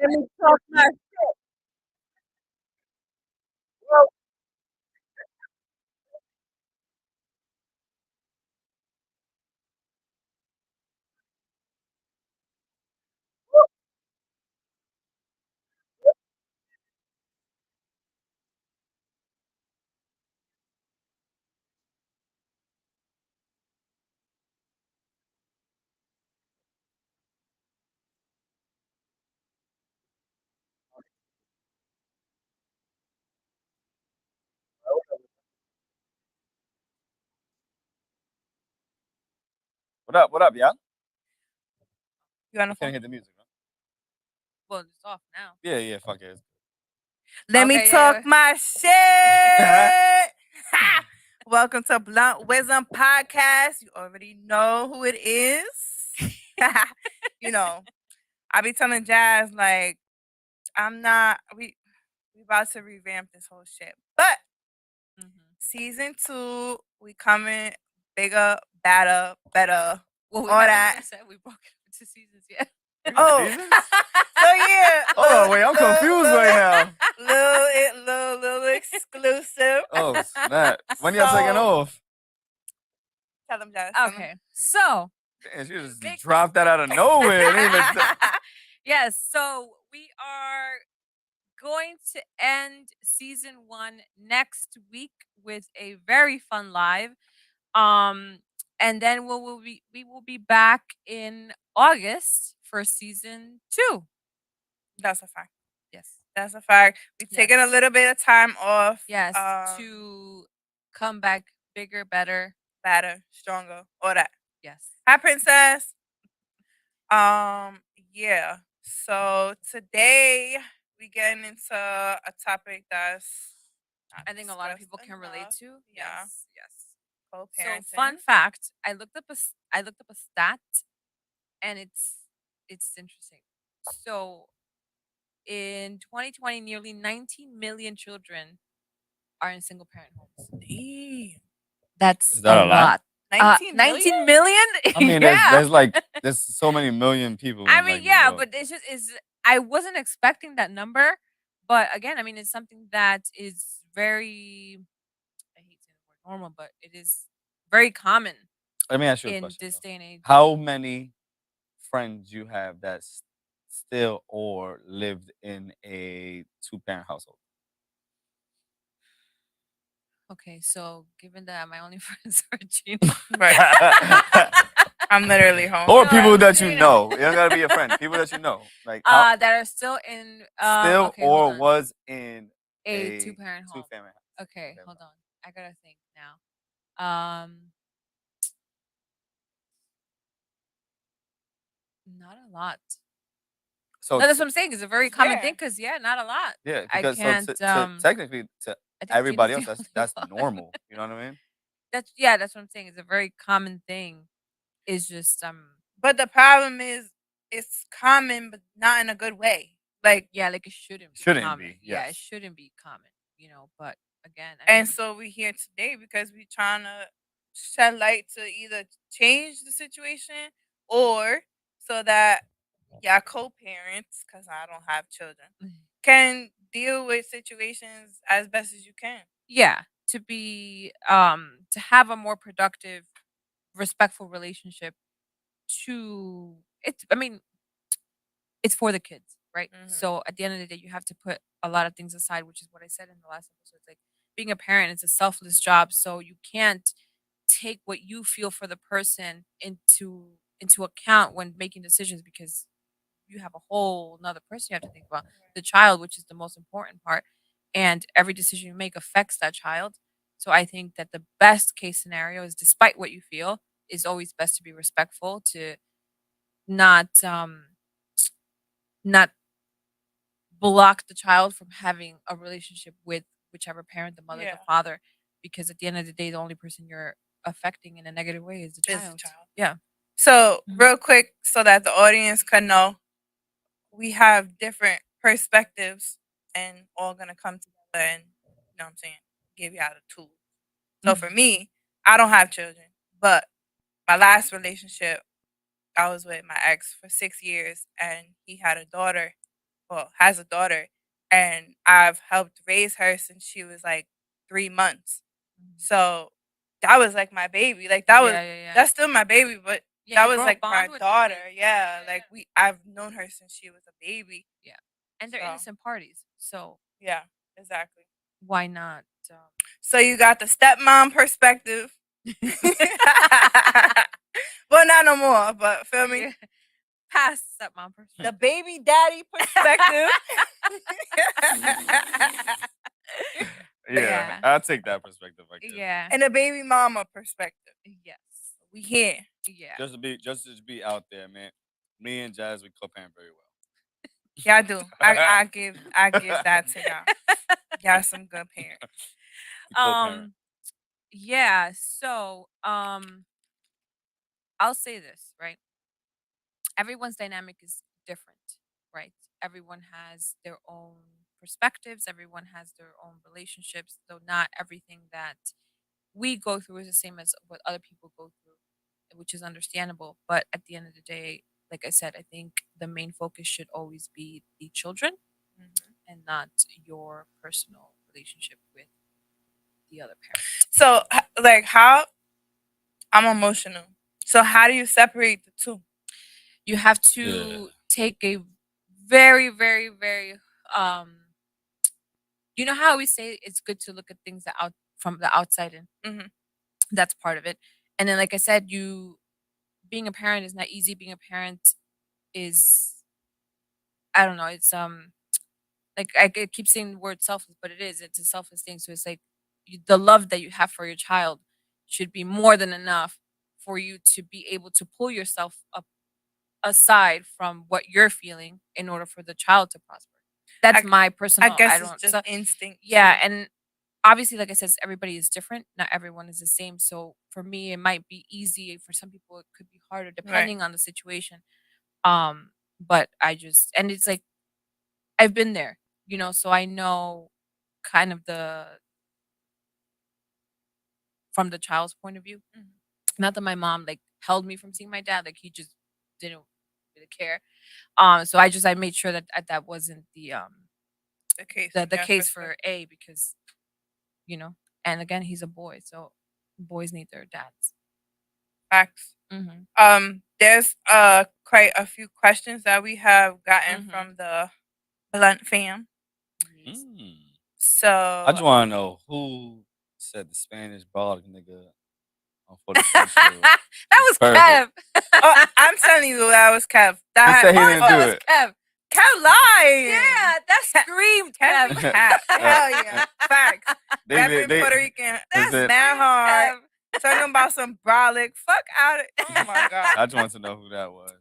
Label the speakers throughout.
Speaker 1: Let me talk my well,
Speaker 2: What up, y'all?
Speaker 1: You on the
Speaker 2: You
Speaker 1: phone?
Speaker 2: can't hit the music, right?
Speaker 3: Well, it's off now.
Speaker 2: Yeah, yeah, fuck it.
Speaker 1: Let me
Speaker 3: Okay,
Speaker 1: talk
Speaker 3: yeah.
Speaker 1: my shit. Ha! Welcome to Blunt Wisdom Podcast. You already know who it is. You know, I be telling Jazz like I'm not. We about to revamp this whole shit, but season 2 we coming bigger, badder, better.
Speaker 3: Well, we
Speaker 1: All
Speaker 3: haven't
Speaker 1: that.
Speaker 3: really said we broke it up into seasons yet.
Speaker 1: Oh,
Speaker 2: Seasons?
Speaker 1: so yeah.
Speaker 2: Hold on, wait, I'm confused right now.
Speaker 1: Little exclusive.
Speaker 2: Oh snap! When y'all taking
Speaker 1: So-
Speaker 2: off?
Speaker 1: Tell them, Jazz.
Speaker 3: Okay, so
Speaker 2: Damn, she just
Speaker 3: Big-
Speaker 2: dropped that out of nowhere. Didn't even
Speaker 3: yes, so we are going to end season 1 next week with a very fun live. And then we will be back in August for season 2.
Speaker 1: That's a fact.
Speaker 3: Yes.
Speaker 1: That's a fact. We've
Speaker 3: Yes.
Speaker 1: taken a little bit of time off.
Speaker 3: Yes, to come back bigger, better.
Speaker 1: Better, stronger, all that.
Speaker 3: Yes.
Speaker 1: Hi, princess. Yeah. So today we getting into a topic that's
Speaker 3: I think a lot of people
Speaker 1: discussed
Speaker 3: can relate
Speaker 1: enough.
Speaker 3: to.
Speaker 1: Yeah.
Speaker 3: Yes, yes. So
Speaker 1: Co-parenting.
Speaker 3: fun fact, I looked up a stat, and it's interesting. So in 2020, nearly 19 million children are in single parent homes.
Speaker 1: Damn.
Speaker 3: That's
Speaker 2: Is that a lot?
Speaker 1: 19
Speaker 3: 19 million?
Speaker 2: I mean,
Speaker 3: yeah.
Speaker 2: there's so many million people.
Speaker 3: I
Speaker 2: in,
Speaker 3: mean,
Speaker 2: like, New
Speaker 3: yeah,
Speaker 2: York.
Speaker 3: but it's just is I wasn't expecting that number, but again, I mean, it's something that is very, I hate saying the word normal, but it is very common
Speaker 2: Let me ask you a
Speaker 3: in
Speaker 2: question.
Speaker 3: this
Speaker 2: though.
Speaker 3: day and age.
Speaker 2: How many friends you have that still or lived in a 2-parent household?
Speaker 3: Okay, so given that my only friends are Gino,
Speaker 1: Right. I'm literally home.
Speaker 2: Or
Speaker 3: No,
Speaker 2: people that you
Speaker 3: you
Speaker 2: know.
Speaker 3: know.
Speaker 2: You don't gotta be a friend. People that you know. Like how,
Speaker 3: that are still in
Speaker 2: still
Speaker 3: okay, hold
Speaker 2: or
Speaker 3: on.
Speaker 2: was in
Speaker 3: a
Speaker 2: a
Speaker 3: 2-parent home.
Speaker 2: two-family house.
Speaker 3: Okay,
Speaker 2: Okay,
Speaker 3: hold on. I gotta think now. Not a lot.
Speaker 2: So
Speaker 3: No, that's what I'm saying. It's a very common
Speaker 1: Yeah.
Speaker 3: thing because not a lot.
Speaker 2: yeah,
Speaker 3: I
Speaker 2: because
Speaker 3: can't.
Speaker 2: technically to
Speaker 3: I think
Speaker 2: everybody else
Speaker 3: Gina's the
Speaker 2: that's
Speaker 3: only one.
Speaker 2: normal. You know what I mean?
Speaker 3: That's what I'm saying. It's a very common thing. It's just
Speaker 1: But the problem is it's common but not in a good way. Like
Speaker 3: like it shouldn't be
Speaker 2: Shouldn't
Speaker 3: common.
Speaker 2: be,
Speaker 3: Yeah,
Speaker 2: yes.
Speaker 3: it shouldn't be common. But again,
Speaker 1: and so we're here today because we're trying to shed light to either change the situation or so that y'all co-parents, because I don't have children, can deal with situations as best as you can.
Speaker 3: yeah, to be to have a more productive, respectful relationship. I mean, it's for the kids, right?
Speaker 1: Mhm.
Speaker 3: So at the end of the day, you have to put a lot of things aside, which is what I said in the last episode. It's like being a parent is a selfless job, so you can't take what you feel for the person into account when making decisions because you have a whole another person you have to think about, the child, which is the most important part, and every decision you make affects that child. So I think that the best case scenario is, despite what you feel, is always best to be respectful, to not not block the child from having a relationship with whichever parent, the mother,
Speaker 1: Yeah.
Speaker 3: the father, because at the end of the day, the only person you're affecting in a negative way is the
Speaker 1: Is the
Speaker 3: child.
Speaker 1: child.
Speaker 3: Yeah.
Speaker 1: So
Speaker 3: Mhm.
Speaker 1: real quick, so that the audience can know, we have different perspectives and all gonna come together and you know what I'm saying, give you out a tool. So for me, I don't have children, but my last relationship, I was with my ex for 6 years and he had a daughter has a daughter, and I've helped raise her since she was like 3 months. So that was like my baby. Like that was
Speaker 3: Yeah.
Speaker 1: that's still my baby, but
Speaker 3: Yeah,
Speaker 1: that
Speaker 3: you
Speaker 1: was
Speaker 3: grow a
Speaker 1: like my
Speaker 3: bond with your
Speaker 1: daughter.
Speaker 3: baby.
Speaker 1: Yeah,
Speaker 3: Yeah.
Speaker 1: like I've known her since she was a baby.
Speaker 3: Yeah. And they're
Speaker 1: So
Speaker 3: innocent parties. So
Speaker 1: yeah, exactly.
Speaker 3: why not?
Speaker 1: So you got the stepmom perspective. Well, not no more, but feel me?
Speaker 3: Yeah. Past stepmom
Speaker 1: The
Speaker 3: perspective.
Speaker 1: baby daddy perspective.
Speaker 2: Yeah,
Speaker 3: Yeah.
Speaker 2: I'll take that perspective. I guess.
Speaker 3: Yeah.
Speaker 1: And the baby mama perspective.
Speaker 3: Yes.
Speaker 1: We here.
Speaker 3: Yeah.
Speaker 2: Just to be out there, man. Me and Jazz, we co-parent very well.
Speaker 1: Y'all do. I give that to y'all. Y'all some good parents.
Speaker 2: We co-parent.
Speaker 3: Yeah. So I'll say this, right? Everyone's dynamic is different, right? Everyone has their own perspectives, everyone has their own relationships, so not everything that we go through is the same as what other people go through, which is understandable. But at the end of the day, like I said, I think the main focus should always be the children and not your personal relationship with the other parent.
Speaker 1: So, like, how I'm emotional. So, how do you separate the two?
Speaker 3: You have to take a very, very, very you know how we say it's good to look at things from the outside in. That's part of it. And then, like I said, being a parent is not easy. Being a parent is, I don't know. It's like I keep saying the word selfless, but it is. It's a selfless thing. So it's like the love that you have for your child should be more than enough for you to be able to pull yourself up aside from what you're feeling in order for the child to prosper. That's my personal.
Speaker 1: I guess it's just instinct.
Speaker 3: Yeah, and obviously, like I said, everybody is different. Not everyone is the same. So for me, it might be easy. For some people, it could be harder depending on the situation. But and it's like I've been there, so I know kind of from the child's point of view. Not that my mom like held me from seeing my dad, like he just didn't really care. So I made sure that that wasn't the
Speaker 1: case.
Speaker 3: The case for A, because and again, he's a boy, so boys need their dads.
Speaker 1: Facts. There's quite a few questions that we have gotten from the Blunt fam. So
Speaker 2: I just want to know who said the Spanish bald nigga on 45th Street.
Speaker 3: That was Kev.
Speaker 1: I'm telling you, that was Kev.
Speaker 2: He said he didn't do it.
Speaker 3: Kev.
Speaker 1: Kev lied.
Speaker 3: Yeah, that screamed Kev.
Speaker 1: Hell yeah. Facts. Rapping Puerto Rican. That's mad hard. Talking about some brolic. Fuck out of. Oh my god.
Speaker 2: I just want to know who that was.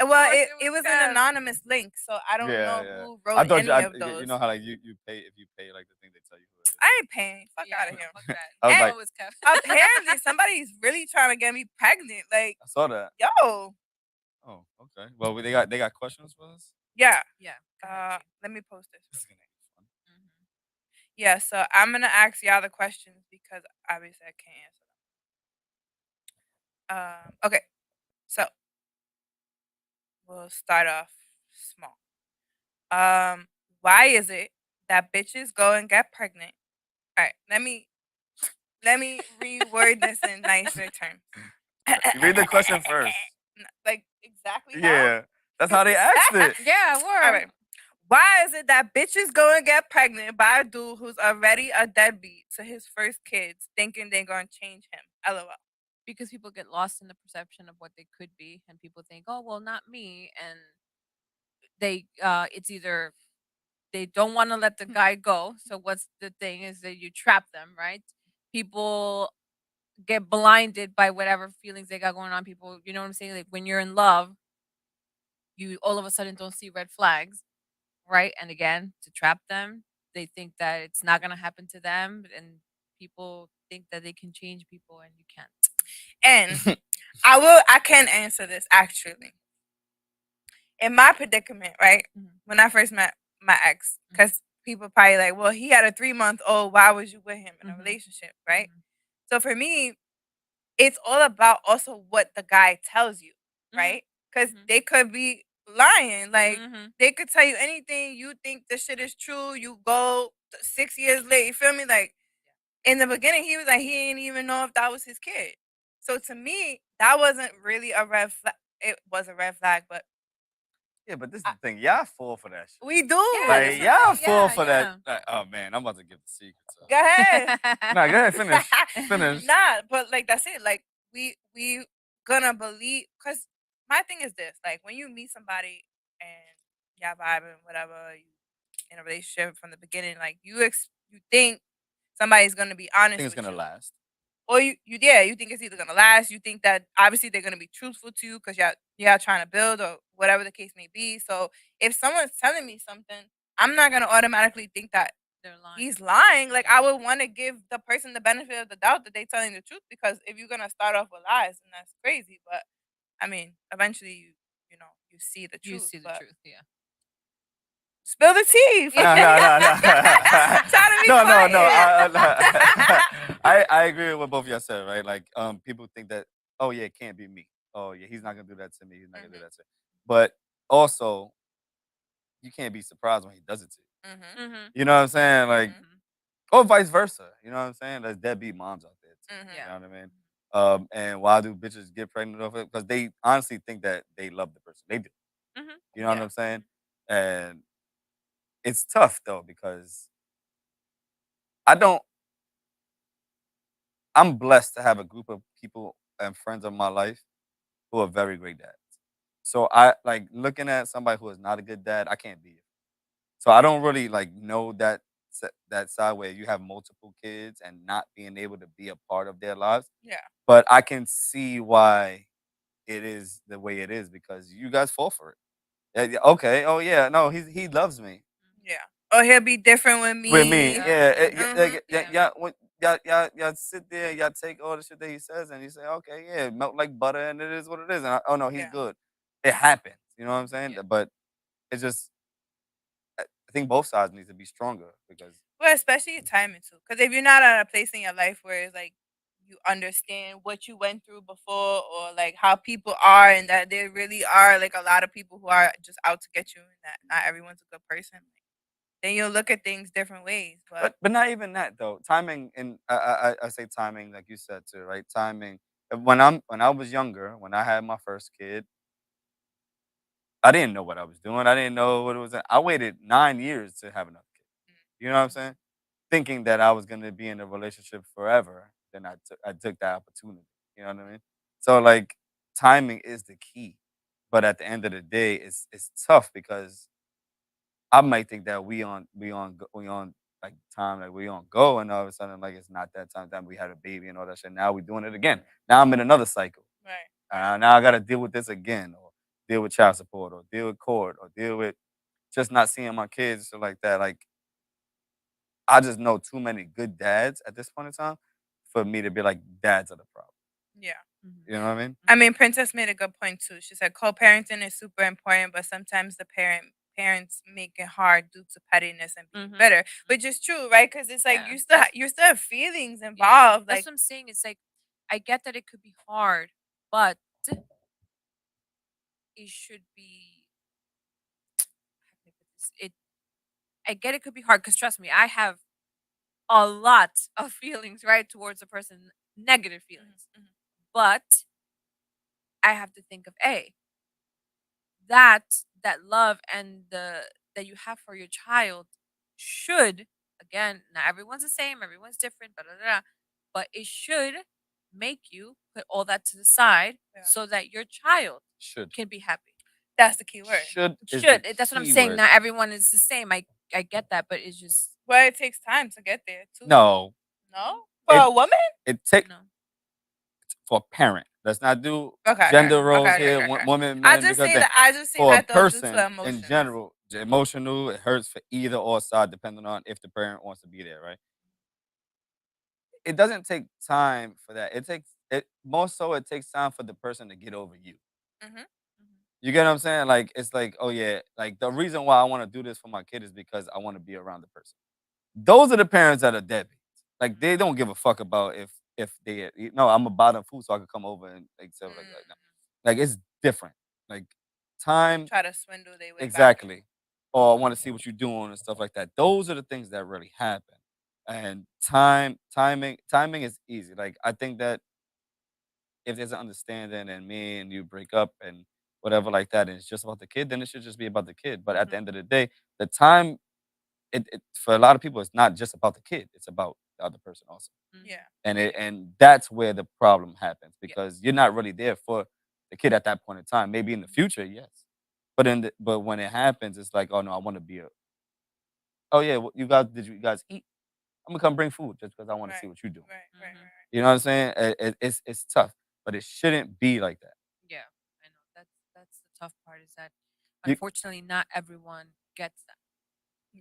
Speaker 1: Well, it was an anonymous link, so I don't know who wrote any of those.
Speaker 2: You know how like you pay, if you pay like the thing, they tell you who it is.
Speaker 1: I ain't paying. Fuck out of here.
Speaker 3: Fuck that.
Speaker 2: I was like,
Speaker 3: was Kev.
Speaker 1: Apparently, somebody's really trying to get me pregnant. Like,
Speaker 2: I saw that.
Speaker 1: yo.
Speaker 2: Oh, okay. Well, they got questions for us.
Speaker 1: Yeah.
Speaker 3: Yeah.
Speaker 1: Let me post this.
Speaker 2: This is gonna be fun.
Speaker 1: Yeah. So I'm gonna ask y'all the questions because obviously I can't answer them. Okay. So we'll start off small. Why is it that bitches go and get pregnant? All right. Let me reword this in nicer terms.
Speaker 2: Read the question first.
Speaker 1: Like exactly.
Speaker 2: Yeah, that's how they asked it.
Speaker 3: Yeah, word.
Speaker 1: All right. Why is it that bitches go and get pregnant by a dude who's already a deadbeat to his first kids, thinking they're gonna change him? LOL.
Speaker 3: Because people get lost in the perception of what they could be, and people think, "Oh, well, not me," and they it's either they don't want to let the guy go. So what's the thing is that you trap them, right? People get blinded by whatever feelings they got going on. People, you know what I'm saying? Like when you're in love, you all of a sudden don't see red flags, right? And again, to trap them, they think that it's not gonna happen to them, and people think that they can change people, and you can't.
Speaker 1: And I can answer this actually. In my predicament, right? When I first met my ex, because people probably like, well, he had a 3-month-old. Why was you with him in a relationship, right? So for me, it's all about also what the guy tells you, right? Because they could be lying. Like
Speaker 3: Mhm.
Speaker 1: they could tell you anything. You think the shit is true. You go 6 years late. You feel me? Like in the beginning, he was like he didn't even know if that was his kid. So to me, that wasn't really a red flag. It was a red flag, but
Speaker 2: Yeah, but this is
Speaker 1: I,
Speaker 2: the thing. Y'all fall for that shit.
Speaker 1: we do.
Speaker 3: Yeah,
Speaker 2: Like
Speaker 3: that's what
Speaker 2: y'all
Speaker 3: I'm saying.
Speaker 2: fall
Speaker 3: Yeah,
Speaker 2: for
Speaker 3: yeah.
Speaker 2: that. Like, oh man, I'm about to give the secrets.
Speaker 1: Go ahead.
Speaker 2: Nah, go ahead, finish.
Speaker 1: Nah, but like that's it. Like we gonna believe because my thing is this: like when you meet somebody and y'all vibing, whatever, you in a relationship from the beginning, like you think somebody's gonna be
Speaker 2: I
Speaker 1: honest
Speaker 2: think it's
Speaker 1: with
Speaker 2: gonna
Speaker 1: you,
Speaker 2: last.
Speaker 1: or you think it's either gonna last. You think that obviously they're gonna be truthful to you because y'all trying to build or whatever the case may be. So if someone's telling me something, I'm not gonna automatically think that
Speaker 3: They're lying.
Speaker 1: he's lying. Like I would want to give the person the benefit of the doubt that they're telling the truth because if you're gonna start off with lies, then that's crazy. But I mean, eventually you know you see the truth.
Speaker 3: You see the
Speaker 1: but
Speaker 3: truth, yeah.
Speaker 1: Spill the tea.
Speaker 2: No.
Speaker 1: Trying to be
Speaker 2: No.
Speaker 1: quiet.
Speaker 2: I agree with what both of y'all said, right? Like, people think that, oh yeah, it can't be me. Oh yeah, he's not gonna do that to me. He's not gonna do that to me. But also, you can't be surprised when he does it to you.
Speaker 3: Mhm.
Speaker 2: You know what I'm saying? Like, or vice versa. You know what I'm saying? There's deadbeat moms out there too.
Speaker 1: Mhm.
Speaker 2: You
Speaker 3: Yeah.
Speaker 2: know what I mean? And why do bitches get pregnant off it? Because they honestly think that they love the person. They do.
Speaker 3: Mhm.
Speaker 2: You know what
Speaker 1: Yeah.
Speaker 2: I'm saying? And it's tough though because I don't. I'm blessed to have a group of people and friends of my life who are very great dads. So I like looking at somebody who is not a good dad. I can't be it. So I don't really like know that side where you have multiple kids and not being able to be a part of their lives.
Speaker 1: Yeah.
Speaker 2: But I can see why it is the way it is because you guys fall for it. Yeah, okay. Oh yeah. No, he loves me.
Speaker 1: Yeah. Or he'll be different with me.
Speaker 2: With me,
Speaker 3: Yeah,
Speaker 2: yeah,
Speaker 3: yeah.
Speaker 2: yeah. When y'all sit there, y'all take all the shit that he says, and you say, okay, yeah, melt like butter, and it is what it is. And oh no, he's
Speaker 1: Yeah.
Speaker 2: good. It happens. You know what I'm saying?
Speaker 3: Yeah.
Speaker 2: But it's just, I think both sides need to be stronger because
Speaker 1: Well, especially your timing too. Because if you're not at a place in your life where it's like you understand what you went through before or like how people are and that there really are like a lot of people who are just out to get you and that not everyone's a good person, then you'll look at things different ways. But
Speaker 2: but not even that though. Timing and I say timing like you said too, right? Timing. When I was younger, when I had my first kid, I didn't know what I was doing. I didn't know what it was. I waited 9 years to have another kid. You know what I'm saying? Thinking that I was gonna be in a relationship forever, then I took that opportunity. You know what I mean? So like timing is the key. But at the end of the day, it's tough because I might think that we on like time like we on go and all of a sudden like it's not that time we had a baby and all that shit. Now we doing it again. Now I'm in another cycle.
Speaker 1: right.
Speaker 2: Now I gotta deal with this again or deal with child support or deal with court or deal with just not seeing my kids or like that. Like I just know too many good dads at this point in time for me to be like dads are the problem.
Speaker 1: Yeah.
Speaker 2: You know what I mean?
Speaker 1: I mean, Princess made a good point too. She said co-parenting is super important, but sometimes the parents make it hard due to pettiness and being
Speaker 3: Mhm.
Speaker 1: bitter, which is true, right? Because it's like
Speaker 3: Yeah.
Speaker 1: you still have feelings
Speaker 3: Yeah.
Speaker 1: involved.
Speaker 3: That's
Speaker 1: Like
Speaker 3: what I'm saying. It's like I get that it could be hard, but it should be how can I put this? I get it could be hard because trust me, I have a lot of feelings right towards a person, negative feelings. But I have to think of that that love and the that you have for your child should again, not everyone's the same, everyone's different, blah, blah, blah, but it should make you put all that to the side
Speaker 1: Yeah.
Speaker 3: so that your child
Speaker 2: Should.
Speaker 3: can be happy.
Speaker 1: that's the key word.
Speaker 2: Should is
Speaker 3: Should.
Speaker 2: the
Speaker 3: That's what I'm
Speaker 2: key
Speaker 3: saying.
Speaker 2: word.
Speaker 3: Not everyone is the same. I get that, but it's just
Speaker 1: Well, it takes time to get there too.
Speaker 2: No.
Speaker 1: No, for a woman.
Speaker 2: It take
Speaker 3: no.
Speaker 2: for a parent. Let's not do
Speaker 1: Okay.
Speaker 2: gender roles
Speaker 1: okay,
Speaker 2: here,
Speaker 1: okay, okay.
Speaker 2: women,
Speaker 1: I
Speaker 2: men,
Speaker 1: just
Speaker 2: because
Speaker 1: say that. I just say
Speaker 2: for a
Speaker 1: that though due to
Speaker 2: person in
Speaker 1: emotions.
Speaker 2: general, emotional, it hurts for either or side, depending on if the parent wants to be there, right? It doesn't take time for that. It takes it more so. It takes time for the person to get over you.
Speaker 1: Mhm.
Speaker 2: You get what I'm saying? Like it's like, oh yeah, like the reason why I want to do this for my kid is because I want to be around the person. Those are the parents that are deadbeats. Like they don't give a fuck about if they no, I'm gonna buy them food so I can come over and like stuff like that. No. Like it's different. Like time
Speaker 1: Try to swindle their way back.
Speaker 2: exactly, or I want to see what you're doing and stuff like that. Those are the things that really happen. And timing is easy. Like I think that if there's an understanding and me and you break up and whatever like that, and it's just about the kid, then it should just be about the kid. But at the
Speaker 1: Mhm.
Speaker 2: end of the day, the time it for a lot of people, it's not just about the kid; it's about the other person also.
Speaker 1: Yeah.
Speaker 2: And that's where the problem happens
Speaker 3: Yeah.
Speaker 2: because you're not really there for the kid at that point in time. Maybe in the future, yes, but when it happens, it's like, oh no, I want to be a. Oh yeah, did you guys eat? I'm gonna come bring food just because I want to see
Speaker 1: Right.
Speaker 2: what you're doing.
Speaker 1: Right.
Speaker 3: Mhm.
Speaker 2: You know what I'm saying? It's tough, but it shouldn't be like that.
Speaker 3: Yeah, I know. That's the tough part is that
Speaker 2: You,
Speaker 3: unfortunately not everyone gets that.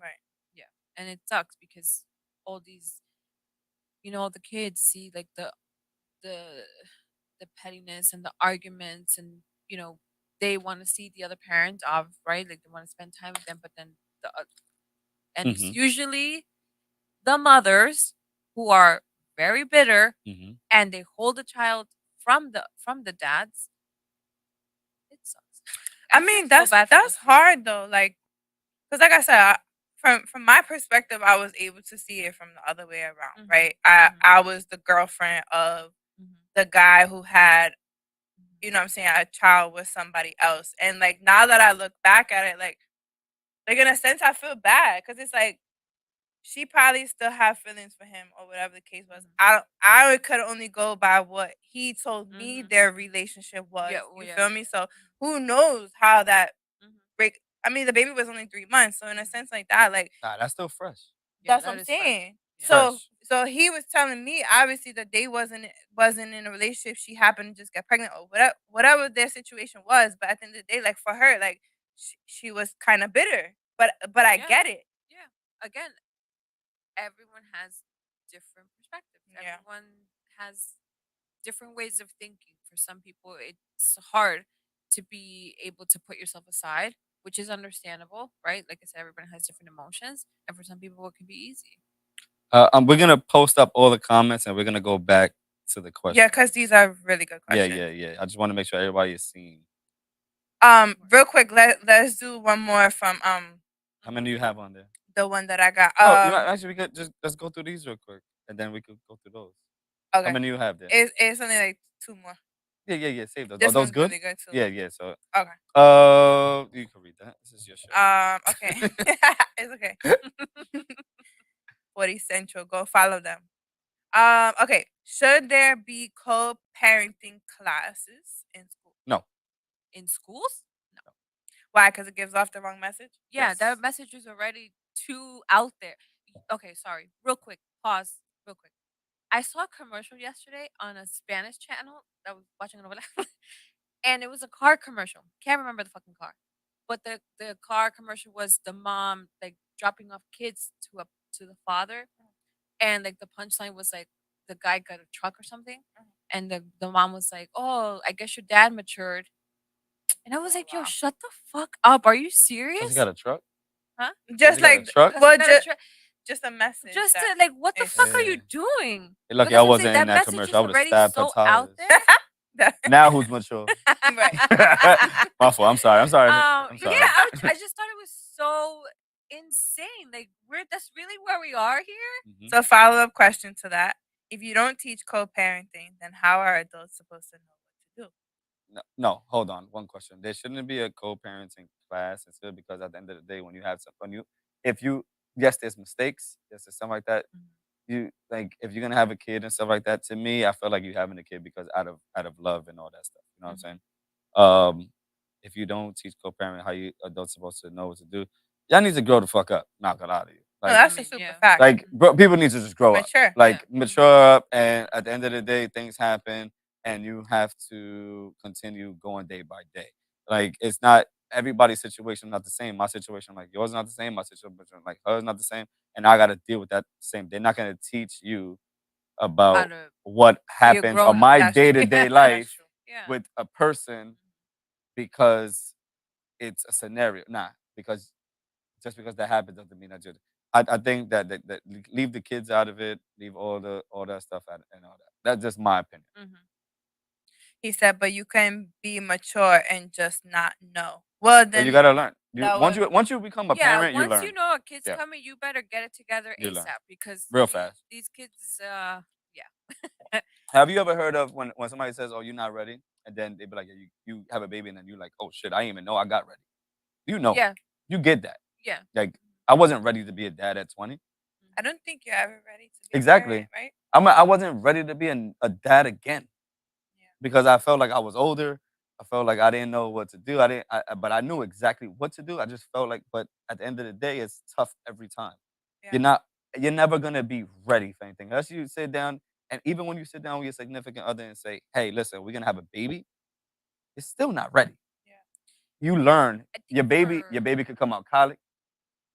Speaker 1: Right.
Speaker 3: Yeah. And it sucks because all these, the kids see like the the pettiness and the arguments and they want to see the other parent off, right? Like they want to spend time with them, but then and it's
Speaker 2: hmm
Speaker 3: usually the mothers who are very bitter
Speaker 2: hmm
Speaker 3: and they hold the child from the dads. It sucks.
Speaker 1: I
Speaker 3: feel
Speaker 1: mean,
Speaker 3: so
Speaker 1: that's
Speaker 3: bad for those
Speaker 1: that's
Speaker 3: kids.
Speaker 1: hard though. Like, cause like I said, from my perspective, I was able to see it from the other way around.
Speaker 3: Mhm,
Speaker 1: Right. I
Speaker 3: mhm,
Speaker 1: I was the girlfriend of
Speaker 3: mhm,
Speaker 1: the guy who had,
Speaker 3: mhm.
Speaker 1: I'm saying, a child with somebody else. And like now that I look back at it, like in a sense, I feel bad because it's like she probably still have feelings for him or whatever the case was.
Speaker 3: Mhm.
Speaker 1: I could only go by what he told me
Speaker 3: Mhm.
Speaker 1: their relationship was.
Speaker 3: Yeah, well,
Speaker 1: You
Speaker 3: yeah,
Speaker 1: feel
Speaker 3: yeah,
Speaker 1: me?
Speaker 3: yeah.
Speaker 1: So who knows how that
Speaker 3: Mhm.
Speaker 1: break? I mean, the baby was only 3 months, so in a
Speaker 3: Mhm.
Speaker 1: sense like that, like
Speaker 2: nah, that's still fresh.
Speaker 3: Yeah,
Speaker 1: that's what
Speaker 3: that
Speaker 1: I'm
Speaker 3: is fresh.
Speaker 1: saying.
Speaker 3: Yeah.
Speaker 1: So
Speaker 2: Fresh.
Speaker 1: so he was telling me obviously that they wasn't in a relationship. She happened to just get pregnant or whatever their situation was. But at the end of the day, like for her, like she was kind of bitter. But I
Speaker 3: Yeah.
Speaker 1: get it.
Speaker 3: Yeah. Again, everyone has different perspectives.
Speaker 1: Yeah.
Speaker 3: Everyone has different ways of thinking. For some people, it's hard to be able to put yourself aside, which is understandable, right? Like I said, everyone has different emotions, and for some people, it can be easy.
Speaker 2: We're gonna post up all the comments and we're gonna go back to the question.
Speaker 1: Yeah, because these are really good
Speaker 2: Yeah,
Speaker 1: questions.
Speaker 2: yeah, yeah. I just want to make sure everybody is seeing.
Speaker 1: Real quick, let's do one more from
Speaker 2: How many do you have on there?
Speaker 1: the one that I got.
Speaker 2: No, actually, we could just let's go through these real quick, and then we could go through those. How
Speaker 1: Okay,
Speaker 2: many do you have there?
Speaker 1: it's only like two more.
Speaker 2: Yeah, yeah, yeah. Save those. Are
Speaker 1: This
Speaker 2: those
Speaker 1: one's
Speaker 2: good?
Speaker 1: really good too.
Speaker 2: Yeah, yeah. So,
Speaker 1: Okay.
Speaker 2: you can read that. This is your show.
Speaker 1: Okay. It's okay. 40 Central. Go follow them. Okay. Should there be co-parenting classes in school?
Speaker 2: No.
Speaker 3: In schools? No.
Speaker 1: Why? Because it gives off the wrong message.
Speaker 3: Yeah,
Speaker 2: Yes.
Speaker 3: that message is already too out there. Okay, sorry. Real quick, pause. Real quick. I saw a commercial yesterday on a Spanish channel that was watching a novela, and it was a car commercial. Can't remember the fucking car, but the car commercial was the mom like dropping off kids to the father, and like the punchline was like the guy got a truck or something, and the mom was like, "Oh, I guess your dad matured," and I was
Speaker 1: Oh,
Speaker 3: like, "Yo,
Speaker 1: wow.
Speaker 3: shut the fuck up! Are you
Speaker 2: Cause he
Speaker 3: serious?"
Speaker 2: got a truck.
Speaker 3: Huh?
Speaker 1: Just
Speaker 2: he got a
Speaker 1: like,
Speaker 2: truck?
Speaker 1: well,
Speaker 3: He got a
Speaker 1: just a message.
Speaker 3: just to
Speaker 1: that
Speaker 3: like, what the
Speaker 1: is-
Speaker 3: fuck are you
Speaker 2: Yeah.
Speaker 3: doing?
Speaker 2: You're
Speaker 3: But
Speaker 2: lucky
Speaker 3: that's
Speaker 2: I
Speaker 3: what I'm
Speaker 2: wasn't
Speaker 3: saying,
Speaker 2: in
Speaker 3: that
Speaker 2: that
Speaker 3: message
Speaker 2: commercial.
Speaker 3: is
Speaker 2: I would have
Speaker 3: already
Speaker 2: stabbed her
Speaker 3: so out
Speaker 2: tires.
Speaker 3: there.
Speaker 2: Now who's mature?
Speaker 1: Right.
Speaker 2: My fault. I'm sorry. I'm sorry. I'm sorry.
Speaker 3: Yeah, I just thought it was so insane. Like, that's really where we are here.
Speaker 2: Mhm.
Speaker 1: So follow-up question to that. If you don't teach co-parenting, then how are adults supposed to know what to do?
Speaker 2: No, hold on. One question. There shouldn't be a co-parenting class instead because at the end of the day, if you, yes, there's mistakes, yes, there's something like that. You like if you're gonna have a kid and stuff like that. To me, I feel like you having a kid because out of love and all that stuff. You know what I'm saying? If you don't teach co-parent, how you adults supposed to know what to do? Y'all need to grow the fuck up. Knock it out of you.
Speaker 1: No,
Speaker 2: Like,
Speaker 1: that's
Speaker 3: I
Speaker 1: a
Speaker 3: mean,
Speaker 1: super
Speaker 3: yeah.
Speaker 1: fact.
Speaker 2: like bro, people need to just grow up.
Speaker 1: Mature.
Speaker 2: Like
Speaker 3: Yeah.
Speaker 2: mature up, and at the end of the day, things happen, and you have to continue going day by day. Like it's not everybody's situation not the same. My situation like yours is not the same. My situation like hers not the same, and I got to deal with that same. They're not gonna teach you
Speaker 3: How
Speaker 2: about
Speaker 3: to
Speaker 2: what
Speaker 3: be a
Speaker 2: happens
Speaker 3: grown
Speaker 2: on
Speaker 3: up.
Speaker 2: my
Speaker 1: That's true.
Speaker 2: day to day
Speaker 1: That's
Speaker 2: life
Speaker 1: true.
Speaker 3: Yeah.
Speaker 2: with a person because it's a scenario. Nah, because just because that happens doesn't mean that you. I think that leave the kids out of it, leave all that stuff out and all that. That's just my opinion.
Speaker 3: Mhm.
Speaker 1: He said, but you can be mature and just not know. Well,
Speaker 2: So
Speaker 1: then
Speaker 2: you gotta learn.
Speaker 1: that
Speaker 2: Once you become a
Speaker 3: Yeah,
Speaker 2: parent, you
Speaker 3: once
Speaker 2: learn
Speaker 3: you know a kid's
Speaker 2: Yeah.
Speaker 3: coming, you better get it together
Speaker 2: You learn.
Speaker 3: ASAP because
Speaker 2: real
Speaker 3: these,
Speaker 2: fast.
Speaker 3: these kids,
Speaker 2: Have you ever heard of when somebody says, "Oh, you're not ready," and then they be like, yeah, "You have a baby," and then you're like, "Oh shit, I didn't even know I got ready." You know,
Speaker 3: yeah,
Speaker 2: you get that.
Speaker 3: yeah.
Speaker 2: Like I wasn't ready to be a dad at 20.
Speaker 1: I don't think you're ever ready to be a
Speaker 2: Exactly.
Speaker 1: parent, right?
Speaker 2: I wasn't ready to be a dad again
Speaker 1: Yeah.
Speaker 2: because I felt like I was older. I felt like I didn't know what to do. But I knew exactly what to do. I just felt like, but at the end of the day, it's tough every time.
Speaker 1: Yeah.
Speaker 2: You're never gonna be ready for anything unless you sit down. And even when you sit down with your significant other and say, "Hey, listen, we're gonna have a baby," it's still not ready.
Speaker 1: Yeah.
Speaker 2: You learn
Speaker 3: I
Speaker 2: your
Speaker 3: think
Speaker 2: baby could come out colic.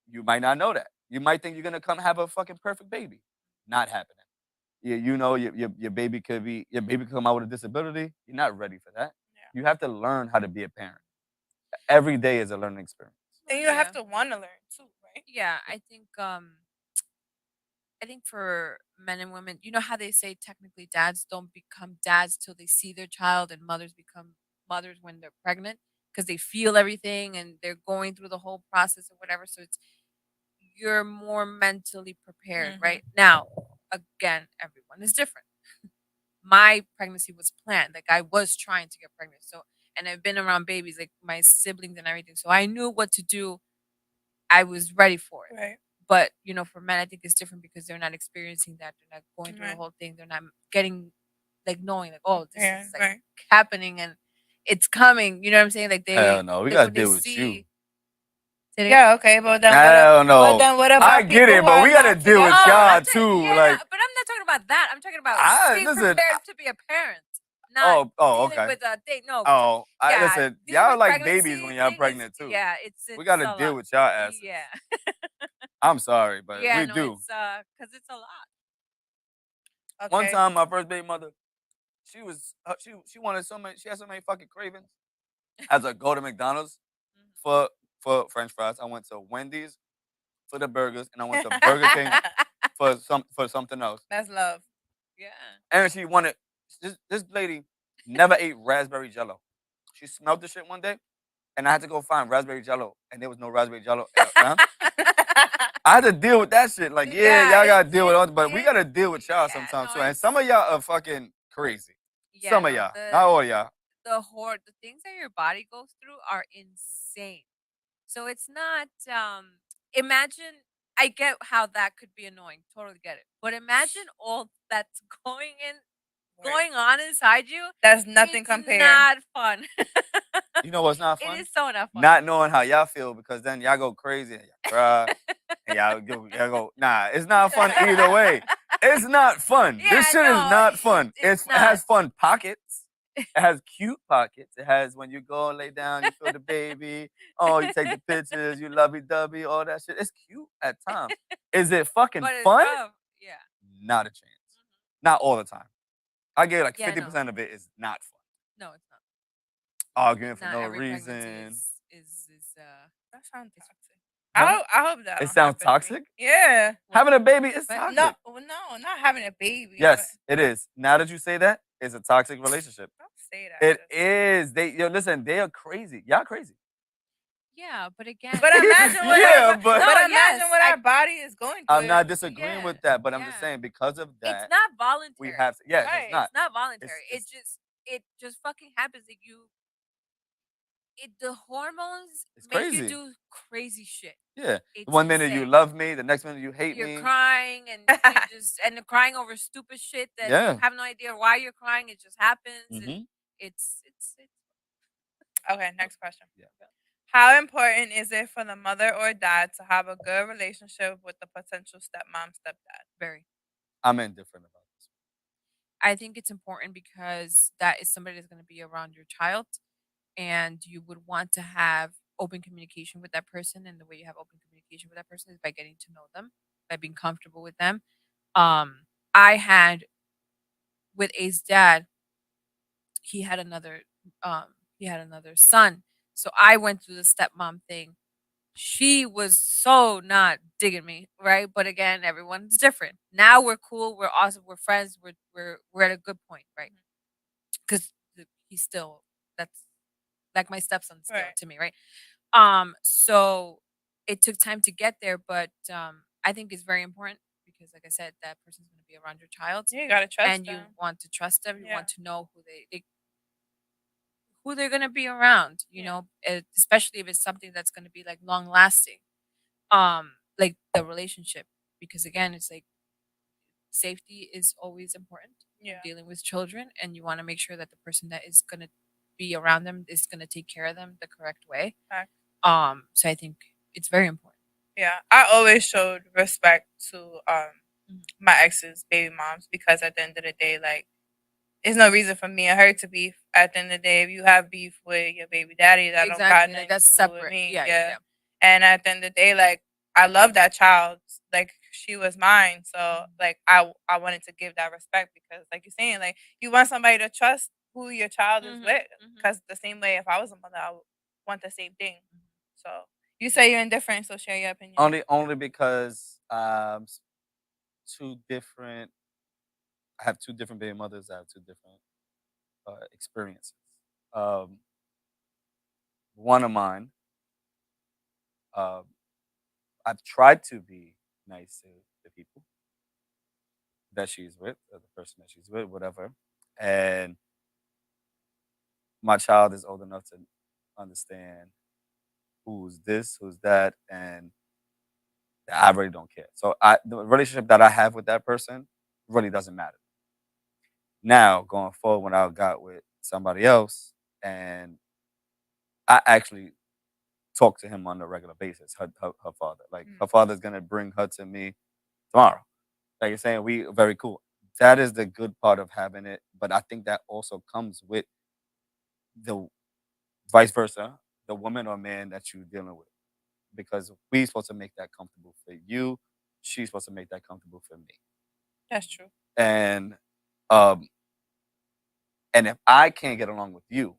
Speaker 2: You might not know that. You might think you're gonna come have a fucking perfect baby. Not happening. You know your baby could come out with a disability. You're not ready for that.
Speaker 1: Yeah.
Speaker 2: You have to learn how to be a parent. Every day is a learning experience.
Speaker 1: And you have to want to learn too, right?
Speaker 3: Yeah, I think for men and women, you know how they say technically dads don't become dads till they see their child, and mothers become mothers when they're pregnant because they feel everything and they're going through the whole process or whatever. So it's you're more mentally prepared,
Speaker 1: Mhm.
Speaker 3: right? Now, again, everyone is different. My pregnancy was planned. Like I was trying to get pregnant. So and I've been around babies, like my siblings and everything. So I knew what to do. I was ready for it.
Speaker 1: Right.
Speaker 3: But for men, I think it's different because they're not experiencing that. They're not going through
Speaker 1: Right.
Speaker 3: the whole thing. They're not getting like knowing like, oh, this
Speaker 1: Yeah,
Speaker 3: is like
Speaker 1: right.
Speaker 3: happening and it's coming. You know what I'm saying? Like
Speaker 2: Hell no, we
Speaker 3: like,
Speaker 2: gotta
Speaker 3: when they
Speaker 2: deal with you.
Speaker 3: see- Say it again?
Speaker 1: Yeah, okay, but then
Speaker 2: Hell no.
Speaker 1: But then what about
Speaker 2: I get
Speaker 1: people
Speaker 2: it,
Speaker 1: who
Speaker 2: but
Speaker 1: are
Speaker 2: we gotta
Speaker 1: not
Speaker 2: deal with
Speaker 1: together?
Speaker 2: y'all
Speaker 3: I'm
Speaker 2: too.
Speaker 3: yeah,
Speaker 2: Like,
Speaker 3: but I'm not talking about that. I'm talking about staying
Speaker 2: listen,
Speaker 3: prepared to be a parent, not dealing
Speaker 2: okay.
Speaker 3: with a date. No,
Speaker 2: Listen,
Speaker 3: dealing
Speaker 2: y'all
Speaker 3: with
Speaker 2: like babies
Speaker 3: pregnancy
Speaker 2: when y'all
Speaker 3: thing
Speaker 2: pregnant
Speaker 3: is,
Speaker 2: too.
Speaker 3: yeah, it's
Speaker 2: We gotta
Speaker 3: a
Speaker 2: deal
Speaker 3: lot.
Speaker 2: with y'all asses.
Speaker 3: Yeah,
Speaker 2: I'm sorry, but
Speaker 3: yeah,
Speaker 2: we
Speaker 3: no,
Speaker 2: do.
Speaker 3: it's because it's a lot.
Speaker 2: One
Speaker 1: Okay.
Speaker 2: time, my first baby mother, she wanted so many. She had so many fucking cravings. As I go to McDonald's for French fries, I went to Wendy's for the burgers, and I went to Burger King for something else.
Speaker 1: That's love.
Speaker 3: Yeah.
Speaker 2: And she wanted this lady never ate raspberry jello. She smelled the shit one day, and I had to go find raspberry jello, and there was no raspberry jello. I had to deal with that shit. Like,
Speaker 3: Yeah,
Speaker 2: y'all gotta
Speaker 3: it's-
Speaker 2: deal with all, but we
Speaker 3: it-
Speaker 2: gotta deal with y'all
Speaker 3: yeah,
Speaker 2: sometimes
Speaker 3: no,
Speaker 2: too. And
Speaker 3: it's-
Speaker 2: some of y'all are fucking crazy.
Speaker 3: Yeah,
Speaker 2: Some of
Speaker 3: no,
Speaker 2: y'all, not all y'all.
Speaker 3: the things that your body goes through are insane. So it's not imagine I get how that could be annoying. Totally get it. But imagine all that's going on inside you.
Speaker 1: That's nothing
Speaker 3: It's
Speaker 1: compared.
Speaker 3: not fun.
Speaker 2: You know what's not fun?
Speaker 3: It is so not fun.
Speaker 2: Not knowing how y'all feel because then y'all go crazy and y'all cry and y'all go. Nah, it's not fun either way. It's not fun.
Speaker 3: Yeah,
Speaker 2: This shit
Speaker 3: no,
Speaker 2: is not fun.
Speaker 3: it's
Speaker 2: It has
Speaker 3: not.
Speaker 2: fun pockets. It has cute pockets. It has when you go and lay down, you feel the baby. Oh, you take the pictures, you lovey-dovey, all that shit. It's cute at times. Is it fucking
Speaker 3: But it's
Speaker 2: fun?
Speaker 3: rough. Yeah.
Speaker 2: Not a chance. Not all the time. I get like
Speaker 3: Yeah,
Speaker 2: 50% of it is not fun.
Speaker 3: No, it's not.
Speaker 2: Arguing for
Speaker 3: Not
Speaker 2: no
Speaker 3: every pregnancy
Speaker 2: reason.
Speaker 3: is
Speaker 1: That sounds toxic.
Speaker 2: Huh?
Speaker 1: I hope that
Speaker 2: It
Speaker 1: don't
Speaker 2: sounds
Speaker 1: happen to me.
Speaker 2: toxic?
Speaker 1: Yeah.
Speaker 2: Having a baby is
Speaker 3: But
Speaker 2: toxic.
Speaker 1: No, not having a baby.
Speaker 2: Yes, it is. Now that you say that, it's a toxic relationship.
Speaker 1: Don't say that.
Speaker 2: It is. Listen, they are crazy. Y'all crazy.
Speaker 3: yeah, but again,
Speaker 1: But imagine what
Speaker 2: Yeah,
Speaker 1: but
Speaker 3: No,
Speaker 1: imagine
Speaker 3: yes,
Speaker 1: what
Speaker 3: I-
Speaker 1: our body is going through.
Speaker 2: I'm not disagreeing
Speaker 3: Yeah,
Speaker 2: with that, but I'm just
Speaker 3: yeah.
Speaker 2: saying because of that,
Speaker 3: it's not voluntary.
Speaker 2: we have to. Yes,
Speaker 1: Right,
Speaker 2: it's not.
Speaker 3: It's not voluntary.
Speaker 2: It's-
Speaker 3: It just fucking happens that the hormones
Speaker 2: It's
Speaker 3: make
Speaker 2: crazy.
Speaker 3: you do crazy shit.
Speaker 2: Yeah.
Speaker 3: It's
Speaker 2: One minute you
Speaker 3: insane.
Speaker 2: love me, the next minute you hate
Speaker 3: You're
Speaker 2: me.
Speaker 3: crying and you just crying over stupid shit that
Speaker 2: Yeah.
Speaker 3: you have no idea why you're crying. It just happens. And
Speaker 2: Mhm.
Speaker 3: it's
Speaker 1: Okay, next question.
Speaker 2: Yeah.
Speaker 1: How important is it for the mother or dad to have a good relationship with the potential stepmom, stepdad?
Speaker 3: very.
Speaker 2: I'm indifferent about this.
Speaker 3: I think it's important because that is somebody that's going to be around your child, and you would want to have open communication with that person. And the way you have open communication with that person is by getting to know them, by being comfortable with them. I had with A's dad, he had another son. So I went through the stepmom thing. She was so not digging me, right? But again, everyone's different. Now we're cool, we're awesome, we're friends, we're at a good point, right? Because he's still that's like my stepson still
Speaker 1: Right.
Speaker 3: to me, right? So it took time to get there, but I think it's very important because, like I said, that person's going to be around your child,
Speaker 1: You gotta trust
Speaker 3: and you
Speaker 1: them.
Speaker 3: want to trust them. You
Speaker 1: Yeah.
Speaker 3: want to know who they're going to be around. You
Speaker 1: Yeah.
Speaker 3: know, especially if it's something that's going to be like long lasting, like the relationship. Because again, it's like safety is always important when
Speaker 1: Yeah.
Speaker 3: dealing with children, and you want to make sure that the person that is going to be around them is going to take care of them the correct way.
Speaker 1: Fact.
Speaker 3: So I think it's very important.
Speaker 1: Yeah. I always showed respect to
Speaker 3: Mhm.
Speaker 1: my ex's baby moms because at the end of the day, like, there's no reason for me and her to beef. At the end of the day, if you have beef with your baby daddy, that don't got
Speaker 3: Exactly,
Speaker 1: nothing
Speaker 3: like that's
Speaker 1: to do with
Speaker 3: separate.
Speaker 1: me.
Speaker 3: Yeah,
Speaker 1: Yeah.
Speaker 3: yeah.
Speaker 1: And at the end of the day, like, I love that child. Like, she was mine. So
Speaker 3: Mhm.
Speaker 1: like I wanted to give that respect because like you're saying, like, you want somebody to trust who your child is
Speaker 3: Mhm,
Speaker 1: with.
Speaker 3: mhm.
Speaker 1: Because the same way if I was a mother, I would want the same thing.
Speaker 3: Mhm.
Speaker 1: So you say you're indifferent, so share your opinion.
Speaker 2: Only because two different. I have two different baby mothers. I have two different experiences. Um, one of mine, um, I've tried to be nice to the people that she's with, or the person that she's with, whatever. And my child is old enough to understand who's this, who's that, and I really don't care. So the relationship that I have with that person really doesn't matter. Now, going forward, when I got with somebody else, and I actually talk to him on a regular basis, her father. Like, her father's gonna bring her to me tomorrow. Like you're saying, we very cool. That is the good part of having it. But I think that also comes with the vice versa, the woman or man that you're dealing with. Because we're supposed to make that comfortable for you. She's supposed to make that comfortable for me.
Speaker 1: That's true.
Speaker 2: And um and if I can't get along with you,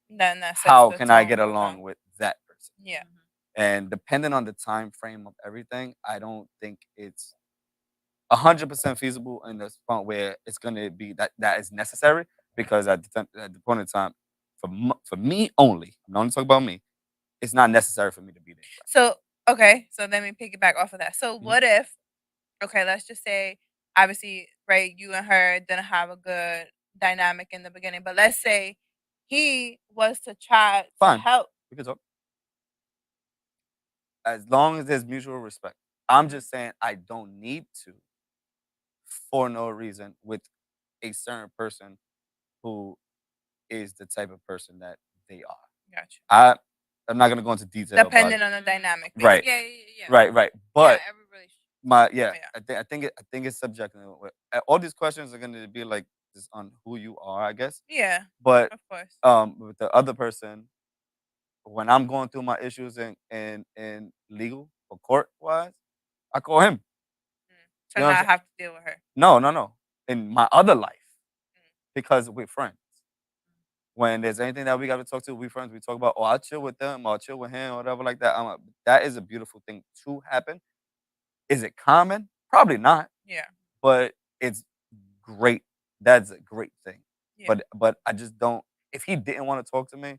Speaker 1: Then that sets
Speaker 2: how
Speaker 1: the
Speaker 2: can I
Speaker 1: tone
Speaker 2: get
Speaker 1: for
Speaker 2: along
Speaker 1: them.
Speaker 2: with that person?
Speaker 1: Yeah.
Speaker 3: Mhm.
Speaker 2: And depending on the time frame of everything, I don't think it's 100% feasible in the point where it's going to be that is necessary because at the point in time, for me only, I'm only talking about me. It's not necessary for me to be there.
Speaker 1: So okay, so let me piggyback off of that. So
Speaker 2: Mhm.
Speaker 1: what if, okay, let's just say obviously, right, you and her didn't have a good dynamic in the beginning, but let's say he was to try to
Speaker 2: Fine,
Speaker 1: help.
Speaker 2: we can talk as long as there's mutual respect. I'm just saying I don't need to for no reason with a certain person who is the type of person that they are.
Speaker 1: Gotcha.
Speaker 2: I'm not gonna go into detail about
Speaker 1: Depending
Speaker 2: it.
Speaker 1: on the dynamic.
Speaker 2: Right.
Speaker 3: Yeah, yeah, yeah.
Speaker 2: Right.
Speaker 3: Yeah,
Speaker 2: But
Speaker 3: every relationship.
Speaker 2: yeah,
Speaker 1: Yeah.
Speaker 2: I think it's subjective. All these questions are gonna be like just on who you are, I guess.
Speaker 1: Yeah,
Speaker 2: But
Speaker 1: of course.
Speaker 2: with the other person, when I'm going through my issues in legal or court wise, I call him.
Speaker 1: To
Speaker 2: You know what I'm
Speaker 1: not
Speaker 2: saying?
Speaker 1: have to deal with her.
Speaker 2: No. In my other life,
Speaker 1: Mm.
Speaker 2: because we're friends. When there's anything that we got to talk to, we friends. We talk about, oh, I'll chill with them, or I'll chill with him, or whatever like that. That is a beautiful thing to happen. Is it common? Probably not,
Speaker 1: Yeah.
Speaker 2: but it's great. That's a great thing.
Speaker 1: Yeah.
Speaker 2: But I just don't. If he didn't want to talk to me,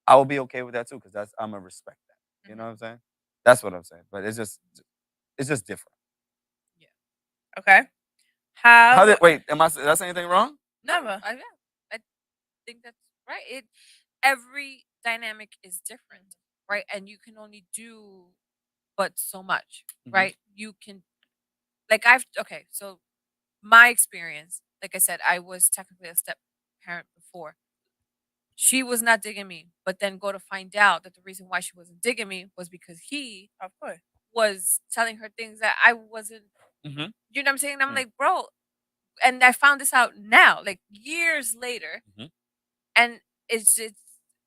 Speaker 2: I would be okay with that too, because that's I'm gonna respect that. You know
Speaker 1: Mhm.
Speaker 2: what I'm saying? That's what I'm saying. But it's just different.
Speaker 3: Yeah.
Speaker 1: Okay.
Speaker 2: How
Speaker 1: How
Speaker 2: did wait? Did I say anything wrong?
Speaker 1: never.
Speaker 3: Yeah, I think that's right. Every dynamic is different, right? And you can only do but so much,
Speaker 2: Mhm.
Speaker 3: right? You can like okay, so my experience, like I said, I was technically a step parent before. She was not digging me, but then go to find out that the reason why she wasn't digging me was because he
Speaker 1: Of course.
Speaker 3: was telling her things that I wasn't,
Speaker 2: Mhm.
Speaker 3: you know what I'm saying? And I'm
Speaker 2: Mm.
Speaker 3: like, bro, and I found this out now, like years later,
Speaker 2: Mhm.
Speaker 3: and it's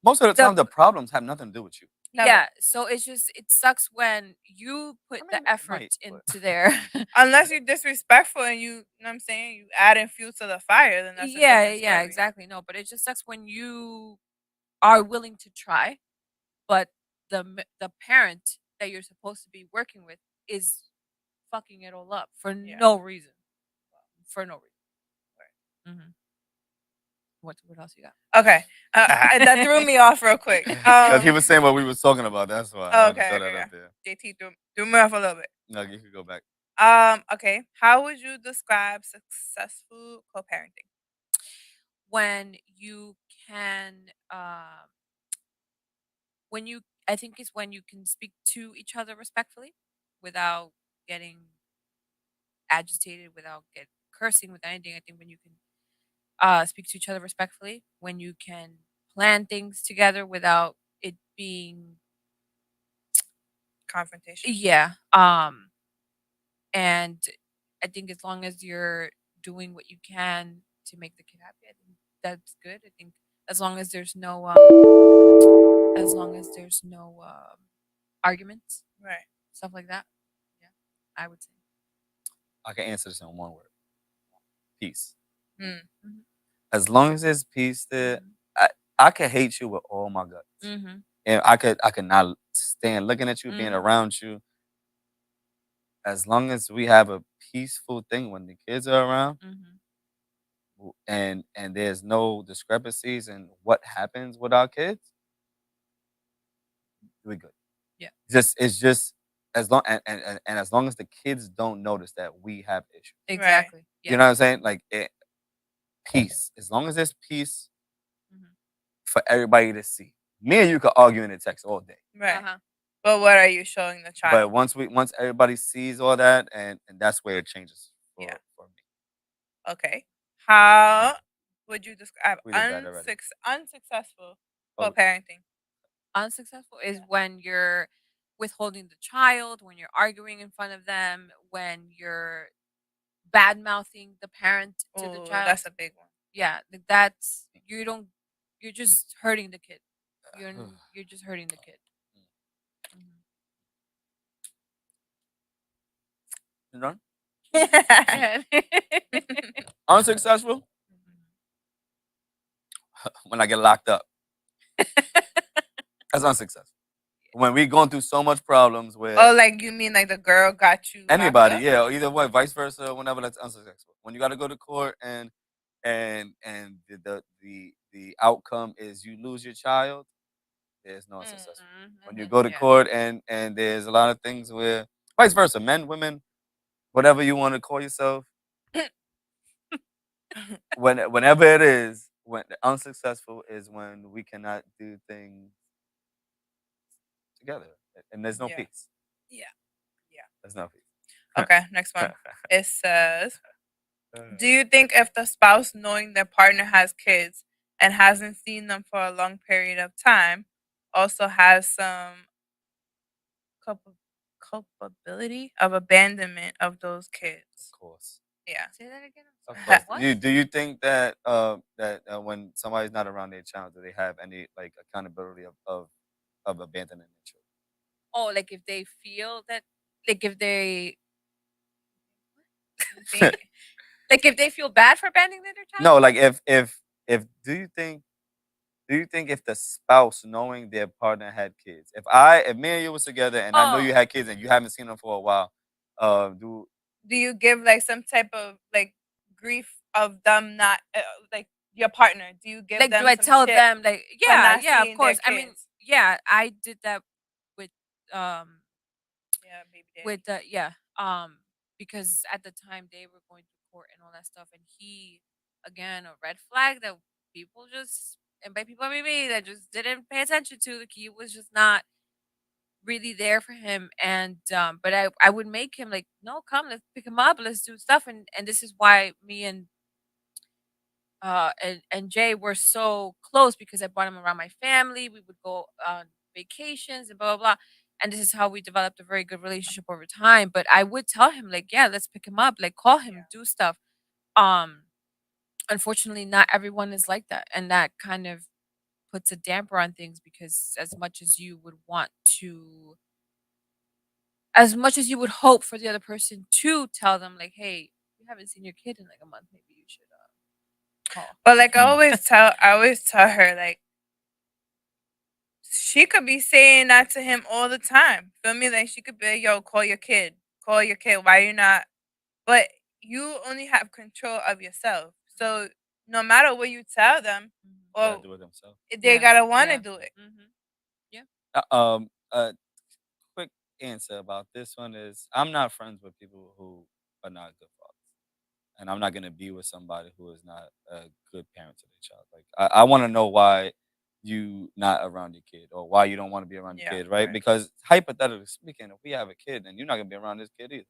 Speaker 2: Most of the
Speaker 3: the
Speaker 2: time, the problems have nothing to do with you.
Speaker 1: Never.
Speaker 3: yeah. So it's just it sucks when you put
Speaker 2: I mean,
Speaker 3: the
Speaker 2: it
Speaker 3: effort
Speaker 2: might, but-
Speaker 3: into there.
Speaker 1: Unless you're disrespectful and you know what I'm saying, you adding fuel to the fire, then that's a
Speaker 3: Yeah,
Speaker 1: different
Speaker 3: yeah,
Speaker 1: story.
Speaker 3: exactly. No, but it just sucks when you are willing to try, but the parent that you're supposed to be working with is fucking it all up for
Speaker 1: Yeah.
Speaker 3: no reason. For no reason. hmm What else you got?
Speaker 1: Okay. That threw me off real quick.
Speaker 2: Because he was saying what we was talking about. That's why I had to
Speaker 1: Okay,
Speaker 2: throw
Speaker 1: okay,
Speaker 2: that
Speaker 1: yeah.
Speaker 2: up there.
Speaker 1: JT threw me off a little bit.
Speaker 2: No, you could go back.
Speaker 1: Okay. How would you describe successful co-parenting?
Speaker 3: When you can, when you, I think it's when you can speak to each other respectfully without getting agitated, without get cursing, with anything. I think when you can speak to each other respectfully, when you can plan things together without it being,
Speaker 1: Confrontation.
Speaker 3: yeah. And I think as long as you're doing what you can to make the kid happy, I think that's good. I think as long as there's no arguments,
Speaker 1: Right.
Speaker 3: stuff like that. Yeah, I would say.
Speaker 2: I can answer this in one word. Peace.
Speaker 1: Mm.
Speaker 3: Mhm.
Speaker 2: As long as there's peace there,
Speaker 3: Mhm.
Speaker 2: I could hate you with all my guts.
Speaker 3: Mhm.
Speaker 2: And I could not stand looking at you, being
Speaker 3: Mhm.
Speaker 2: around you. As long as we have a peaceful thing when the kids are around,
Speaker 3: Mhm.
Speaker 2: and there's no discrepancies in what happens with our kids, we good.
Speaker 3: Yeah.
Speaker 2: It's just as long and as long as the kids don't notice that we have issues.
Speaker 3: Exactly. Yeah.
Speaker 2: You know what I'm saying? Like peace. As long as there's peace
Speaker 3: Mhm.
Speaker 2: for everybody to see. Me and you could argue in the text all day.
Speaker 1: Right.
Speaker 3: Uh-huh.
Speaker 1: But what are you showing the
Speaker 2: But
Speaker 1: child?
Speaker 2: once everybody sees all that, and that's where it changes for,
Speaker 1: Yeah.
Speaker 2: for me.
Speaker 1: Okay. How would you describe
Speaker 2: We did that already.
Speaker 1: unsuccessful
Speaker 2: Oh.
Speaker 1: co-parenting?
Speaker 3: Unsuccessful is
Speaker 1: Yeah.
Speaker 3: when you're withholding the child, when you're arguing in front of them, when you're bad mouthing the parent to the
Speaker 1: Oh,
Speaker 3: child.
Speaker 1: that's a big one.
Speaker 3: Yeah, that's you're just hurting the kid. You're just hurting the kid.
Speaker 2: You done?
Speaker 3: Yeah.
Speaker 2: Unsuccessful when I get locked up. That's unsuccessful. When we going through so much problems with
Speaker 1: Oh, like you mean like the girl got you locked
Speaker 2: anybody,
Speaker 1: up?
Speaker 2: yeah, or either way, vice versa, whenever that's unsuccessful. When you got to go to court and the outcome is you lose your child, there's no unsuccessful. When you go to
Speaker 3: Yeah.
Speaker 2: court and there's a lot of things where vice versa, men, women, whatever you want to call yourself, whenever it is, when unsuccessful is when we cannot do things together, and there's no
Speaker 1: Yeah.
Speaker 2: peace.
Speaker 1: Yeah.
Speaker 2: There's no peace.
Speaker 1: Okay, next one. It says, do you think if the spouse knowing their partner has kids and hasn't seen them for a long period of time also has some culpability of abandonment of those kids?
Speaker 2: Of course.
Speaker 1: Yeah.
Speaker 3: Say that again.
Speaker 2: Of
Speaker 3: I'm
Speaker 2: course.
Speaker 3: sorry. What?
Speaker 2: Do you think that when somebody's not around their child, do they have any like accountability of abandoning their children?
Speaker 3: Oh, like if they feel that, like if they,
Speaker 1: Think-
Speaker 3: like if they feel bad for abandoning their child.
Speaker 2: No, like if do you think if the spouse knowing their partner had kids, if me and you was together and I know you
Speaker 3: Oh.
Speaker 2: had kids and you haven't seen them for a while, do
Speaker 1: do you give like some type of like grief of them not like your partner? Do you give
Speaker 3: Like,
Speaker 1: them
Speaker 3: do I
Speaker 1: some
Speaker 3: tell
Speaker 1: shit
Speaker 3: them like,
Speaker 1: for
Speaker 3: yeah,
Speaker 1: not
Speaker 3: yeah, of
Speaker 1: seeing their
Speaker 3: course. I mean,
Speaker 1: kids?
Speaker 3: yeah, I did that with
Speaker 1: Yeah, baby daddy.
Speaker 3: with the because at the time they were going to court and all that stuff, and he, again, a red flag that people just, and by people I mean me, that just didn't pay attention to. Like, he was just not really there for him, and but I would make him like, no, come, let's pick him up, let's do stuff, and this is why me and Jay were so close, because I brought him around my family. We would go on vacations and blah blah blah. And this is how we developed a very good relationship over time. But I would tell him like, yeah, let's pick him up, like call him,
Speaker 1: Yeah.
Speaker 3: do stuff. Um, Unfortunately, not everyone is like that, and that kind of puts a damper on things, because as much as you would want to, as much as you would hope for the other person to tell them like, hey, you haven't seen your kid in like a month, maybe you should call.
Speaker 1: But like I always tell her like she could be saying that to him all the time. Feel me? Like she could be, yo, call your kid. Call your kid. Why you not? But you only have control of yourself. So no matter what you tell them,
Speaker 2: Gotta
Speaker 1: or
Speaker 2: do it themselves.
Speaker 1: they
Speaker 3: Yeah,
Speaker 1: gotta want to
Speaker 3: yeah.
Speaker 1: do it.
Speaker 2: A quick answer about this one is I'm not friends with people who are not good fathers, and I'm not gonna be with somebody who is not a good parent to their child. Like I want to know why you not around your kid or why you don't want to be around your
Speaker 1: Yeah,
Speaker 2: kid, right?
Speaker 1: right.
Speaker 2: Because hypothetically speaking, if we have a kid, then you're not gonna be around this kid either.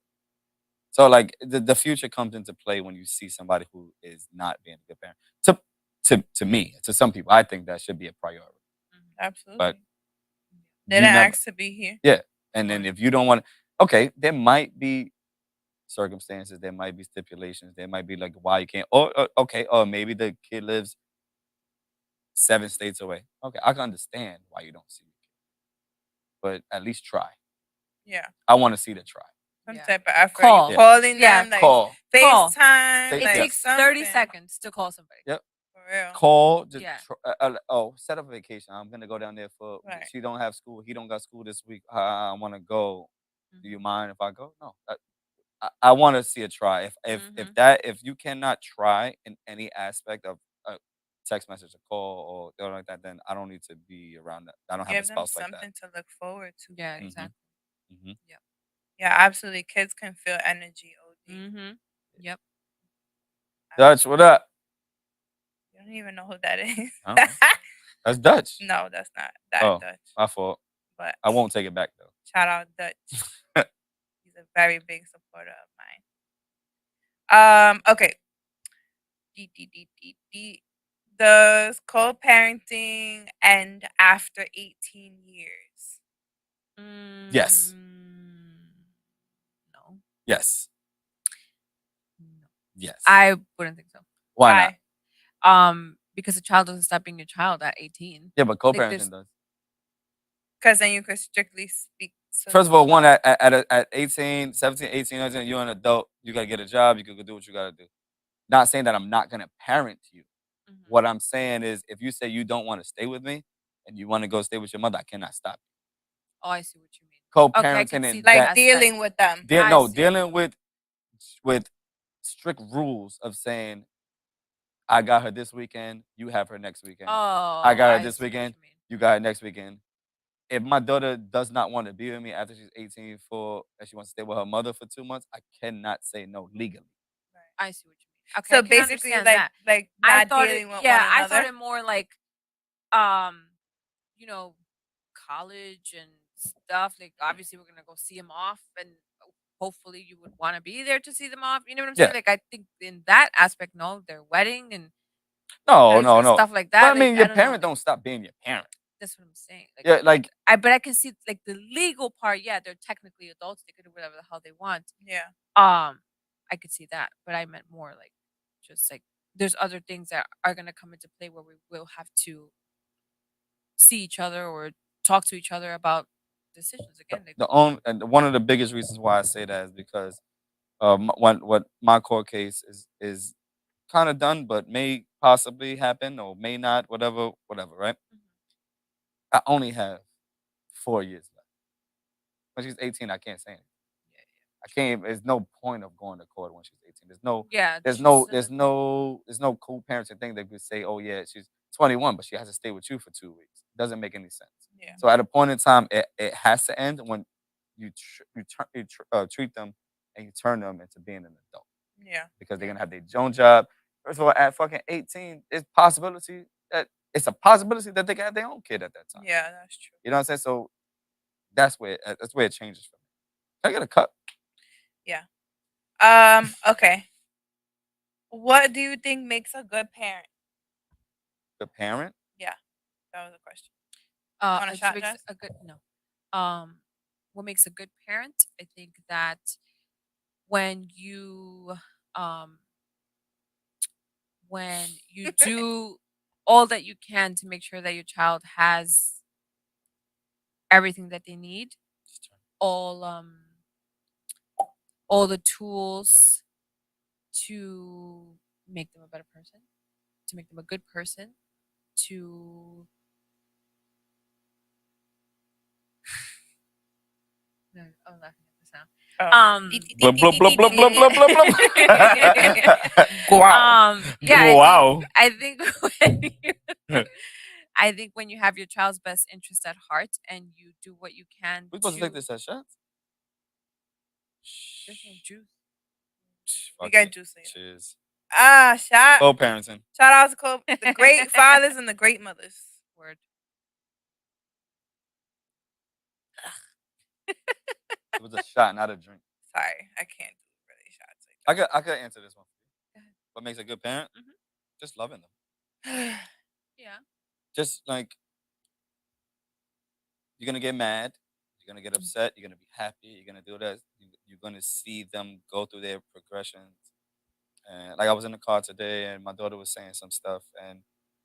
Speaker 2: So like the future comes into play when you see somebody who is not being a good parent. To me, to some people, I think that should be a priority.
Speaker 1: Absolutely.
Speaker 2: But
Speaker 1: They
Speaker 2: you
Speaker 1: didn't
Speaker 2: never,
Speaker 1: ask to be here.
Speaker 2: yeah. And then
Speaker 1: Right.
Speaker 2: if you don't want, okay, there might be circumstances, there might be stipulations, there might be like why you can't. Or okay, or maybe the kid lives 7 states away. Okay, I can understand why you don't see your kid, but at least try.
Speaker 1: Yeah.
Speaker 2: I want to see the try.
Speaker 1: Some
Speaker 3: Yeah.
Speaker 1: type of effort.
Speaker 3: Call.
Speaker 1: You calling
Speaker 3: Yeah,
Speaker 1: them, like
Speaker 2: Call.
Speaker 3: Call.
Speaker 1: FaceTime.
Speaker 2: It
Speaker 3: It
Speaker 1: like
Speaker 3: takes
Speaker 1: something.
Speaker 3: 30 seconds to call somebody.
Speaker 2: Yep.
Speaker 1: For real.
Speaker 2: Call. Just
Speaker 3: Yeah.
Speaker 2: set up a vacation. I'm gonna go down there for.
Speaker 1: Right.
Speaker 2: She don't have school. He don't got school this week. I want to go. Do you mind if I go? No. I want to see a try. If you cannot try in any aspect of a text message, a call, or like that, then I don't need to be around that. I don't have a
Speaker 1: Give them
Speaker 2: spouse like that.
Speaker 1: something to look forward to.
Speaker 3: Yeah,
Speaker 2: Mhm.
Speaker 3: exactly.
Speaker 2: hmm
Speaker 1: Yeah, absolutely. Kids can feel energy. OD.
Speaker 3: Mm-hmm. Yep.
Speaker 2: Dutch, what up?
Speaker 1: You don't even know who that is.
Speaker 2: Oh, that's Dutch.
Speaker 1: No, that's not that
Speaker 2: Oh,
Speaker 1: Dutch.
Speaker 2: my fault.
Speaker 1: But
Speaker 2: I won't take it back though.
Speaker 1: shout out Dutch. He's a very big supporter of mine. Okay. Does co-parenting end after 18 years?
Speaker 2: Yes.
Speaker 3: No.
Speaker 2: Yes.
Speaker 3: No.
Speaker 2: Yes.
Speaker 3: I wouldn't think so.
Speaker 2: Why not?
Speaker 3: Because a child doesn't stop being a child at 18.
Speaker 2: Yeah, but
Speaker 3: there's-
Speaker 2: co-parenting does.
Speaker 1: Because then you could strictly speak to
Speaker 2: First of
Speaker 1: the
Speaker 2: all, one
Speaker 1: child.
Speaker 2: at 18, 17, 18, 19, you're an adult. You gotta get a job. You could do what you gotta do. Not saying that I'm not gonna parent you.
Speaker 3: Mhm.
Speaker 2: What I'm saying is, if you say you don't want to stay with me and you want to go stay with your mother, I cannot stop you.
Speaker 3: Oh, I see what you mean.
Speaker 2: Co-parenting
Speaker 3: I can see
Speaker 2: and
Speaker 3: that
Speaker 1: Like
Speaker 2: that,
Speaker 3: aspect.
Speaker 1: dealing with them.
Speaker 3: I
Speaker 2: no,
Speaker 3: see.
Speaker 2: dealing with strict rules of saying, I got her this weekend, you have her next weekend.
Speaker 3: Oh,
Speaker 2: I got her
Speaker 3: see
Speaker 2: this
Speaker 3: what
Speaker 2: weekend,
Speaker 3: you mean.
Speaker 2: you got her next weekend. If my daughter does not want to be with me after she's 18 and she wants to stay with her mother for 2 months, I cannot say no legally.
Speaker 3: I see what you mean. Okay,
Speaker 1: So
Speaker 3: I can
Speaker 1: basically,
Speaker 3: understand
Speaker 1: like
Speaker 3: that.
Speaker 1: like
Speaker 3: I
Speaker 1: not
Speaker 3: thought
Speaker 1: dealing
Speaker 3: it.
Speaker 1: with
Speaker 3: Yeah,
Speaker 1: one
Speaker 3: I
Speaker 1: another.
Speaker 3: thought it more like, um, you know, college and stuff. Like, obviously, we're gonna go see them off, and hopefully, you would want to be there to see them off. You know what I'm saying?
Speaker 2: Yeah.
Speaker 3: Like, I think in that aspect, no, their wedding and
Speaker 2: No,
Speaker 3: and
Speaker 2: no.
Speaker 3: stuff like that.
Speaker 2: But I
Speaker 3: like,
Speaker 2: mean, your
Speaker 3: don't know,
Speaker 2: parent
Speaker 3: like,
Speaker 2: don't stop being your parent.
Speaker 3: That's what I'm saying. Like,
Speaker 2: Yeah, like
Speaker 3: but I can see like the legal part. Yeah, they're technically adults. They can do whatever the hell they want.
Speaker 1: Yeah.
Speaker 3: I could see that, but I meant more like just like there's other things that are gonna come into play where we will have to see each other or talk to each other about decisions again. Like,
Speaker 2: and one of the biggest reasons why I say that is because what my court case is kind of done, but may possibly happen or may not, whatever, right? I only have 4 years left. When she's 18, I can't say anything. I can't. There's no point of going to court when she's 18. There's no co-parenting thing that could say, oh yeah, she's 21, but she has to stay with you for 2 weeks. Doesn't make any sense.
Speaker 1: Yeah.
Speaker 2: So at a point in time, it has to end when you treat them and you turn them into being an adult
Speaker 1: Yeah.
Speaker 2: because they're gonna have their own job. First of all, at fucking 18, it's a possibility that they can have their own kid at that time.
Speaker 1: Yeah, that's true.
Speaker 2: You know what I'm saying? So that's where it changes for me. Can I get a cup?
Speaker 1: Okay. What do you think makes a good parent?
Speaker 2: The parent?
Speaker 1: That was a question. Want a
Speaker 3: it
Speaker 1: shot,
Speaker 3: makes
Speaker 1: Jess?
Speaker 3: a good no. What makes a good parent? I think that when you um when you do all that you can to make sure that your child has everything that they need, all the tools to make them a better person, to make them a good person, to no, I'm laughing at this. now.
Speaker 1: Oh.
Speaker 2: Blah, blah, blah, blah, blah, blah, blah, blah.
Speaker 1: Wow.
Speaker 3: Yeah,
Speaker 2: Wow.
Speaker 3: I think when I think when you have your child's best interest at heart and you do what you can
Speaker 2: We supposed to take this as shots?
Speaker 3: Drinking juice.
Speaker 1: We
Speaker 2: Fuck
Speaker 1: got
Speaker 2: it.
Speaker 1: juice later.
Speaker 2: Cheers.
Speaker 1: Shout
Speaker 2: Co-parenting.
Speaker 1: out to the great fathers and the great mothers.
Speaker 3: Word.
Speaker 2: It was a shot, not a drink.
Speaker 1: Sorry, I can't do really shots like
Speaker 2: I could answer this one.
Speaker 3: Go ahead.
Speaker 2: What makes a good parent?
Speaker 3: Mhm.
Speaker 2: Just loving them.
Speaker 1: that.
Speaker 3: Yeah.
Speaker 2: Just like you're gonna get mad, you're gonna get upset, you're gonna be happy, you're gonna do this. You're gonna see them go through their progressions. And like I was in the car today, and my daughter was saying some stuff, and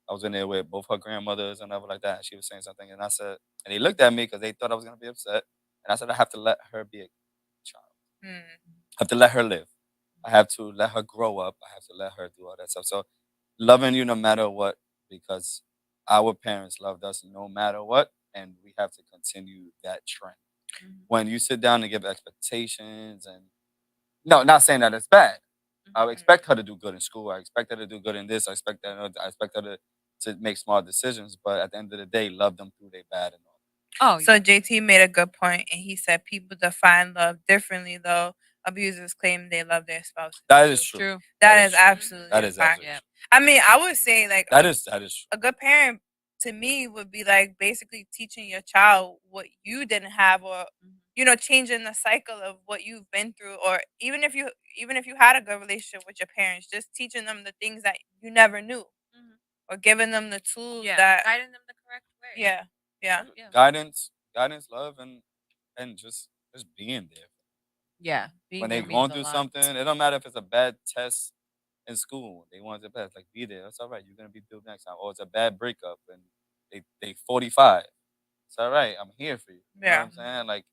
Speaker 2: I was in there with both her grandmothers and everything like that. And she was saying something, and I said, and they looked at me because they thought I was gonna be upset, and I said I have to let her be a child.
Speaker 1: Mm.
Speaker 2: I have to let her live. I have to let her grow up. I have to let her do all that stuff. So loving you no matter what, because our parents loved us no matter what, and we have to continue that trend.
Speaker 3: Mhm.
Speaker 2: When you sit down and give expectations, and no, not saying that it's bad. I would expect her to do good in school. I expect her to do good in this. I expect her to make smart decisions. But at the end of the day, love them through their bad and all.
Speaker 3: Oh,
Speaker 1: So
Speaker 3: yeah.
Speaker 1: JT made a good point, and he said people define love differently. Though abusers claim they love their spouses.
Speaker 2: That is true.
Speaker 3: True.
Speaker 1: That is
Speaker 2: true.
Speaker 1: absolutely
Speaker 2: That
Speaker 1: a
Speaker 2: is
Speaker 1: fact.
Speaker 2: absolutely
Speaker 3: Yeah.
Speaker 2: true.
Speaker 1: I mean, I would say like
Speaker 2: That is true.
Speaker 1: a good parent to me would be like basically teaching your child what you didn't have, or changing the cycle of what you've been through, or even if you had a good relationship with your parents, just teaching them the things that you never knew, or giving them the tools
Speaker 3: Yeah.
Speaker 1: that
Speaker 3: Guiding them the correct way.
Speaker 1: yeah.
Speaker 3: Yeah.
Speaker 2: Guidance, love, and just being there.
Speaker 3: Yeah. Being
Speaker 2: When
Speaker 3: there
Speaker 2: they're
Speaker 3: means
Speaker 2: going
Speaker 3: a
Speaker 2: through
Speaker 3: lot.
Speaker 2: something, it don't matter if it's a bad test in school. They want to pass. Like, be there. That's all right. You're gonna be through next time. Or it's a bad breakup and they 45. It's all right. I'm here for you. You know what I'm saying? Like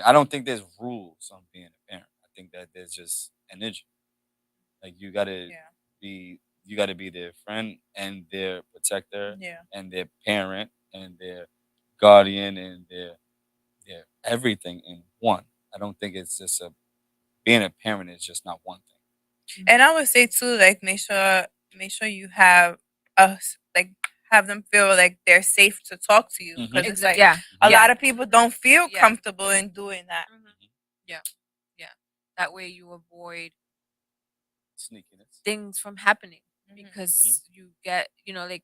Speaker 2: I don't think there's rules on being a parent. I think that there's just energy. Like you gotta be their friend and their protector
Speaker 1: Yeah.
Speaker 2: and their parent and their guardian and their everything in one. I don't think it's just being a parent is just not one thing.
Speaker 1: And I would say too, like make sure you have us like have them feel like they're safe to talk to you, because it's like a lot of people don't feel comfortable in doing that.
Speaker 3: Yeah. Yeah. That way you avoid
Speaker 2: Sneakiness.
Speaker 3: things from happening, because you get, like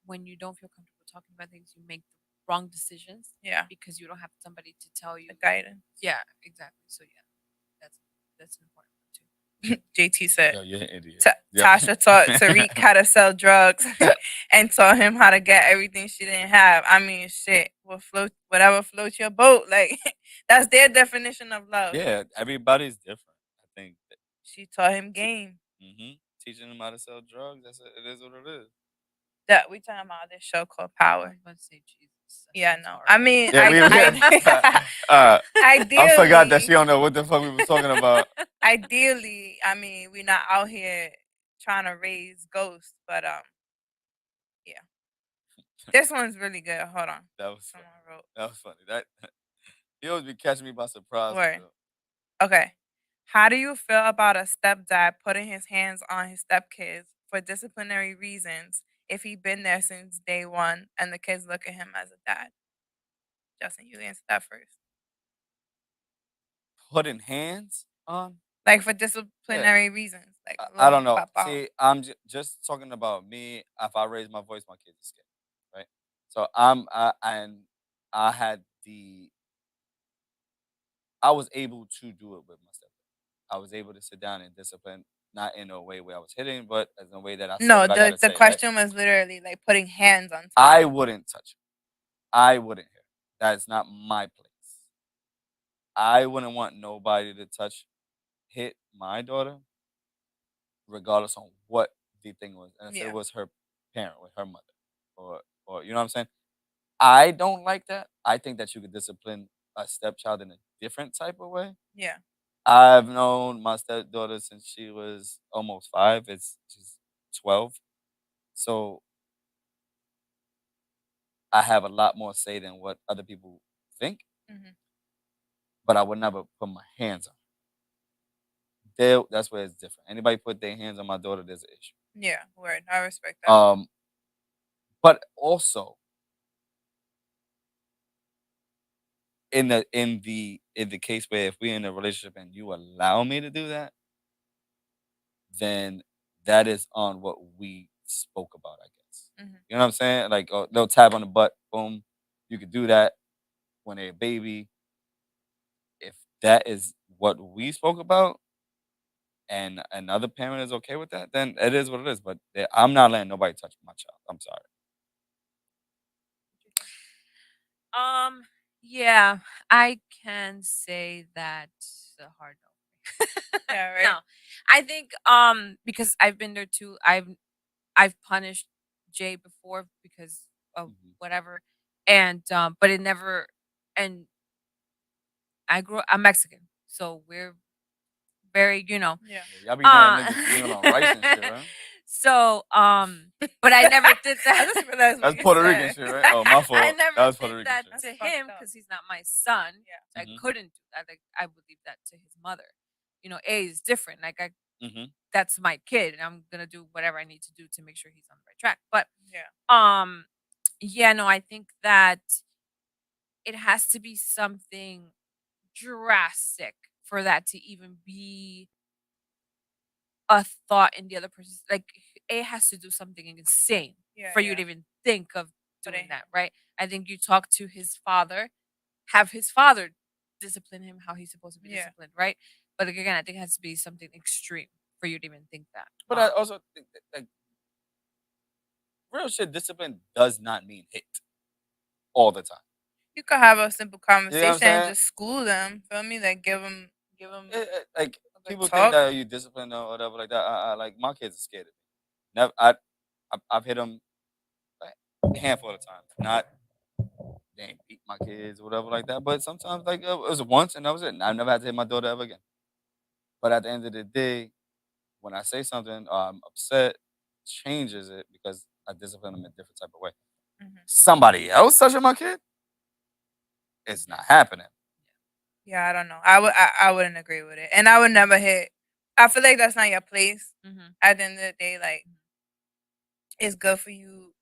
Speaker 3: when you don't feel comfortable talking about things, you make the wrong decisions.
Speaker 1: Yeah.
Speaker 3: Because you don't have somebody to tell you
Speaker 1: The guidance.
Speaker 3: Yeah, exactly. So yeah, that's an important one too.
Speaker 1: JT said,
Speaker 2: Yo, you're an idiot.
Speaker 1: Tasha taught Tariq how to sell drugs and taught him how to get everything she didn't have. I mean, shit, whatever floats your boat. Like, that's their definition of love.
Speaker 2: Yeah, everybody's different. I think
Speaker 1: she taught him game.
Speaker 2: Teaching them how to sell drugs. It is what it is.
Speaker 1: That we talking about this show called Power.
Speaker 3: I was about to say Jesus.
Speaker 1: Yeah, no. I mean, ideally,
Speaker 2: I forgot that she don't know what the fuck we were talking about.
Speaker 1: Ideally, I mean, we're not out here trying to raise ghosts, but yeah. This one's really good. Hold on.
Speaker 2: That was
Speaker 1: someone wrote.
Speaker 2: That was funny. That he always be catching me by surprise.
Speaker 1: Word. Okay. How do you feel about a stepdad putting his hands on his stepkids for disciplinary reasons if he's been there since day one and the kids look at him as a dad? Justin, you answer that first.
Speaker 2: Putting hands on?
Speaker 1: Like for disciplinary reasons. Like
Speaker 2: I don't know. See, I'm just talking about me. If I raise my voice, my kids are scared, right? So I was able to do it with my stepdad. I was able to sit down and discipline, not in a way where I was hitting, but as a way that I said
Speaker 1: no.
Speaker 2: what I gotta
Speaker 1: The
Speaker 2: say,
Speaker 1: question was literally like putting hands on.
Speaker 2: I wouldn't touch him. I wouldn't hit him. That's not my place. I wouldn't want nobody to hit my daughter, regardless on what the thing was. And if it was her parent with her mother, or you know what I'm saying? I don't like that. I think that you could discipline a stepchild in a different type of way.
Speaker 1: Yeah.
Speaker 2: I've known my stepdaughter since she was almost 5. She's 12. So I have a lot more say than what other people think. but I would never put my hands on her. That's where it's different. Anybody put their hands on my daughter, there's an issue.
Speaker 1: Yeah, word. I respect that.
Speaker 2: But also in the case where if we're in a relationship and you allow me to do that, then that is on what we spoke about, I guess.
Speaker 1: Mhm.
Speaker 2: You know what I'm saying? Like, they'll tap on the butt, boom. You could do that when they're a baby. If that is what we spoke about, and another parent is okay with that, then it is what it is. But I'm not letting nobody touch my child. I'm sorry.
Speaker 3: Yeah, I can say that a hard no.
Speaker 1: Yeah, right.
Speaker 3: No, I think because I've been there too. I've punished Jay before because of
Speaker 2: Mhm.
Speaker 3: whatever, and but it never. And I'm Mexican, so we're very,
Speaker 1: Yeah.
Speaker 2: Yeah, y'all be letting
Speaker 3: uh,
Speaker 2: niggas steal on rice and shit, right?
Speaker 3: so but I never did
Speaker 1: I
Speaker 3: that.
Speaker 1: just realized what
Speaker 2: That's
Speaker 1: you
Speaker 2: Puerto Rican
Speaker 1: said.
Speaker 2: shit, right? Oh, my fault.
Speaker 3: I never
Speaker 2: That was
Speaker 3: did
Speaker 2: Puerto Rican
Speaker 3: that
Speaker 2: shit.
Speaker 1: That's
Speaker 3: to
Speaker 1: fucked
Speaker 3: him
Speaker 1: up.
Speaker 3: because he's not my son.
Speaker 1: Yeah.
Speaker 3: So I
Speaker 2: Mhm.
Speaker 3: couldn't do that. Like I would leave that to his mother. A is different. Like
Speaker 2: Mhm.
Speaker 3: that's my kid, and I'm gonna do whatever I need to do to make sure he's on the right track. But
Speaker 1: Yeah.
Speaker 3: yeah, no, I think that it has to be something drastic for that to even be a thought in the other person's. Like it has to do something insane
Speaker 1: Yeah.
Speaker 3: for you
Speaker 1: yeah.
Speaker 3: to even think of
Speaker 1: But
Speaker 3: doing
Speaker 1: I-
Speaker 3: that, right? I think you talk to his father, have his father discipline him how he's supposed to be
Speaker 1: Yeah.
Speaker 3: disciplined, right? But like, again, I think it has to be something extreme for you to even think that.
Speaker 2: But I also think that, like, real shit, discipline does not mean hit all the time.
Speaker 1: You could have a simple
Speaker 2: You know what I'm
Speaker 1: conversation and
Speaker 2: saying?
Speaker 1: just school them. Feel me? Like give them.
Speaker 2: Like,
Speaker 1: a good
Speaker 2: people
Speaker 1: talk.
Speaker 2: think that you disciplined or whatever like that. Like, my kids are scared of me. Never, I've hit them a handful of times. Not they ain't beat my kids or whatever like that. But sometimes, like, it was once and that was it. And I never had to hit my daughter ever again. But at the end of the day, when I say something or I'm upset, changes it because I discipline them in a different type of way.
Speaker 1: Mhm.
Speaker 2: Somebody else touching my kid, it's not happening.
Speaker 1: Yeah, I don't know. I wouldn't agree with it, and I would never hit. I feel like that's not your place.
Speaker 3: Mhm.
Speaker 1: At the end of the day, like it's good for you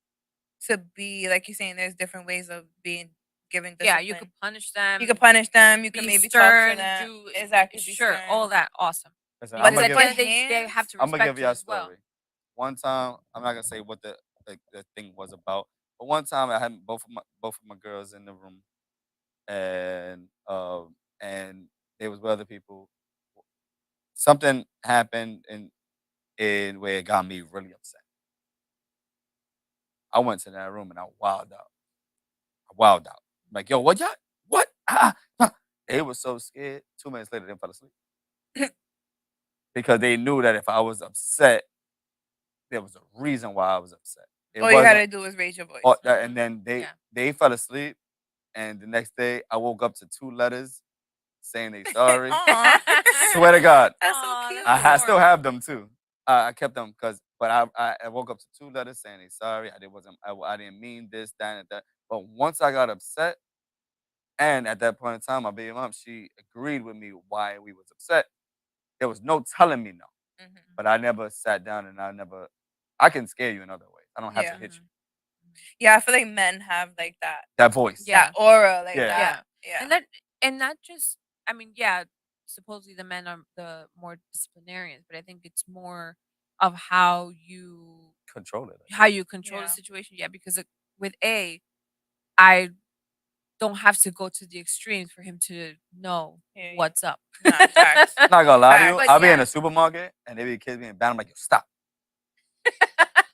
Speaker 1: to be like you're saying. There's different ways of being giving discipline.
Speaker 3: Yeah, you could punish them.
Speaker 1: You could punish them. You
Speaker 3: be
Speaker 1: could maybe
Speaker 3: stern,
Speaker 1: talk to them.
Speaker 3: do
Speaker 1: Exactly. Be
Speaker 3: sure,
Speaker 1: stern.
Speaker 3: all that, awesome.
Speaker 2: Listen,
Speaker 3: But
Speaker 2: I'm
Speaker 3: at
Speaker 2: gonna
Speaker 3: the
Speaker 2: give,
Speaker 3: end of the day, they have to
Speaker 2: I'm gonna
Speaker 3: respect
Speaker 2: give
Speaker 3: you
Speaker 2: you a
Speaker 3: as well.
Speaker 2: story. One time, I'm not gonna say what the thing was about, but one time I had both of my girls in the room, and there was with other people. Something happened in where it got me really upset. I went to that room and I wilded out. Like, yo, what y'all? What? They were so scared. 2 minutes later, they fell asleep because they knew that if I was upset, there was a reason why I was upset. It
Speaker 1: All you
Speaker 2: wasn't.
Speaker 1: gotta do is raise your voice.
Speaker 2: And then
Speaker 3: Yeah.
Speaker 2: they fell asleep, and the next day I woke up to 2 letters saying they sorry.
Speaker 1: Aw.
Speaker 2: Swear to God,
Speaker 1: That's so
Speaker 3: Aw,
Speaker 1: cute.
Speaker 3: that's
Speaker 2: still have them too. I kept them but I woke up to 2 letters saying they sorry. I didn't mean this, that, and that. But once I got upset, and at that point in time, my baby mom, she agreed with me why we was upset. There was no telling me no.
Speaker 1: Mhm.
Speaker 2: But I never sat down and I can scare you in other ways. I don't have
Speaker 1: Yeah.
Speaker 2: to hit you.
Speaker 1: Yeah, I feel like men have like that.
Speaker 2: That voice.
Speaker 3: Yeah.
Speaker 1: That aura, like
Speaker 2: Yeah.
Speaker 1: that. Yeah.
Speaker 3: And not just, I mean, yeah, supposedly the men are the more disciplinarians, but I think it's more of how you
Speaker 2: Control it.
Speaker 3: control
Speaker 1: Yeah.
Speaker 3: the situation. Yeah, because with I don't have to go to the extremes for him to know
Speaker 1: Yeah, yeah.
Speaker 3: what's up.
Speaker 1: Nah, facts.
Speaker 2: I'm not gonna lie to you.
Speaker 3: But
Speaker 2: I'll be in
Speaker 3: yeah.
Speaker 2: a supermarket and they be kids being bad. I'm like, yo, stop.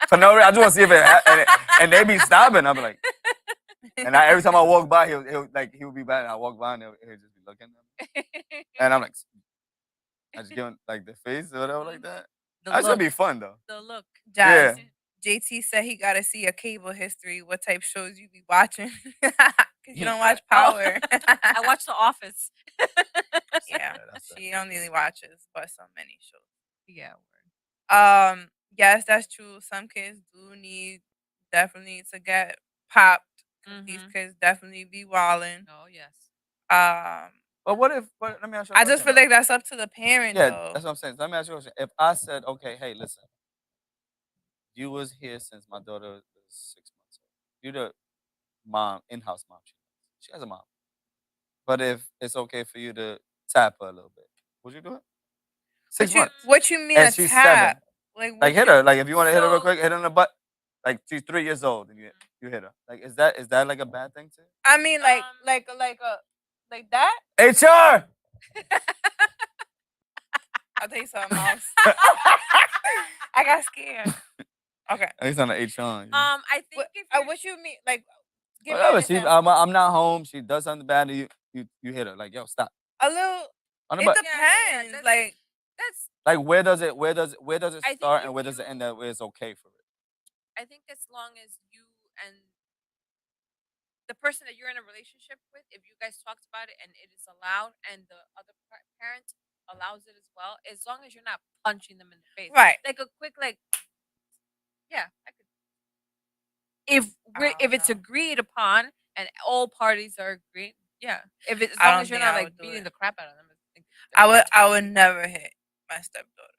Speaker 2: For no reason, I just want to see if and they be stopping. I'll be like, and every time I walk by, he would be bad, and I walk by and he'll just be looking at me. And I'm like, I just give him like the face or whatever like that.
Speaker 3: The
Speaker 2: That should
Speaker 3: look.
Speaker 2: be fun though.
Speaker 3: The look.
Speaker 1: Jazz,
Speaker 2: Yeah.
Speaker 1: JT said he gotta see your cable history. What type shows you be watching? Cause you don't watch
Speaker 3: Oh,
Speaker 1: Power.
Speaker 3: I watch The Office.
Speaker 1: Yeah,
Speaker 2: that's
Speaker 1: she only watches but so many shows.
Speaker 3: Yeah.
Speaker 1: Yes, that's true. Some kids do definitely to get popped. 'Cause these
Speaker 3: Mhm.
Speaker 1: kids definitely be wilding.
Speaker 3: Oh yes.
Speaker 2: But what if? But let me ask you a
Speaker 1: I just
Speaker 2: question,
Speaker 1: feel
Speaker 2: though.
Speaker 1: like that's up to the parent,
Speaker 2: Yeah,
Speaker 1: though.
Speaker 2: that's what I'm saying. So let me ask you a question. If I said, okay, hey, listen, you was here since my daughter was 6 months old. You the mom, in-house mom. She has a mom. But if it's okay for you to tap her a little bit, would you do it? 6 months.
Speaker 1: What you mean
Speaker 2: And
Speaker 1: a
Speaker 2: she's
Speaker 1: tap?
Speaker 2: 7.
Speaker 1: Like,
Speaker 2: Like
Speaker 1: what
Speaker 2: hit
Speaker 1: you-
Speaker 2: her. Like if you want to hit her real
Speaker 3: So-
Speaker 2: quick, hit her in the butt. Like she's 3 years old and you hit her. Like is that like a bad thing too?
Speaker 1: I mean, like that.
Speaker 2: HR.
Speaker 1: I'll tell you something else. I got scared. Okay.
Speaker 2: He's on the HR.
Speaker 3: I think
Speaker 1: What,
Speaker 3: if you're,
Speaker 1: what you mean? Like, give me
Speaker 2: Whatever.
Speaker 1: an
Speaker 2: She's
Speaker 1: example.
Speaker 2: I'm not home. She does something bad to you. You hit her. Like yo, stop.
Speaker 1: A little.
Speaker 2: On the
Speaker 1: It
Speaker 2: butt.
Speaker 1: depends.
Speaker 3: that's-
Speaker 1: Like,
Speaker 3: that's
Speaker 2: Like where does it
Speaker 3: I think
Speaker 2: start
Speaker 3: if
Speaker 2: and where does it
Speaker 3: you-
Speaker 2: end that where it's okay for it?
Speaker 3: I think as long as you and the person that you're in a relationship with, if you guys talked about it and it is allowed, and the other parent allows it as well, as long as you're not punching them in the face,
Speaker 1: right.
Speaker 3: like a quick yeah, I could. If it's
Speaker 1: know.
Speaker 3: agreed upon and all parties are agreed, yeah. If it's as
Speaker 1: I
Speaker 3: long
Speaker 1: don't
Speaker 3: as you're
Speaker 1: think
Speaker 3: not
Speaker 1: I
Speaker 3: like
Speaker 1: would do
Speaker 3: beating
Speaker 1: it.
Speaker 3: the crap out of them.
Speaker 1: I would never hit my stepdaughter.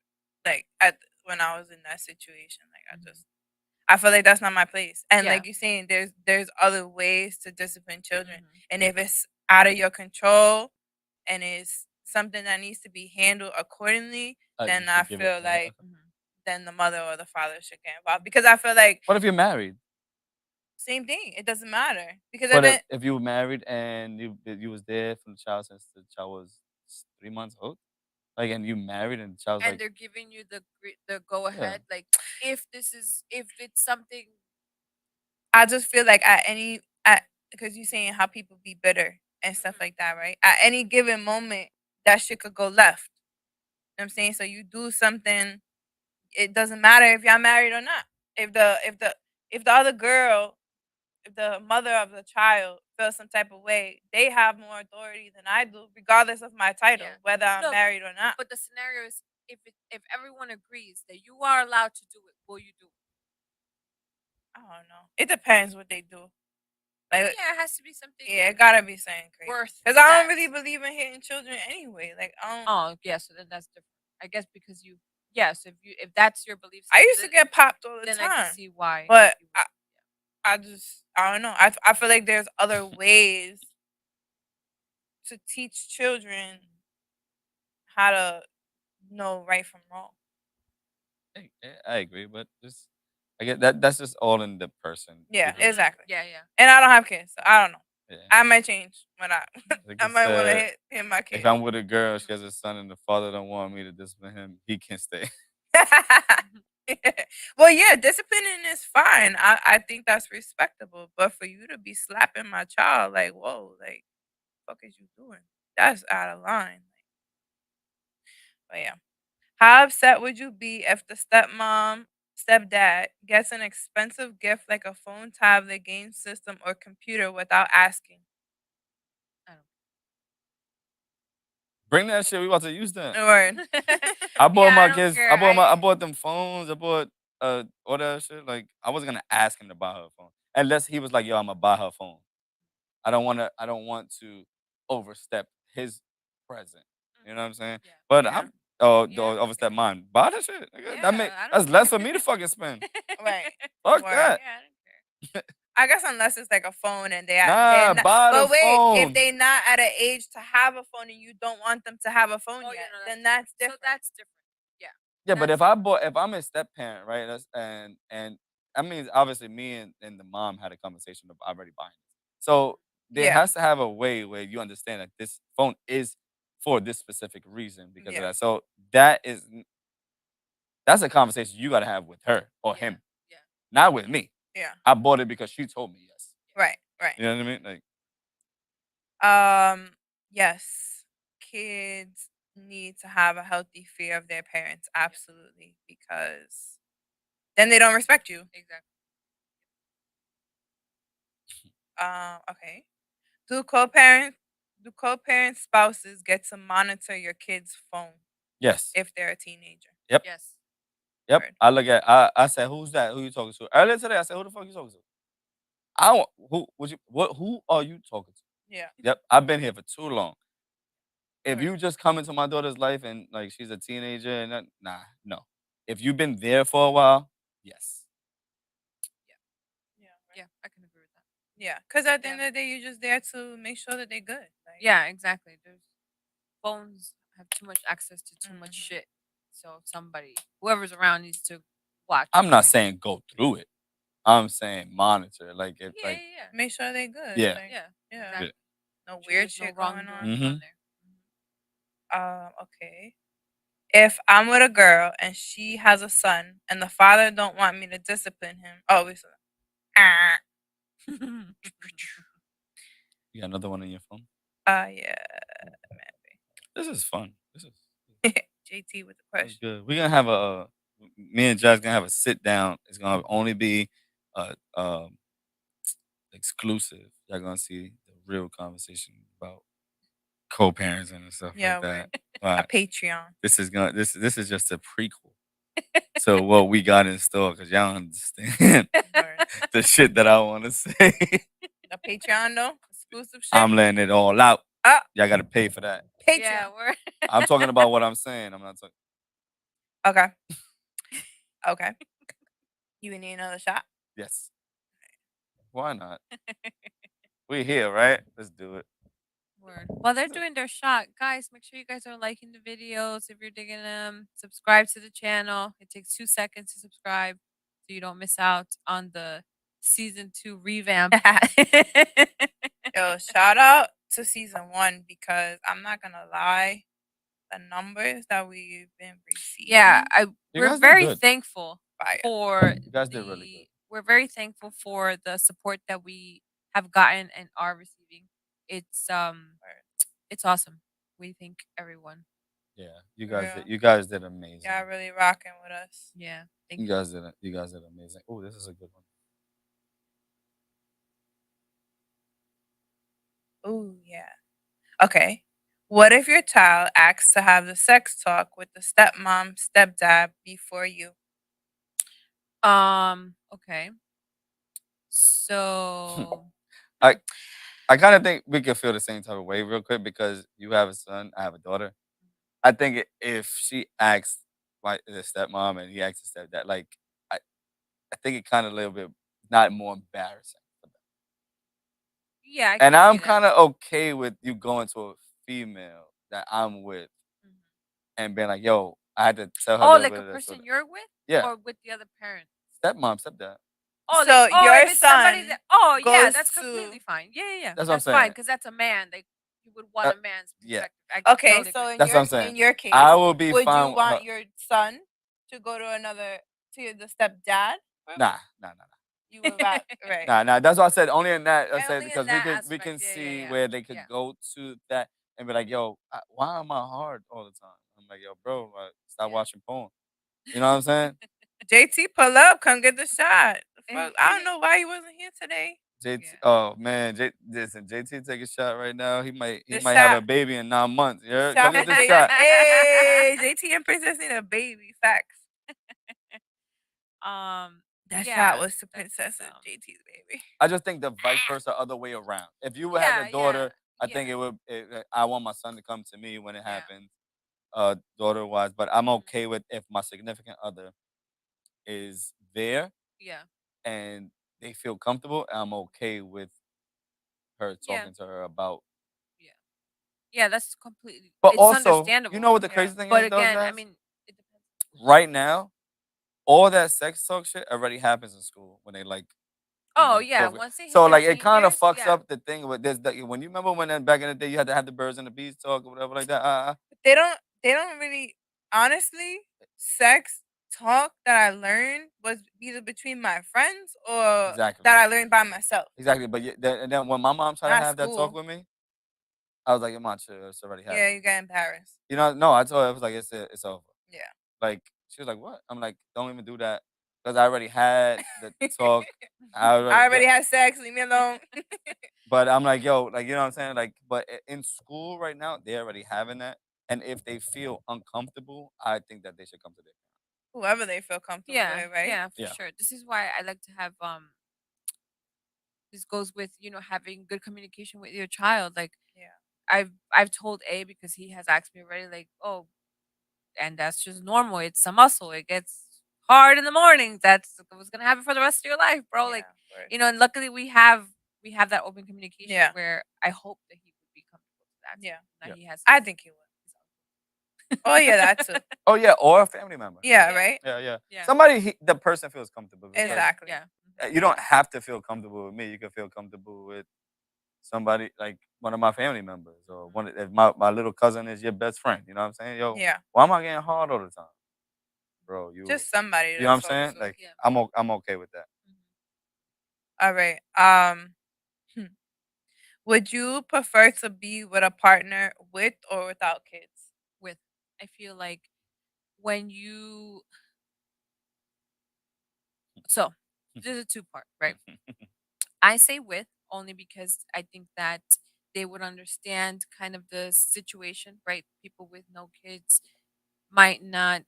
Speaker 1: Like when I was in that situation, like I feel like that's not my place. And
Speaker 3: Yeah.
Speaker 1: like you're saying, there's other ways to discipline children.
Speaker 3: Mhm.
Speaker 1: And if it's out of your control and it's something that needs to be handled accordingly, then
Speaker 2: You
Speaker 1: I
Speaker 2: should give
Speaker 1: feel
Speaker 2: it-
Speaker 1: like
Speaker 3: Mhm.
Speaker 1: then the mother or the father should get involved. Because I feel like
Speaker 2: What if you're married?
Speaker 1: same thing. It doesn't matter. Because
Speaker 2: But
Speaker 1: then
Speaker 2: if you were married and you was there for the child since the child was 3 months old, like and you married and the child's
Speaker 3: And
Speaker 2: like
Speaker 3: they're giving you the go ahead. Like if it's something.
Speaker 1: I just feel like because you're saying how people be bitter and stuff
Speaker 3: Mhm.
Speaker 1: like that, right? At any given moment, that shit could go left. You know what I'm saying? So you do something, it doesn't matter if y'all married or not. If the other girl, if the mother of the child feels some type of way, they have more authority than I do, regardless of my title,
Speaker 3: Yeah.
Speaker 1: whether I'm
Speaker 3: No,
Speaker 1: married or not.
Speaker 3: But the scenario is if everyone agrees that you are allowed to do it, will you do it?
Speaker 1: I don't know. It depends what they do. Like,
Speaker 3: Yeah, it has to be something.
Speaker 1: yeah, it gotta be something crazy.
Speaker 3: Worth
Speaker 1: Because I don't
Speaker 3: that.
Speaker 1: really believe in hitting children anyway. Like, I don't.
Speaker 3: Oh yeah, so then that's different. I guess because you. Yes, if that's your belief
Speaker 1: I used to
Speaker 3: system,
Speaker 1: get popped all the
Speaker 3: then I
Speaker 1: time.
Speaker 3: can see why.
Speaker 1: But
Speaker 3: you would-
Speaker 1: I don't know. I feel like there's other ways to teach children how to know right from wrong.
Speaker 2: I agree, but just I get that's just all in the person.
Speaker 1: Yeah,
Speaker 2: because,
Speaker 1: exactly.
Speaker 3: Yeah, yeah.
Speaker 1: And I don't have kids, so I don't know.
Speaker 2: yeah.
Speaker 1: I might change when I
Speaker 2: Like
Speaker 1: I
Speaker 2: you
Speaker 1: might want to
Speaker 2: said,
Speaker 1: hit my kid.
Speaker 2: if I'm with a girl, she has a son, and the father don't want me to discipline him, he can stay.
Speaker 1: Well, yeah, disciplining is fine. I think that's respectable. But for you to be slapping my child, like, whoa, like, what is you doing? That's out of line. But yeah. How upset would you be if the stepdad gets an expensive gift like a phone, tablet, game system, or computer without asking?
Speaker 2: Bring that shit. We about to use that.
Speaker 1: Word.
Speaker 2: I bought
Speaker 3: Yeah,
Speaker 2: my
Speaker 3: don't
Speaker 2: kids.
Speaker 3: care.
Speaker 2: I bought them phones. I bought all that shit. Like I wasn't gonna ask him to buy her a phone unless he was like, "Yo, I'm gonna buy her a phone." I don't want to overstep his present. You know what I'm saying?
Speaker 3: Yeah.
Speaker 2: But
Speaker 1: Yeah.
Speaker 2: I'm
Speaker 3: Yeah,
Speaker 2: overstep mine. Buy that shit. Nigga.
Speaker 3: Yeah,
Speaker 2: That make
Speaker 3: I don't
Speaker 2: that's less for
Speaker 3: care.
Speaker 2: me to fucking spend.
Speaker 1: Right.
Speaker 2: Fuck
Speaker 1: Word.
Speaker 2: that.
Speaker 3: Yeah, I don't care.
Speaker 1: I guess unless it's like a phone and they're
Speaker 2: Nah,
Speaker 1: not,
Speaker 2: buy the
Speaker 1: but wait,
Speaker 2: phone.
Speaker 1: if they not at an age to have a phone and you don't want them to have a phone
Speaker 3: Oh, yeah,
Speaker 1: yet,
Speaker 3: no,
Speaker 1: then that's
Speaker 3: So
Speaker 1: different.
Speaker 3: that's different.
Speaker 2: Yeah, but if I'm a step parent, right? And I mean obviously me and the mom had a conversation of already buying it. So there
Speaker 1: Yeah.
Speaker 2: has to have a way where you understand that this phone is for this specific reason because
Speaker 1: Yeah.
Speaker 2: of that. So that's a conversation you gotta have with her or
Speaker 3: Yeah,
Speaker 2: him.
Speaker 3: yeah.
Speaker 2: Not with me.
Speaker 1: Yeah.
Speaker 2: I bought it because she told me yes.
Speaker 1: Right. Right.
Speaker 2: You know what I mean? Like
Speaker 1: Yes, kids need to have a healthy fear of their parents, absolutely, because then they don't respect you.
Speaker 3: Exactly.
Speaker 1: Okay. Do co-parent spouses get to monitor your kid's phone
Speaker 2: yes.
Speaker 1: if they're a teenager?
Speaker 2: Yep.
Speaker 3: Yes.
Speaker 2: Yep.
Speaker 1: Word.
Speaker 2: I look at I said, who's that? Who you talking to? Earlier today, I said, who the fuck you talking to? I want who are you talking to?
Speaker 1: Yeah.
Speaker 2: Yep. I've been here for too long. if
Speaker 1: Right.
Speaker 2: you just come into my daughter's life and like she's a teenager and no. If you've been there for a while, yes.
Speaker 1: Yeah. Right.
Speaker 3: Yeah, I can agree with that.
Speaker 1: Yeah. Because at the
Speaker 3: Yeah.
Speaker 1: end of the day, you're just there to make sure that they're good. Like,
Speaker 3: Yeah, exactly. There's phones have too much access to too much
Speaker 1: Mhm.
Speaker 3: shit. So somebody, whoever's around, needs to watch.
Speaker 2: I'm
Speaker 3: what
Speaker 2: not
Speaker 3: you do.
Speaker 2: saying go through it. I'm saying monitor. Like if
Speaker 3: Yeah,
Speaker 2: like
Speaker 3: yeah, yeah.
Speaker 1: make sure they're good.
Speaker 2: Yeah.
Speaker 1: Like,
Speaker 3: Yeah,
Speaker 1: yeah.
Speaker 3: exactly.
Speaker 1: No
Speaker 3: Make sure
Speaker 1: weird
Speaker 3: there's no
Speaker 1: shit going on.
Speaker 3: wrongdoing
Speaker 2: Mhm.
Speaker 3: on there.
Speaker 1: Okay. If I'm with a girl and she has a son and the father don't want me to discipline him, obviously. Ah.
Speaker 3: Mhm.
Speaker 2: You got another one on your phone?
Speaker 1: Yeah.
Speaker 2: This is fun. This is
Speaker 1: JT with the
Speaker 2: That's
Speaker 1: question.
Speaker 2: good. We're gonna have me and Josh gonna have a sit down. It's gonna only be exclusive. Y'all gonna see the real conversation about co-parenting and stuff
Speaker 1: Yeah,
Speaker 2: like that.
Speaker 1: A
Speaker 2: But
Speaker 1: Patreon.
Speaker 2: this is just a prequel. So what we got in store, because y'all don't understand
Speaker 1: Word.
Speaker 2: the shit that I want to say.
Speaker 1: A Patreon though? Exclusive shit?
Speaker 2: I'm letting it all out.
Speaker 1: Ah,
Speaker 2: Y'all gotta pay for that.
Speaker 1: Patreon.
Speaker 3: Yeah, we're
Speaker 2: I'm talking about what I'm saying. I'm not talking.
Speaker 1: Okay. Okay. You need another shot?
Speaker 2: Yes. Why not? We here, right? Let's do it.
Speaker 3: Word. While they're doing their shot, guys, make sure you guys are liking the videos if you're digging them. Subscribe to the channel. It takes 2 seconds to subscribe so you don't miss out on the season 2 revamp.
Speaker 1: Yo, shout out to season 1 because I'm not gonna lie, the numbers that we've been receiving.
Speaker 3: Yeah,
Speaker 2: You
Speaker 3: we're
Speaker 2: guys did
Speaker 3: very
Speaker 2: good.
Speaker 3: thankful
Speaker 1: Fire.
Speaker 3: for
Speaker 2: You guys did really good.
Speaker 3: we're very thankful for the support that we have gotten and are receiving. It's awesome. We thank everyone.
Speaker 2: Yeah,
Speaker 1: real.
Speaker 2: you guys did amazing.
Speaker 1: Y'all really rocking with us.
Speaker 3: Yeah, thank
Speaker 2: You
Speaker 3: you.
Speaker 2: guys did amazing. Oh, this is a good one.
Speaker 1: Ooh, yeah. Okay. What if your child asks to have the sex talk with the stepmom, stepdad before you?
Speaker 3: Okay. So
Speaker 2: I kind of think we could feel the same type of way real quick because you have a son, I have a daughter. I think if she asks like the stepmom and he asks the stepdad, like I, I think it kind of a little bit not more embarrassing. For them.
Speaker 3: yeah, I
Speaker 2: And
Speaker 3: can see
Speaker 2: I'm
Speaker 3: that.
Speaker 2: kind of okay with you going to a female that I'm with
Speaker 3: Mhm.
Speaker 2: and being like, "Yo, I had to tell her."
Speaker 3: Oh,
Speaker 2: this,
Speaker 3: like a
Speaker 2: this,
Speaker 3: person
Speaker 2: that.
Speaker 3: you're with,
Speaker 2: Yeah,
Speaker 3: or with the other parent.
Speaker 2: stepmom, stepdad.
Speaker 3: Oh,
Speaker 1: So
Speaker 3: like
Speaker 1: your
Speaker 3: if it's somebody
Speaker 1: son
Speaker 3: that yeah,
Speaker 1: goes
Speaker 3: that's
Speaker 1: to-
Speaker 3: completely fine. Yeah, yeah, yeah.
Speaker 2: That's what I'm
Speaker 3: That's fine
Speaker 2: saying.
Speaker 3: because that's a man. Like you would want
Speaker 2: Uh,
Speaker 3: a man's
Speaker 2: yeah.
Speaker 3: perspective. I can
Speaker 1: Okay,
Speaker 3: totally
Speaker 1: so
Speaker 3: agree.
Speaker 1: in
Speaker 2: That's
Speaker 1: your
Speaker 2: what I'm saying.
Speaker 1: in your case,
Speaker 2: I will be
Speaker 1: would
Speaker 2: fine
Speaker 1: you
Speaker 2: with
Speaker 1: want
Speaker 2: her.
Speaker 1: your son to go to the stepdad?
Speaker 2: Nah.
Speaker 1: You would right.
Speaker 2: Nah. That's what I said. Only in that I
Speaker 3: Yeah,
Speaker 2: said
Speaker 3: only in
Speaker 2: because
Speaker 3: that
Speaker 2: we can
Speaker 3: aspect. Yeah,
Speaker 2: see
Speaker 3: yeah.
Speaker 2: where they could
Speaker 3: Yeah.
Speaker 2: go to that and be like, "Yo, why am I hard all the time?" I'm like, "Yo, bro, like, stop
Speaker 3: Yeah.
Speaker 2: watching porn." You know what I'm saying?
Speaker 1: JT, pull up, come get the shot. The fuck? I don't know why he wasn't here today.
Speaker 2: JT,
Speaker 3: Yeah.
Speaker 2: oh man, listen, JT take a shot right now. He might
Speaker 1: The
Speaker 2: have
Speaker 1: shot.
Speaker 2: a baby in 9 months. Yeah,
Speaker 1: Shot
Speaker 2: come
Speaker 1: for
Speaker 2: get this
Speaker 1: J-
Speaker 2: shot.
Speaker 1: Hey, JT and Princess need a baby. Facts. That
Speaker 3: Yeah,
Speaker 1: shot was to
Speaker 3: that's,
Speaker 1: Princess and JT's baby.
Speaker 2: I just think the vice versa, other way around. If you
Speaker 3: Yeah,
Speaker 2: had a daughter,
Speaker 3: yeah,
Speaker 2: I think
Speaker 3: yeah.
Speaker 2: it would. I want my son to come to me when it
Speaker 3: Yeah.
Speaker 2: happens, daughter wise. But I'm
Speaker 3: Mhm.
Speaker 2: okay with if my significant other is there
Speaker 3: Yeah.
Speaker 2: and they feel comfortable. I'm okay with her
Speaker 3: Yeah.
Speaker 2: talking to her about.
Speaker 3: Yeah, that's completely.
Speaker 2: But
Speaker 3: It's
Speaker 2: also,
Speaker 3: understandable.
Speaker 2: you know what the
Speaker 1: Yeah.
Speaker 2: crazy thing
Speaker 3: But
Speaker 2: is, though,
Speaker 3: again, I
Speaker 2: Jazz?
Speaker 3: mean, it depends.
Speaker 2: Right now, all that sex talk shit already happens in school when they like.
Speaker 3: Oh yeah, once they hit
Speaker 2: So
Speaker 3: their
Speaker 2: like it kind of
Speaker 3: seniors,
Speaker 2: fucks
Speaker 3: yeah.
Speaker 2: up the thing with this. When you remember when back in the day you had to have the birds and the bees talk or whatever like that.
Speaker 1: They don't really honestly sex talk that I learned was either between my friends or
Speaker 2: Exactly.
Speaker 1: that I learned by myself.
Speaker 2: Exactly. But and then when my mom tried to
Speaker 1: Not
Speaker 2: have that talk
Speaker 1: school.
Speaker 2: with me, I was like, "Your mom, chill. It's already happened."
Speaker 1: Yeah, you get embarrassed.
Speaker 2: You know, no, I told her I was like, it's over.
Speaker 1: Yeah.
Speaker 2: Like she was like, "What?" I'm like, "Don't even do that," because I already had the talk. I already
Speaker 1: had sex. Leave me alone.
Speaker 2: But I'm like, yo, like you know what I'm saying? Like, but in school right now, they're already having that. And if they feel uncomfortable, I think that they should come to their
Speaker 1: Whoever they feel comfortable
Speaker 3: Yeah,
Speaker 1: with, right?
Speaker 3: yeah, for
Speaker 2: Yeah.
Speaker 3: sure. This is why I like to have this goes with having good communication with your child. Like
Speaker 1: Yeah.
Speaker 3: I've told A because he has asked me already, like, oh, and that's just normal. It's a muscle. It gets hard in the morning. That's what's gonna happen for the rest of your life, bro. Like,
Speaker 1: Yeah, word.
Speaker 3: and luckily we have that open communication
Speaker 1: Yeah.
Speaker 3: where I hope that he would be comfortable with that.
Speaker 1: Yeah.
Speaker 3: That
Speaker 2: Yeah.
Speaker 3: he has.
Speaker 1: I think he would. Oh yeah, that too.
Speaker 2: Oh yeah, or a family member.
Speaker 1: Yeah,
Speaker 3: Yeah.
Speaker 1: right.
Speaker 2: Yeah.
Speaker 3: Yeah.
Speaker 2: Somebody the person feels comfortable with.
Speaker 1: Exactly.
Speaker 3: Yeah.
Speaker 2: You don't have to feel comfortable with me. You can feel comfortable with somebody like one of my family members or one if my little cousin is your best friend. You know what I'm saying? Yo,
Speaker 1: Yeah.
Speaker 2: why am I getting hard all the time? Bro,
Speaker 1: Just somebody.
Speaker 2: you
Speaker 1: to
Speaker 2: know what I'm
Speaker 1: talk
Speaker 2: saying?
Speaker 1: to.
Speaker 2: Like
Speaker 3: Yeah.
Speaker 2: I'm okay with that.
Speaker 1: All right. Would you prefer to be with a partner with or without kids?
Speaker 3: With, I feel like when you, so there's a two part, right? I say with only because I think that they would understand kind of the situation, right? People with no kids might not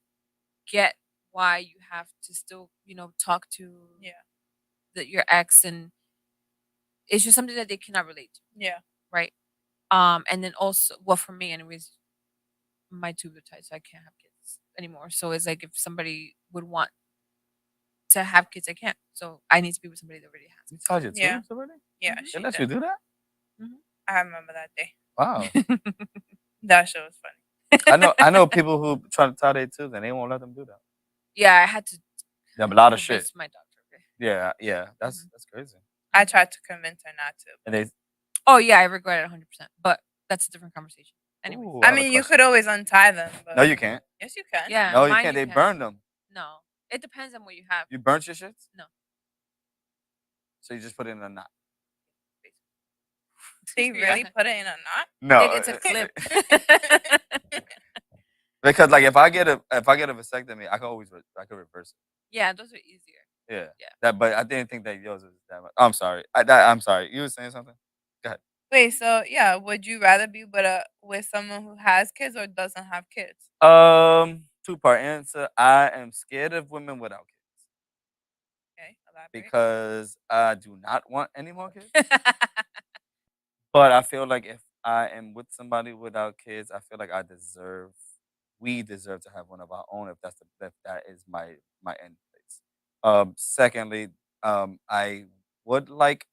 Speaker 3: get why you have to still, talk to
Speaker 1: Yeah.
Speaker 3: your ex, and it's just something that they cannot relate to,
Speaker 1: Yeah.
Speaker 3: right? And then also, well, for me, anyways, my tubes are tight, so I can't have kids anymore. So it's like if somebody would want to have kids, I can't. So I need to be with somebody that already has
Speaker 2: You
Speaker 3: kids.
Speaker 2: tied your
Speaker 1: Yeah.
Speaker 2: tubes already?
Speaker 1: Yeah.
Speaker 3: Mhm.
Speaker 1: She
Speaker 2: They let
Speaker 1: did.
Speaker 2: you do that?
Speaker 1: I remember that day.
Speaker 2: Wow.
Speaker 1: That show was funny.
Speaker 2: I know people who try to tie their tubes and they won't let them do that.
Speaker 3: Yeah, I had to
Speaker 2: They have a lot of shit.
Speaker 3: convince my doctor. Okay.
Speaker 2: Yeah. That's crazy.
Speaker 1: I tried to convince her not to.
Speaker 2: And they
Speaker 3: Oh yeah, I regret it 100%. But that's a different conversation. Anyways.
Speaker 2: Ooh,
Speaker 1: I
Speaker 2: have a
Speaker 1: mean, you
Speaker 2: question.
Speaker 1: could always untie them. But
Speaker 2: No, you can't.
Speaker 1: Yes, you can.
Speaker 3: Yeah.
Speaker 2: No, you
Speaker 3: mine
Speaker 2: can't. They burn them.
Speaker 3: No. It depends on what you have.
Speaker 2: You burnt your shits?
Speaker 3: No.
Speaker 2: So you just put it in a knot.
Speaker 1: They
Speaker 3: Yeah.
Speaker 1: really put it in a knot?
Speaker 2: No,
Speaker 3: It's a clip.
Speaker 2: because like if I get a vasectomy, I can reverse
Speaker 3: Yeah, those are easier.
Speaker 2: it. Yeah.
Speaker 3: Yeah.
Speaker 2: That, but I didn't think that yours was that much. I'm sorry. I'm sorry. You were saying something?
Speaker 1: Wait, so yeah, would you rather be with someone who has kids or doesn't have kids?
Speaker 2: Two-part answer. I am scared of women without kids
Speaker 1: Okay, elaborate.
Speaker 2: because I do not want any more kids. But I feel like if I am with somebody without kids, I feel like we deserve to have one of our own if that is my end place. Secondly, I would like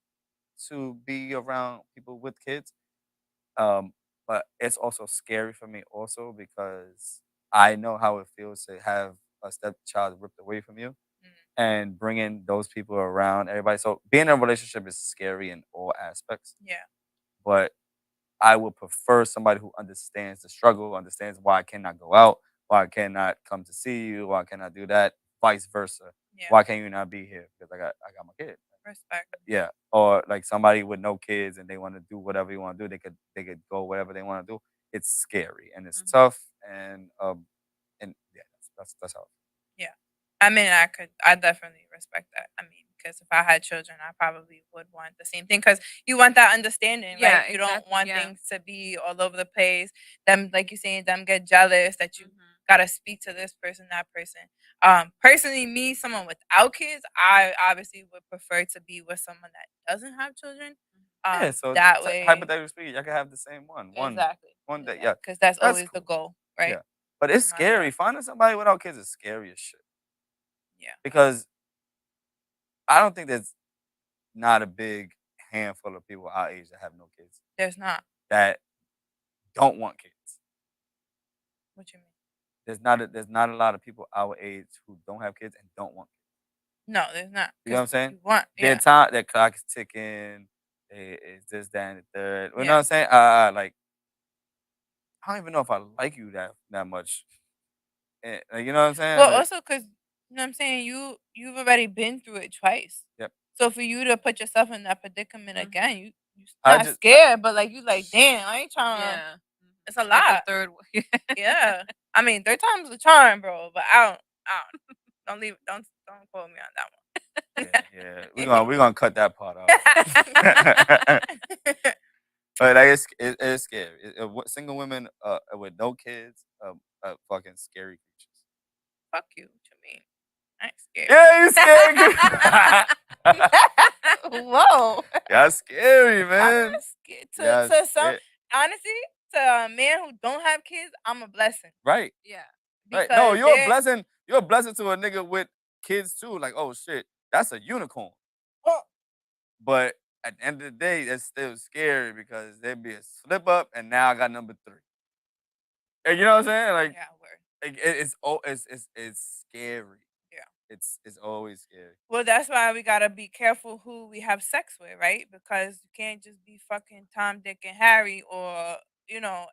Speaker 2: to be around people with kids. But it's also scary for me also because I know how it feels to have a stepchild ripped away from you
Speaker 1: Mm.
Speaker 2: and bringing those people around everybody. So being in a relationship is scary in all aspects,
Speaker 1: Yeah.
Speaker 2: but I would prefer somebody who understands the struggle, understands why I cannot go out, why I cannot come to see you, why I cannot do that, vice versa.
Speaker 1: Yeah.
Speaker 2: Why can't you not be here? Because I got my kid.
Speaker 1: Respect.
Speaker 2: Yeah. Or like somebody with no kids and they want to do whatever you want to do, they could go whatever they want to do. It's scary and it's
Speaker 3: Mhm.
Speaker 2: tough and yeah, that's how.
Speaker 1: Yeah. I mean, I definitely respect that. I mean, because if I had children, I probably would want the same thing because you want that understanding,
Speaker 3: Yeah,
Speaker 1: right? You don't
Speaker 3: exactly,
Speaker 1: want
Speaker 3: yeah.
Speaker 1: things to be all over the place. Them, like you saying, them get jealous that you gotta speak to this person, that person. Personally, me, someone without kids, I obviously would prefer to be with someone that doesn't have children.
Speaker 2: Yeah, so
Speaker 1: That way,
Speaker 2: hypothetically speaking, y'all can have the same one.
Speaker 1: exactly.
Speaker 2: One day, yeah.
Speaker 1: Because that's
Speaker 2: That's
Speaker 1: always the
Speaker 2: cool.
Speaker 1: goal, right?
Speaker 2: Yeah. But it's
Speaker 1: My
Speaker 2: scary.
Speaker 1: God.
Speaker 2: Finding somebody without kids is scary as shit.
Speaker 1: Yeah.
Speaker 2: Because I don't think there's not a big handful of people our age that have no kids
Speaker 1: There's not.
Speaker 2: that don't want kids.
Speaker 1: What you mean?
Speaker 2: There's not a lot of people our age who don't have kids and don't want kids.
Speaker 1: No, there's not.
Speaker 2: You know what I'm
Speaker 1: 'Cause
Speaker 2: saying?
Speaker 1: you want,
Speaker 2: Their
Speaker 1: yeah.
Speaker 2: time, their clock is ticking. It's this, that, and the third. You know
Speaker 1: Yeah.
Speaker 2: what I'm saying? Like I don't even know if I like you that much. You know what I'm saying?
Speaker 1: Well,
Speaker 2: Like,
Speaker 1: also because you know what I'm saying, you've already been through it twice.
Speaker 2: Yep.
Speaker 1: So for you to put yourself in that predicament
Speaker 3: Mhm.
Speaker 1: again, you
Speaker 2: I
Speaker 1: not
Speaker 2: just-
Speaker 1: scared, but like you like, damn, I ain't trying.
Speaker 3: Yeah.
Speaker 1: It's a
Speaker 3: Like
Speaker 1: lot.
Speaker 3: the third one.
Speaker 1: Yeah. I mean, third time's a charm, bro. But I don't don't quote me on that
Speaker 2: yeah. We're gonna cut that part out.
Speaker 1: one.
Speaker 2: But like, it's scary. Single women with no kids, fucking scary creatures.
Speaker 1: Fuck you. What you mean? I ain't scared.
Speaker 2: Yeah, you scary.
Speaker 1: Whoa.
Speaker 2: Y'all scary,
Speaker 1: I'm
Speaker 2: man.
Speaker 1: not scared.
Speaker 2: Y'all
Speaker 1: To some,
Speaker 2: scared.
Speaker 1: honestly, to a man who don't have kids, I'm a blessing
Speaker 2: Right.
Speaker 3: Yeah.
Speaker 2: Right. No,
Speaker 1: because
Speaker 2: you're a
Speaker 1: they're
Speaker 2: blessing. You're a blessing to a nigga with kids too. Like, oh shit, that's a unicorn. But at the end of the day, it's still scary because there'd be a slip up, and now I got number 3. And you know what I'm saying? Like,
Speaker 1: yeah, word.
Speaker 2: it's scary.
Speaker 1: Yeah.
Speaker 2: It's always scary.
Speaker 1: Well, that's why we gotta be careful who we have sex with, right? Because you can't just be fucking Tom, Dick, and Harry, or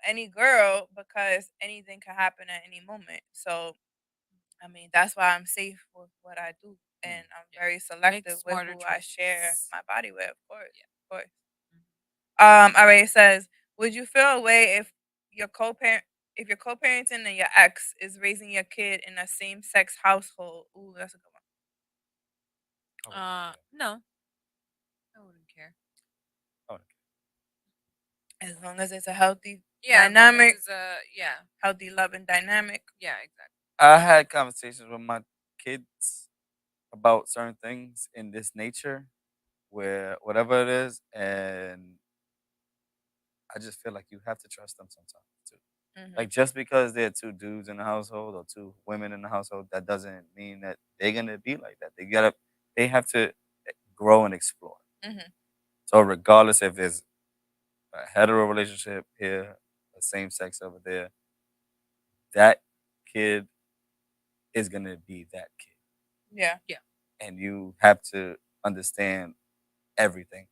Speaker 1: any girl, because anything can happen at any moment. So, I mean, that's why I'm safe with what I do, and I'm
Speaker 3: Yeah.
Speaker 1: very
Speaker 3: Make
Speaker 1: selective with
Speaker 3: smarter
Speaker 1: who I share
Speaker 3: choices.
Speaker 1: my body with. Of course,
Speaker 3: Yeah.
Speaker 1: of course.
Speaker 3: Mhm.
Speaker 1: All right. It says, would you feel a way your co-parent, if your co-parenting and your ex is raising your kid in a same-sex household? Ooh, that's a good one.
Speaker 3: No, I wouldn't care.
Speaker 2: Oh,
Speaker 1: As long as it's a healthy
Speaker 3: Yeah, as long as
Speaker 1: dynamic,
Speaker 3: it's yeah,
Speaker 1: healthy loving dynamic.
Speaker 3: yeah, exactly.
Speaker 2: I had conversations with my kids about certain things in this nature, where whatever it is, and I just feel like you have to trust them sometimes too. Like, just because there are 2 dudes in the household or 2 women in the household, that doesn't mean that they're gonna be like that. They have to grow and explore.
Speaker 1: Mhm.
Speaker 2: So regardless if it's a hetero relationship here, a same sex over there, that kid is gonna be that kid,
Speaker 1: Yeah.
Speaker 3: Yeah.
Speaker 2: and you have to understand everything.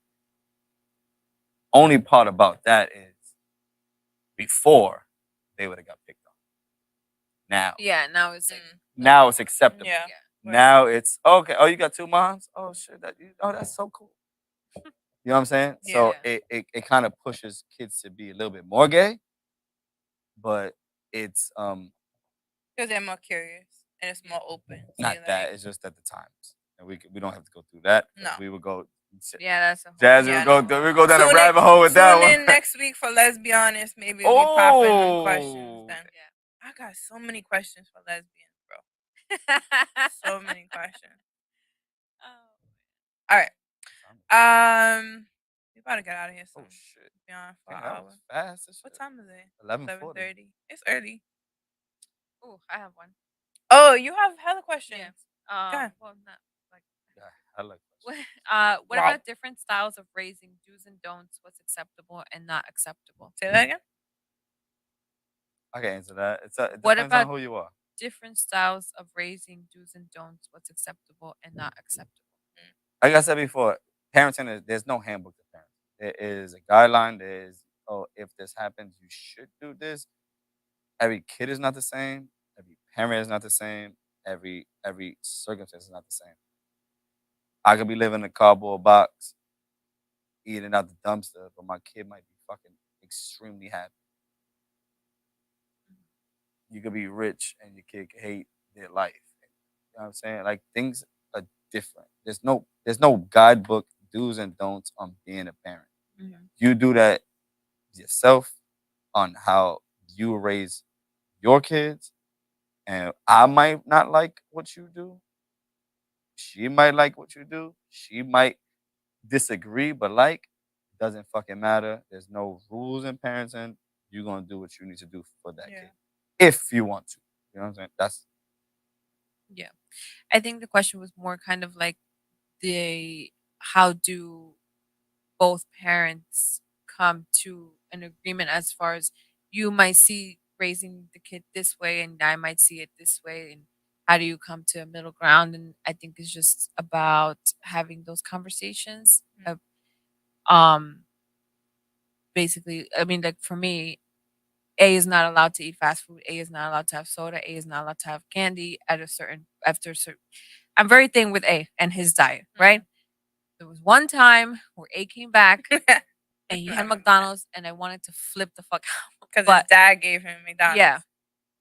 Speaker 2: Only part about that is before they would have got picked on. Now,
Speaker 3: Yeah, now it's like
Speaker 2: now it's acceptable.
Speaker 1: Yeah.
Speaker 3: yeah.
Speaker 1: Right.
Speaker 2: Now it's okay. Oh, you got 2 moms? Oh shit, that's so cool. You know what I'm saying?
Speaker 1: Yeah.
Speaker 2: So it kind of pushes kids to be a little bit more gay, but it's
Speaker 1: Because they're more curious and it's more open. So
Speaker 2: not
Speaker 1: you're
Speaker 2: that.
Speaker 1: like,
Speaker 2: It's just at the times, and we don't have to go through that. 'Cause
Speaker 1: no.
Speaker 2: we would go.
Speaker 3: Yeah, that's a whole
Speaker 2: Jazz,
Speaker 1: Yeah,
Speaker 2: we go
Speaker 1: no.
Speaker 2: through, we go down a
Speaker 1: Tune in,
Speaker 2: rabbit hole with that
Speaker 1: tune
Speaker 2: one.
Speaker 1: in next week for Let's Be Honest. Maybe we pop in them questions
Speaker 2: Oh,
Speaker 1: then.
Speaker 3: Yeah.
Speaker 1: I got so many questions for lesbians, bro. So many questions.
Speaker 3: Oh.
Speaker 1: All right. We about to get out of here soon.
Speaker 2: oh shit!
Speaker 1: Be on for
Speaker 2: Damn,
Speaker 1: an
Speaker 2: that
Speaker 1: hour.
Speaker 2: was fast. As
Speaker 1: What
Speaker 2: shit.
Speaker 1: time is it?
Speaker 2: 11:40.
Speaker 1: 7:30. It's early.
Speaker 3: Oh, I have one.
Speaker 1: Oh, you have hella questions.
Speaker 3: Yeah.
Speaker 1: ahead.
Speaker 3: Well, not like.
Speaker 2: Yeah, I like
Speaker 3: What,
Speaker 2: questions.
Speaker 3: what
Speaker 1: Wow.
Speaker 3: about different styles of raising, do's and don'ts, what's acceptable and not acceptable?
Speaker 1: Say that again.
Speaker 2: I can answer that. It
Speaker 3: What
Speaker 2: depends on
Speaker 3: about
Speaker 2: who you are.
Speaker 3: different styles of raising, do's and don'ts, what's acceptable and not acceptable?
Speaker 2: Like I said before, parenting there's no handbook to parent. There is a guideline. There is, oh, if this happens, you should do this. Every kid is not the same. Every parent is not the same. Every circumstance is not the same. I could be living in a cardboard box, eating out the dumpster, but my kid might be fucking extremely happy. You could be rich and your kid could hate their life. You know what I'm saying? Like, things are different. There's no guidebook, do's and don'ts on being a parent.
Speaker 3: Mhm.
Speaker 2: You do that yourself on how you raise your kids. And I might not like what you do. She might like what you do. She might disagree, but doesn't fucking matter. There's no rules in parenting. You're gonna do what you need to do for that
Speaker 1: Yeah.
Speaker 2: kid. If you want to. You know what I'm saying? That's
Speaker 3: Yeah. I think the question was more kind of like how do both parents come to an agreement as far as you might see raising the kid this way and I might see it this way, and how do you come to a middle ground? And I think it's just about having those conversations of um basically, I mean, like for me, A is not allowed to eat fast food, A is not allowed to have soda, A is not allowed to have candy at a certain after a certain. I'm very thin with A and his diet, right? There was one time where A came back and he had McDonald's and I wanted to flip the fuck out.
Speaker 1: Because his
Speaker 3: But
Speaker 1: dad gave him McDonald's.
Speaker 3: yeah,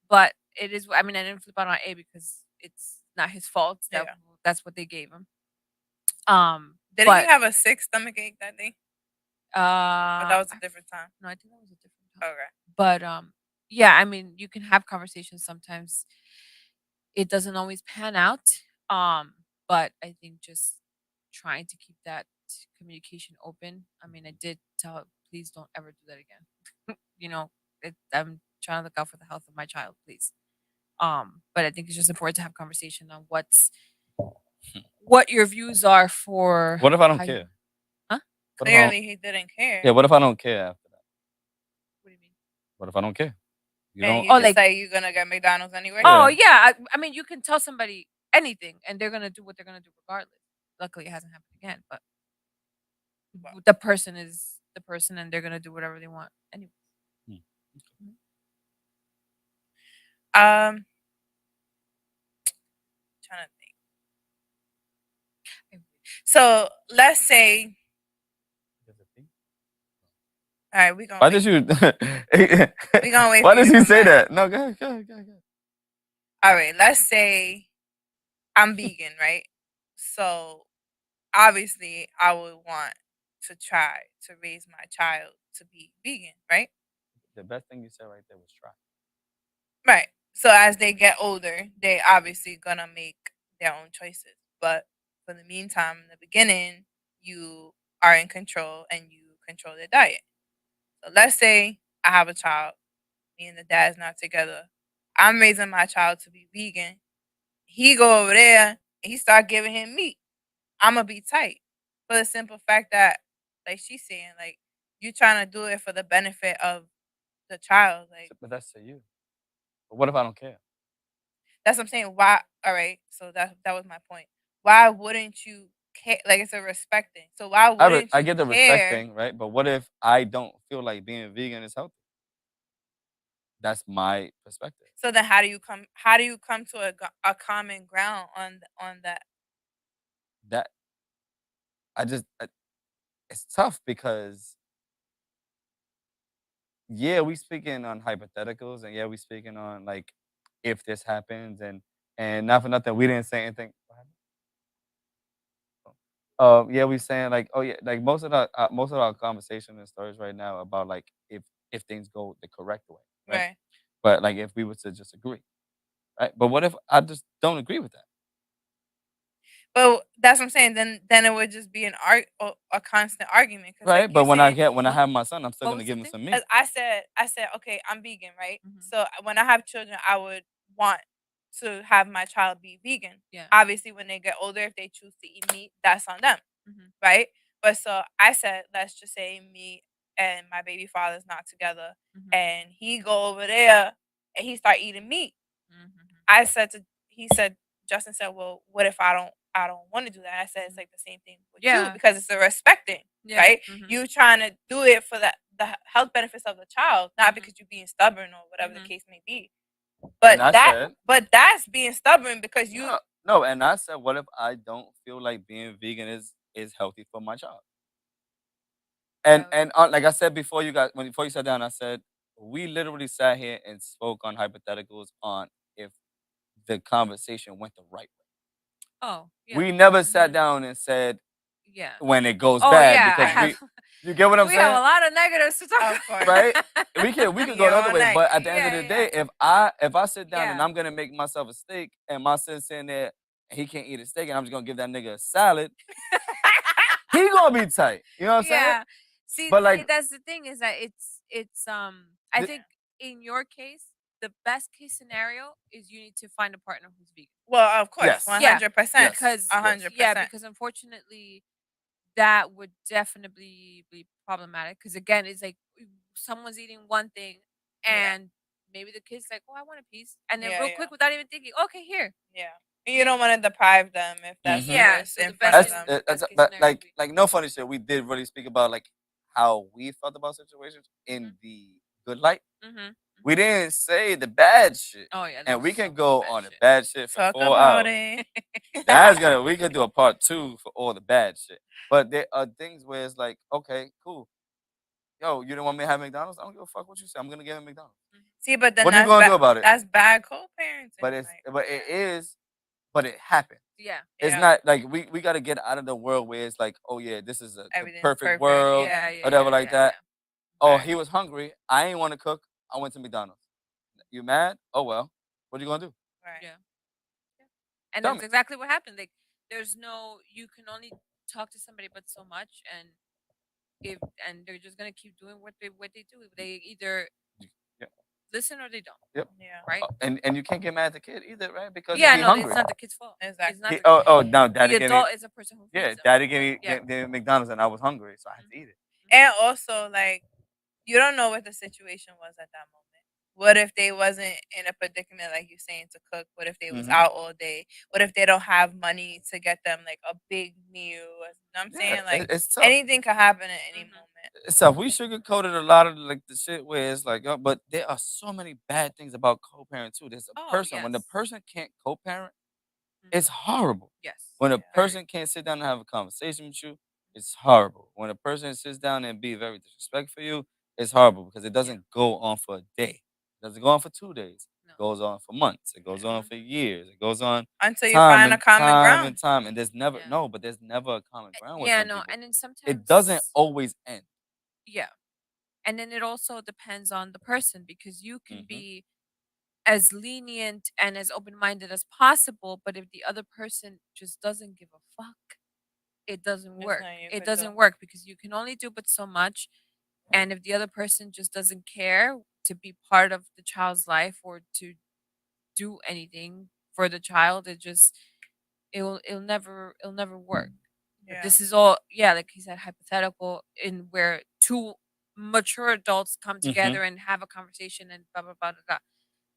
Speaker 3: but it is, I mean, I didn't flip out on A because it's not his fault.
Speaker 1: Yeah.
Speaker 3: That's what they gave him.
Speaker 1: Didn't
Speaker 3: but
Speaker 1: he have a sick stomach ache that day? Or that was a different time.
Speaker 3: no, I think that was a different time.
Speaker 1: Okay.
Speaker 3: But yeah, I mean, you can have conversations sometimes. It doesn't always pan out. But I think just trying to keep that communication open. I mean, I did tell her, please don't ever do that again. You know, I'm trying to look out for the health of my child, please. But I think it's just important to have conversation on what your views are for
Speaker 2: What if I don't
Speaker 3: how you-
Speaker 2: care?
Speaker 3: Huh?
Speaker 2: What if I don't-
Speaker 1: Clearly, he didn't care.
Speaker 2: yeah. What if I don't care after that?
Speaker 3: What do you mean?
Speaker 2: What if I don't care? You
Speaker 1: And
Speaker 2: don't.
Speaker 1: you
Speaker 3: Oh,
Speaker 1: just
Speaker 3: like-
Speaker 1: say you're gonna get McDonald's anyway.
Speaker 3: Oh
Speaker 2: Yeah.
Speaker 3: yeah, I mean you can tell somebody anything and they're gonna do what they're gonna do regardless. Luckily, it hasn't happened again, but
Speaker 1: Well.
Speaker 3: the person is the person, and they're gonna do whatever they want anyway.
Speaker 1: Trying to think. So let's say, all right, we gonna.
Speaker 2: Why
Speaker 1: wait.
Speaker 2: did you?
Speaker 1: We gonna wait
Speaker 2: Why
Speaker 1: for you
Speaker 2: did
Speaker 1: to
Speaker 2: you
Speaker 1: come
Speaker 2: say
Speaker 1: back.
Speaker 2: that? No, go ahead. Go ahead. Go ahead.
Speaker 1: All right, let's say I'm vegan, right? So obviously, I would want to try to raise my child to be vegan, right?
Speaker 2: The best thing you said right there was try.
Speaker 1: Right. So as they get older, they obviously gonna make their own choices. But for the meantime, in the beginning, you are in control and you control their diet. So let's say I have a child, me and the dad's not together. I'm raising my child to be vegan. He go over there and he start giving him meat. I'ma be tight. For the simple fact that, like she's saying, like you trying to do it for the benefit of the child. Like
Speaker 2: But that's to you. But what if I don't care?
Speaker 1: that's what I'm saying. Why? All right. So that was my point. Why wouldn't you care? Like it's a respect thing. So why wouldn't
Speaker 2: I
Speaker 1: you
Speaker 2: get the
Speaker 1: care?
Speaker 2: respect thing, right? But what if I don't feel like being vegan is healthy? That's my perspective.
Speaker 1: So then, how do you come? How do you come to a common ground on that?
Speaker 2: That it's tough because yeah, we speaking on hypotheticals, and yeah, we speaking on like if this happens, and not for nothing, we didn't say anything. Yeah, we saying like, oh yeah, like most of our conversation and stories right now about like if things go the correct way, right?
Speaker 1: Right.
Speaker 2: But like if we were to just agree, right? But what if I just don't agree with that?
Speaker 1: But that's what I'm saying. Then it would just be a constant argument. 'Cause
Speaker 2: Right?
Speaker 1: like
Speaker 2: But
Speaker 1: you're
Speaker 2: when I
Speaker 1: saying,
Speaker 2: have my son, I'm still
Speaker 3: what
Speaker 2: gonna
Speaker 3: was
Speaker 2: give
Speaker 3: the
Speaker 2: him
Speaker 3: thing?
Speaker 2: some meat.
Speaker 1: as I said, okay, I'm vegan, right?
Speaker 3: Mhm.
Speaker 1: So when I have children, I would want to have my child be vegan.
Speaker 3: Yeah.
Speaker 1: Obviously, when they get older, if they choose to eat meat, that's on them,
Speaker 3: Mhm.
Speaker 1: right? But so I said, let's just say me and my baby father's not together,
Speaker 3: Mhm.
Speaker 1: and he go over there and he start eating meat.
Speaker 3: Mhm.
Speaker 1: He said, Justin said, well, what if I don't want to do that? I said it's like the same thing with you
Speaker 3: Yeah.
Speaker 1: because it's a respect thing,
Speaker 3: Yeah.
Speaker 1: right?
Speaker 3: Mhm.
Speaker 1: You trying to do it for the health benefits of the child, not
Speaker 3: Mhm.
Speaker 1: because you're being stubborn or whatever the
Speaker 3: Mhm.
Speaker 1: case may be. But
Speaker 2: And I said,
Speaker 1: that's being stubborn because you
Speaker 2: no, and I said, what if I don't feel like being vegan is healthy for my child? And
Speaker 3: Right.
Speaker 2: like I said before before you sat down, I said we literally sat here and spoke on hypotheticals on if the conversation went the right way.
Speaker 3: Oh, yeah.
Speaker 2: We never sat
Speaker 3: Mhm.
Speaker 2: down and said
Speaker 3: Yeah.
Speaker 2: when it goes
Speaker 3: Oh,
Speaker 2: bad
Speaker 3: yeah. I
Speaker 2: because
Speaker 3: have.
Speaker 2: you get what I'm
Speaker 3: We have a
Speaker 2: saying?
Speaker 3: lot of negatives to talk
Speaker 1: Of course.
Speaker 2: Right? We could
Speaker 1: We
Speaker 2: go the other
Speaker 1: all
Speaker 2: way,
Speaker 1: night.
Speaker 2: but at the end of
Speaker 3: Yeah,
Speaker 2: the day, if I sit down and
Speaker 3: Yeah.
Speaker 2: I'm gonna make myself a steak and my son's sitting there and he can't eat a steak and I'm just gonna give that nigga a salad, he gonna be tight. You know what I'm saying?
Speaker 3: Yeah. See,
Speaker 2: But like
Speaker 3: that's the thing is that it's I
Speaker 2: The-
Speaker 3: think in your case, the best case scenario is you need to find a partner who's vegan.
Speaker 1: Well, of course,
Speaker 2: Yes.
Speaker 1: 100%.
Speaker 2: Yes.
Speaker 3: Because
Speaker 1: 100%.
Speaker 3: yeah, because unfortunately that would definitely be problematic. Because again, it's like someone's eating one thing
Speaker 1: Yeah.
Speaker 3: and maybe the kid's like, oh, I want a piece, and then
Speaker 1: Yeah,
Speaker 3: real
Speaker 1: yeah.
Speaker 3: quick without even thinking, okay, here.
Speaker 1: Yeah. You don't want to deprive them if that's
Speaker 2: Mhm.
Speaker 3: Yeah,
Speaker 1: what's
Speaker 3: so the
Speaker 1: in front
Speaker 3: best
Speaker 1: of
Speaker 3: is-
Speaker 1: them.
Speaker 3: best case
Speaker 2: but
Speaker 3: scenario would be-
Speaker 2: like no funny shit. We did really speak about like how we felt about situations in the good light.
Speaker 3: Mm-hmm.
Speaker 2: We didn't say the bad shit.
Speaker 3: Oh yeah,
Speaker 2: And we
Speaker 3: there's
Speaker 2: can
Speaker 3: so much
Speaker 2: go
Speaker 3: bad
Speaker 2: on the
Speaker 3: shit.
Speaker 2: bad shit for
Speaker 1: Talk
Speaker 2: 4
Speaker 1: about
Speaker 2: hours.
Speaker 1: it.
Speaker 2: We could do a part 2 for all the bad shit. But there are things where it's like, okay, cool. Yo, you didn't want me to have McDonald's? I don't give a fuck what you say. I'm gonna give him McDonald's.
Speaker 1: See, but then
Speaker 2: What are you
Speaker 1: that's
Speaker 2: gonna do about it?
Speaker 1: That's bad co-parenting.
Speaker 2: But it
Speaker 1: like,
Speaker 2: is, but it happened.
Speaker 3: Yeah.
Speaker 2: It's
Speaker 1: yeah.
Speaker 2: not like we got to get out of the world where it's like, oh yeah, this is the
Speaker 1: Everything's
Speaker 2: perfect world,
Speaker 3: Yeah, yeah,
Speaker 2: whatever
Speaker 3: yeah,
Speaker 2: like
Speaker 3: yeah,
Speaker 2: that. Oh,
Speaker 1: Right.
Speaker 2: he was hungry. I ain't want to cook. I went to McDonald's. You mad? Oh well. What you gonna do?
Speaker 1: Right.
Speaker 3: Yeah. And
Speaker 2: Tell
Speaker 3: that's
Speaker 2: me.
Speaker 3: exactly what happened. Like, you can only talk to somebody but so much, and and they're just gonna keep doing what they do. They either
Speaker 2: Yeah.
Speaker 3: listen or they don't.
Speaker 2: Yep.
Speaker 1: Yeah.
Speaker 3: Right?
Speaker 2: And you can't get mad at the kid either, right? Because
Speaker 3: Yeah,
Speaker 2: he's
Speaker 3: no,
Speaker 2: hungry.
Speaker 3: it's not the kid's fault.
Speaker 1: Exactly.
Speaker 3: It's not
Speaker 2: He,
Speaker 3: the kid's fault.
Speaker 2: no, daddy
Speaker 3: The
Speaker 2: gave me.
Speaker 3: adult is a person who
Speaker 2: Yeah,
Speaker 3: feeds them.
Speaker 2: daddy gave me
Speaker 3: Yeah.
Speaker 2: gave me McDonald's and I was hungry, so I had to eat it.
Speaker 1: And also, like, you don't know what the situation was at that moment. What if they wasn't in a predicament, like you're saying, to cook? What if they was
Speaker 2: Mhm.
Speaker 1: out all day? What if they don't have money to get them like a big meal? You know what I'm saying? Like
Speaker 2: it's tough.
Speaker 1: anything could happen at any
Speaker 3: Mhm.
Speaker 1: moment.
Speaker 2: It's tough. We sugarcoated a lot of like the shit where it's like, but there are so many bad things about co-parent too. There's a
Speaker 3: Oh,
Speaker 2: person when the
Speaker 3: yes.
Speaker 2: person can't co-parent,
Speaker 3: Mhm.
Speaker 2: it's horrible.
Speaker 3: Yes.
Speaker 2: When a
Speaker 1: Yeah.
Speaker 2: person can't sit down and have a conversation with you, it's horrible. When a person sits down and be very disrespectful for you, it's horrible because it doesn't go on for a day. It doesn't go on for 2 days.
Speaker 3: No.
Speaker 2: It goes on for months. It goes on
Speaker 3: Mhm.
Speaker 2: for years. It goes on
Speaker 1: Until you
Speaker 2: time
Speaker 1: find a
Speaker 2: and
Speaker 1: common
Speaker 2: time
Speaker 1: ground.
Speaker 2: and time. And there's never
Speaker 3: Yeah.
Speaker 2: but there's never a common ground with
Speaker 3: Yeah,
Speaker 2: some
Speaker 3: no,
Speaker 2: people.
Speaker 3: and then sometimes
Speaker 2: It doesn't always end.
Speaker 3: Yeah. And then it also depends on the person because you can
Speaker 2: Mhm.
Speaker 3: be as lenient and as open-minded as possible, but if the other person just doesn't give a fuck, it doesn't
Speaker 1: There's
Speaker 3: work.
Speaker 1: nothing you
Speaker 3: It
Speaker 1: could
Speaker 3: doesn't
Speaker 1: do.
Speaker 3: work because you can only do but so much. And if the other person just doesn't care to be part of the child's life or to do anything for the child, it'll never work. But
Speaker 1: Yeah.
Speaker 3: this is all, yeah, like he said, hypothetical in where two mature adults come
Speaker 2: Mhm.
Speaker 3: together and have a conversation and blah blah blah blah. blah.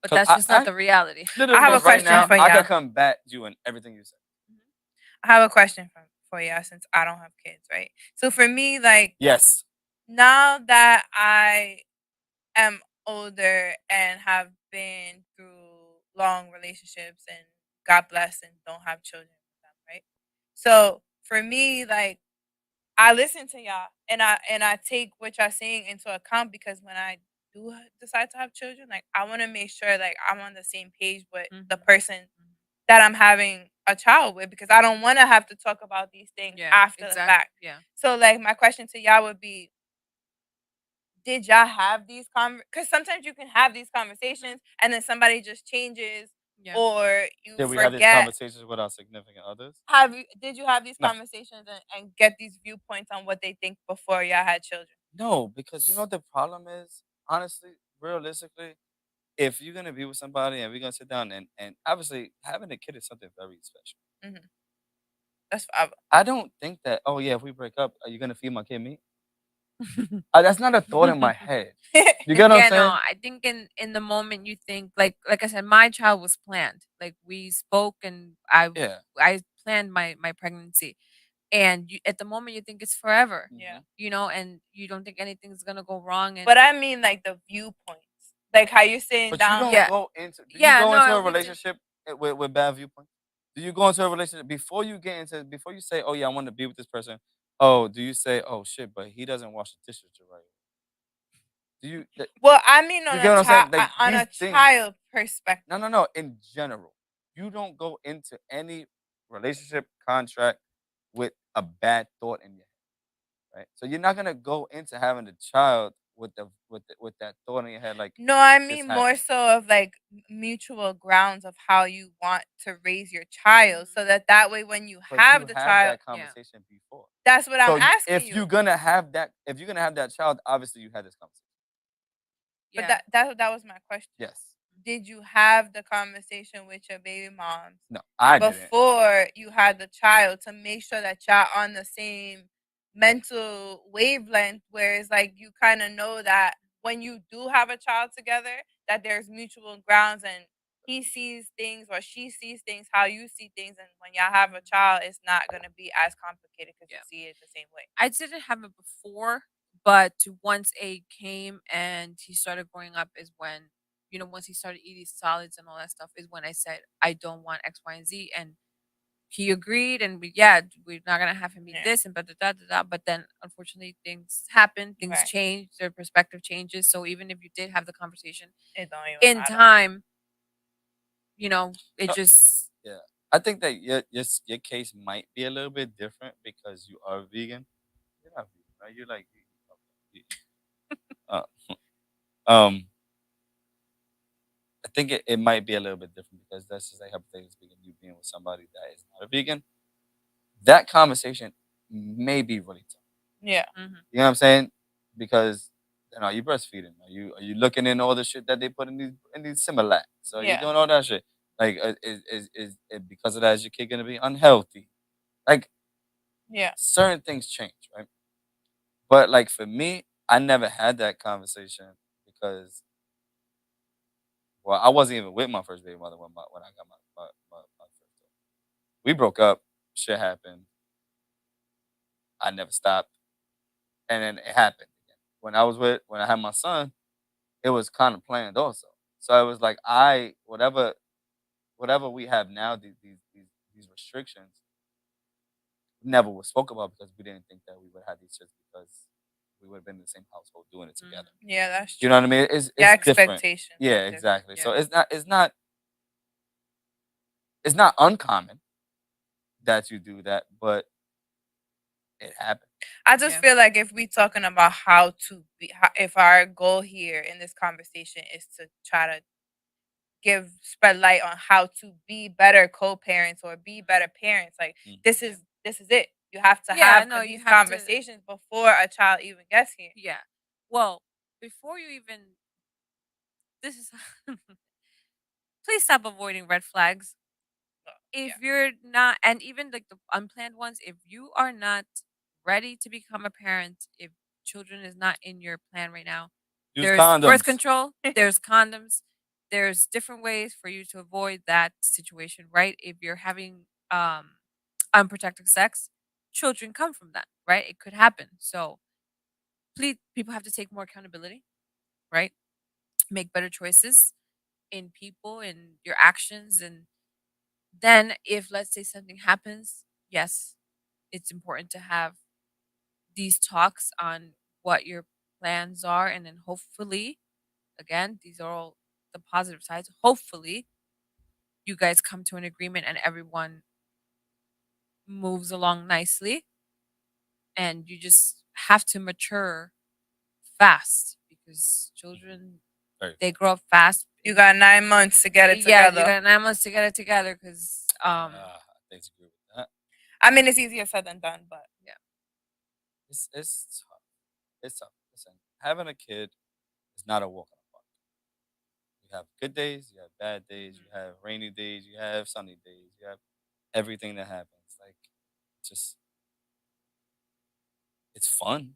Speaker 3: But
Speaker 2: 'Cause
Speaker 3: that's just not the reality.
Speaker 2: literally,
Speaker 1: I have a
Speaker 2: right
Speaker 1: question
Speaker 2: now,
Speaker 1: for
Speaker 2: I
Speaker 1: y'all.
Speaker 2: could combat you in everything you said.
Speaker 1: I have a question for y'all since I don't have kids, right? So for me, like
Speaker 2: Yes.
Speaker 1: now that I am older and have been through long relationships and God bless and don't have children with them, right? So for me, like I listen to y'all and I take what y'all saying into account because when I do decide to have children, like I want to make sure like I'm on the same page with the
Speaker 3: Mhm.
Speaker 1: person that I'm having a child with because I don't want to have to talk about these things
Speaker 3: Yeah,
Speaker 1: after the
Speaker 3: exactly.
Speaker 1: fact.
Speaker 3: Yeah.
Speaker 1: So like my question to y'all would be, did y'all have these because sometimes you can have these conversations and then somebody just changes
Speaker 3: Yeah.
Speaker 1: or you
Speaker 2: Did we have these
Speaker 1: forget.
Speaker 2: conversations with our significant others?
Speaker 1: Did you have these
Speaker 2: No.
Speaker 1: conversations and get these viewpoints on what they think before y'all had children?
Speaker 2: No, because you know what the problem is? Honestly, realistically, if you're gonna be with somebody and we're gonna sit down and obviously having a kid is something very special.
Speaker 1: Mhm. That's
Speaker 2: I don't think that, oh yeah, if we break up, are you gonna feed my kid meat? That's not a thought in my head. You get what
Speaker 3: Yeah,
Speaker 2: I'm saying?
Speaker 3: no, I think in the moment you think like I said, my child was planned. Like we spoke and
Speaker 2: Yeah.
Speaker 3: I planned my pregnancy. And you, at the moment you think it's forever.
Speaker 1: Yeah.
Speaker 3: You know, and you don't think anything's gonna go wrong. And
Speaker 1: But I mean like the viewpoints. Like how you sitting
Speaker 2: But you
Speaker 1: down.
Speaker 2: don't
Speaker 3: Yeah.
Speaker 2: go into do you
Speaker 3: Yeah,
Speaker 2: go
Speaker 3: no,
Speaker 2: into a
Speaker 3: we did-
Speaker 2: relationship with bad viewpoints? Do you go into a relationship before you get into before you say, oh yeah, I want to be with this person? Oh, do you say, oh shit, but he doesn't wash the dishes right? Do you
Speaker 1: Well, I mean
Speaker 2: you
Speaker 1: on
Speaker 2: get what
Speaker 1: a
Speaker 2: I'm saying?
Speaker 1: child
Speaker 2: Like
Speaker 1: on a
Speaker 2: these things.
Speaker 1: child perspective.
Speaker 2: No. In general, you don't go into any relationship contract with a bad thought in your head, right? So you're not gonna go into having a child with that thought in your head, like
Speaker 1: No, I
Speaker 2: this
Speaker 1: mean
Speaker 2: happened.
Speaker 1: more so of like mutual grounds of how you want to raise your child, so that way when you
Speaker 2: But
Speaker 1: have
Speaker 2: you
Speaker 1: the
Speaker 2: have
Speaker 1: child,
Speaker 2: that conversation before.
Speaker 1: that's what I'm
Speaker 2: So
Speaker 1: asking
Speaker 2: if
Speaker 1: you.
Speaker 2: you're gonna have that child, obviously you had this conversation.
Speaker 1: But
Speaker 3: yeah.
Speaker 1: that was my question.
Speaker 2: Yes.
Speaker 1: Did you have the conversation with your baby moms
Speaker 2: No, I didn't.
Speaker 1: before you had the child to make sure that y'all on the same mental wavelength where it's like you kind of know that when you do have a child together that there's mutual grounds and he sees things or she sees things how you see things and when y'all have a child it's not going to be as complicated because
Speaker 3: Yeah.
Speaker 1: you see it the same way.
Speaker 3: I didn't have it before, but once A came and he started growing up is when, you know, once he started eating solids and all that stuff is when I said I don't want X, Y, and Z, and he agreed, and we're not gonna have him eat
Speaker 1: Yeah.
Speaker 3: this and da. But then unfortunately things happen, things
Speaker 1: Right.
Speaker 3: change, their perspective changes. So even if you did have the conversation
Speaker 1: It don't even
Speaker 3: in
Speaker 1: matter.
Speaker 3: time, you know, it
Speaker 2: No.
Speaker 3: just
Speaker 2: Yeah. I think that your case might be a little bit different because you are vegan. You're not vegan, right? You're like uh, um I think it might be a little bit different because that's just like hypothetically speaking, you being with somebody that is not a vegan. That conversation may be really tough.
Speaker 1: Yeah.
Speaker 3: Mhm.
Speaker 2: You know what I'm saying? Because you breastfeeding. Are you looking in all the shit that they put in these Similac? So you
Speaker 1: Yeah.
Speaker 2: doing all that shit. Like is it because of that is your kid gonna be unhealthy? Like
Speaker 1: Yeah.
Speaker 2: certain things change, right? But like for me, I never had that conversation because well, I wasn't even with my first baby mother when I got my first daughter. We broke up, shit happened. I never stopped. And then it happened again. When I had my son, it was kind of planned also. So it was like whatever we have now, these restrictions never was spoke about because we didn't think that we would have these shits because we would have been in the same household doing it together.
Speaker 1: Yeah, that's
Speaker 2: You
Speaker 1: true.
Speaker 2: know what I mean? It's
Speaker 1: Your
Speaker 2: different.
Speaker 1: expectations.
Speaker 2: Yeah,
Speaker 1: are different.
Speaker 2: exactly.
Speaker 3: Yeah.
Speaker 2: So it's not uncommon that you do that, but it happens.
Speaker 1: I just
Speaker 3: Yeah.
Speaker 1: feel like if we talking about how to be, if our goal here in this conversation is to try to spread light on how to be better co-parents or be better parents, like
Speaker 2: Mm.
Speaker 1: this is it. You have to
Speaker 3: Yeah,
Speaker 1: have
Speaker 3: no, you
Speaker 1: these
Speaker 3: have to-
Speaker 1: conversations before a child even gets here.
Speaker 3: Yeah. Well, before you even, this is, please stop avoiding red flags. If
Speaker 1: yeah.
Speaker 3: you're not, and even like the unplanned ones, if you are not ready to become a parent, if children is not in your plan right now,
Speaker 2: Use
Speaker 3: there's
Speaker 2: condoms.
Speaker 3: birth control, there's condoms, there's different ways for you to avoid that situation, right? If you're having unprotected sex, children come from that, right? It could happen. So please, people have to take more accountability, right? Make better choices in people and your actions. And then if let's say something happens, yes, it's important to have these talks on what your plans are, and then hopefully, again, these are all the positive sides, hopefully you guys come to an agreement and everyone moves along nicely, and you just have to mature fast because children,
Speaker 2: Very
Speaker 3: they grow up fast.
Speaker 1: You got 9 months to get it
Speaker 3: Yeah,
Speaker 1: together.
Speaker 3: you got 9 months to get it together because
Speaker 2: I disagree with that.
Speaker 1: I mean, it's easier said than done, but
Speaker 2: It's tough. It's tough. Listen, having a kid is not a walk in the park. You have good days, you have bad days, you have rainy days, you have sunny days, you have everything that happens. Like, just it's fun.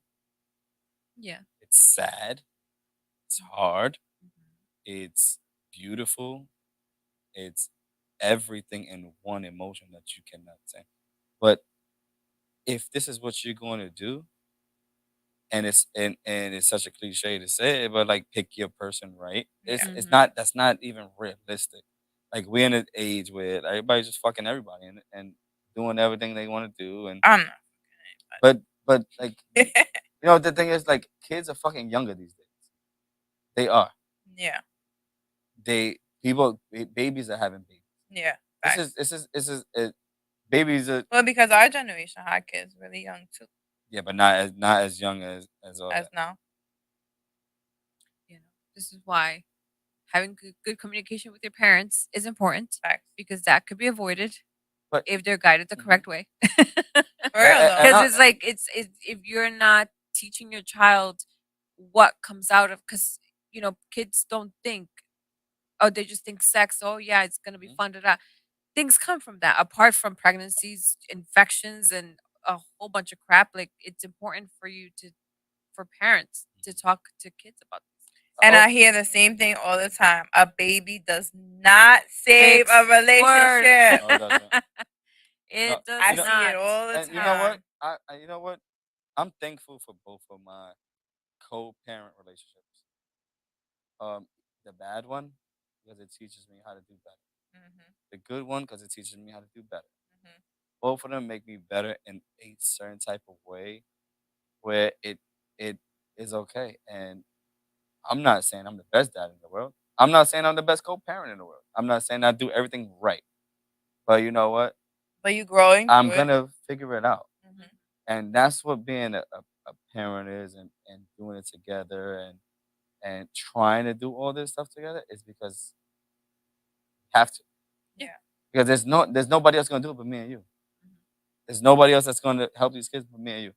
Speaker 3: yeah.
Speaker 2: It's sad. It's hard.
Speaker 3: Mhm.
Speaker 2: It's beautiful. It's everything in one emotion that you cannot say. But if this is what you're going to do, and it's such a cliche to say it, but like pick your person right. It's
Speaker 3: Mhm.
Speaker 2: not that's not even realistic. Like we're in an age where everybody's just fucking everybody and doing everything they want to do, and
Speaker 1: I'm
Speaker 2: but like
Speaker 1: not.
Speaker 2: the thing is like kids are fucking younger these days. They are.
Speaker 1: Yeah.
Speaker 2: Babies are having babies.
Speaker 1: Yeah.
Speaker 2: This
Speaker 1: Facts.
Speaker 2: is this is this is babies are
Speaker 1: Well, because our generation had kids really young too,
Speaker 2: yeah, but not as young as all
Speaker 1: as
Speaker 2: that.
Speaker 1: now.
Speaker 3: You know, this is why having good communication with your parents is important
Speaker 1: Facts.
Speaker 3: because that could be avoided
Speaker 2: But
Speaker 3: if they're guided the
Speaker 2: Mhm.
Speaker 3: correct way.
Speaker 1: For real though.
Speaker 2: And
Speaker 3: Because it's like it's if you're not teaching your child what comes out of, because kids don't think, oh, they just think sex, oh yeah, it's gonna be
Speaker 2: Mhm.
Speaker 3: fun, things come from that, apart from pregnancies, infections, and a whole bunch of crap. Like, it's important for parents to talk to kids about this.
Speaker 1: And
Speaker 2: Oh,
Speaker 1: I hear the same thing all the time. A baby does not save a
Speaker 3: Fixed word.
Speaker 1: relationship.
Speaker 2: No, it doesn't.
Speaker 3: It
Speaker 2: No,
Speaker 3: does
Speaker 1: I
Speaker 2: you know,
Speaker 1: see it
Speaker 3: not.
Speaker 1: all the
Speaker 2: and
Speaker 1: time.
Speaker 2: you know what? You know what? I'm thankful for both of my co-parent relationships. The bad one because it teaches me how to do better.
Speaker 1: Mhm,
Speaker 2: The good one because it teaches me how to do better.
Speaker 1: mhm.
Speaker 2: Both of them make me better in a certain type of way where it is okay. And I'm not saying I'm the best dad in the world. I'm not saying I'm the best co-parent in the world. I'm not saying I do everything right. But you know what?
Speaker 1: But you growing
Speaker 2: I'm
Speaker 1: through it.
Speaker 2: gonna figure it out.
Speaker 1: Mhm.
Speaker 2: And that's what being a parent is, and doing it together and trying to do all this stuff together is because you have to.
Speaker 1: Yeah.
Speaker 2: Because there's nobody else gonna do it but me and you.
Speaker 3: Mhm.
Speaker 2: There's nobody else that's gonna help these kids but me and you.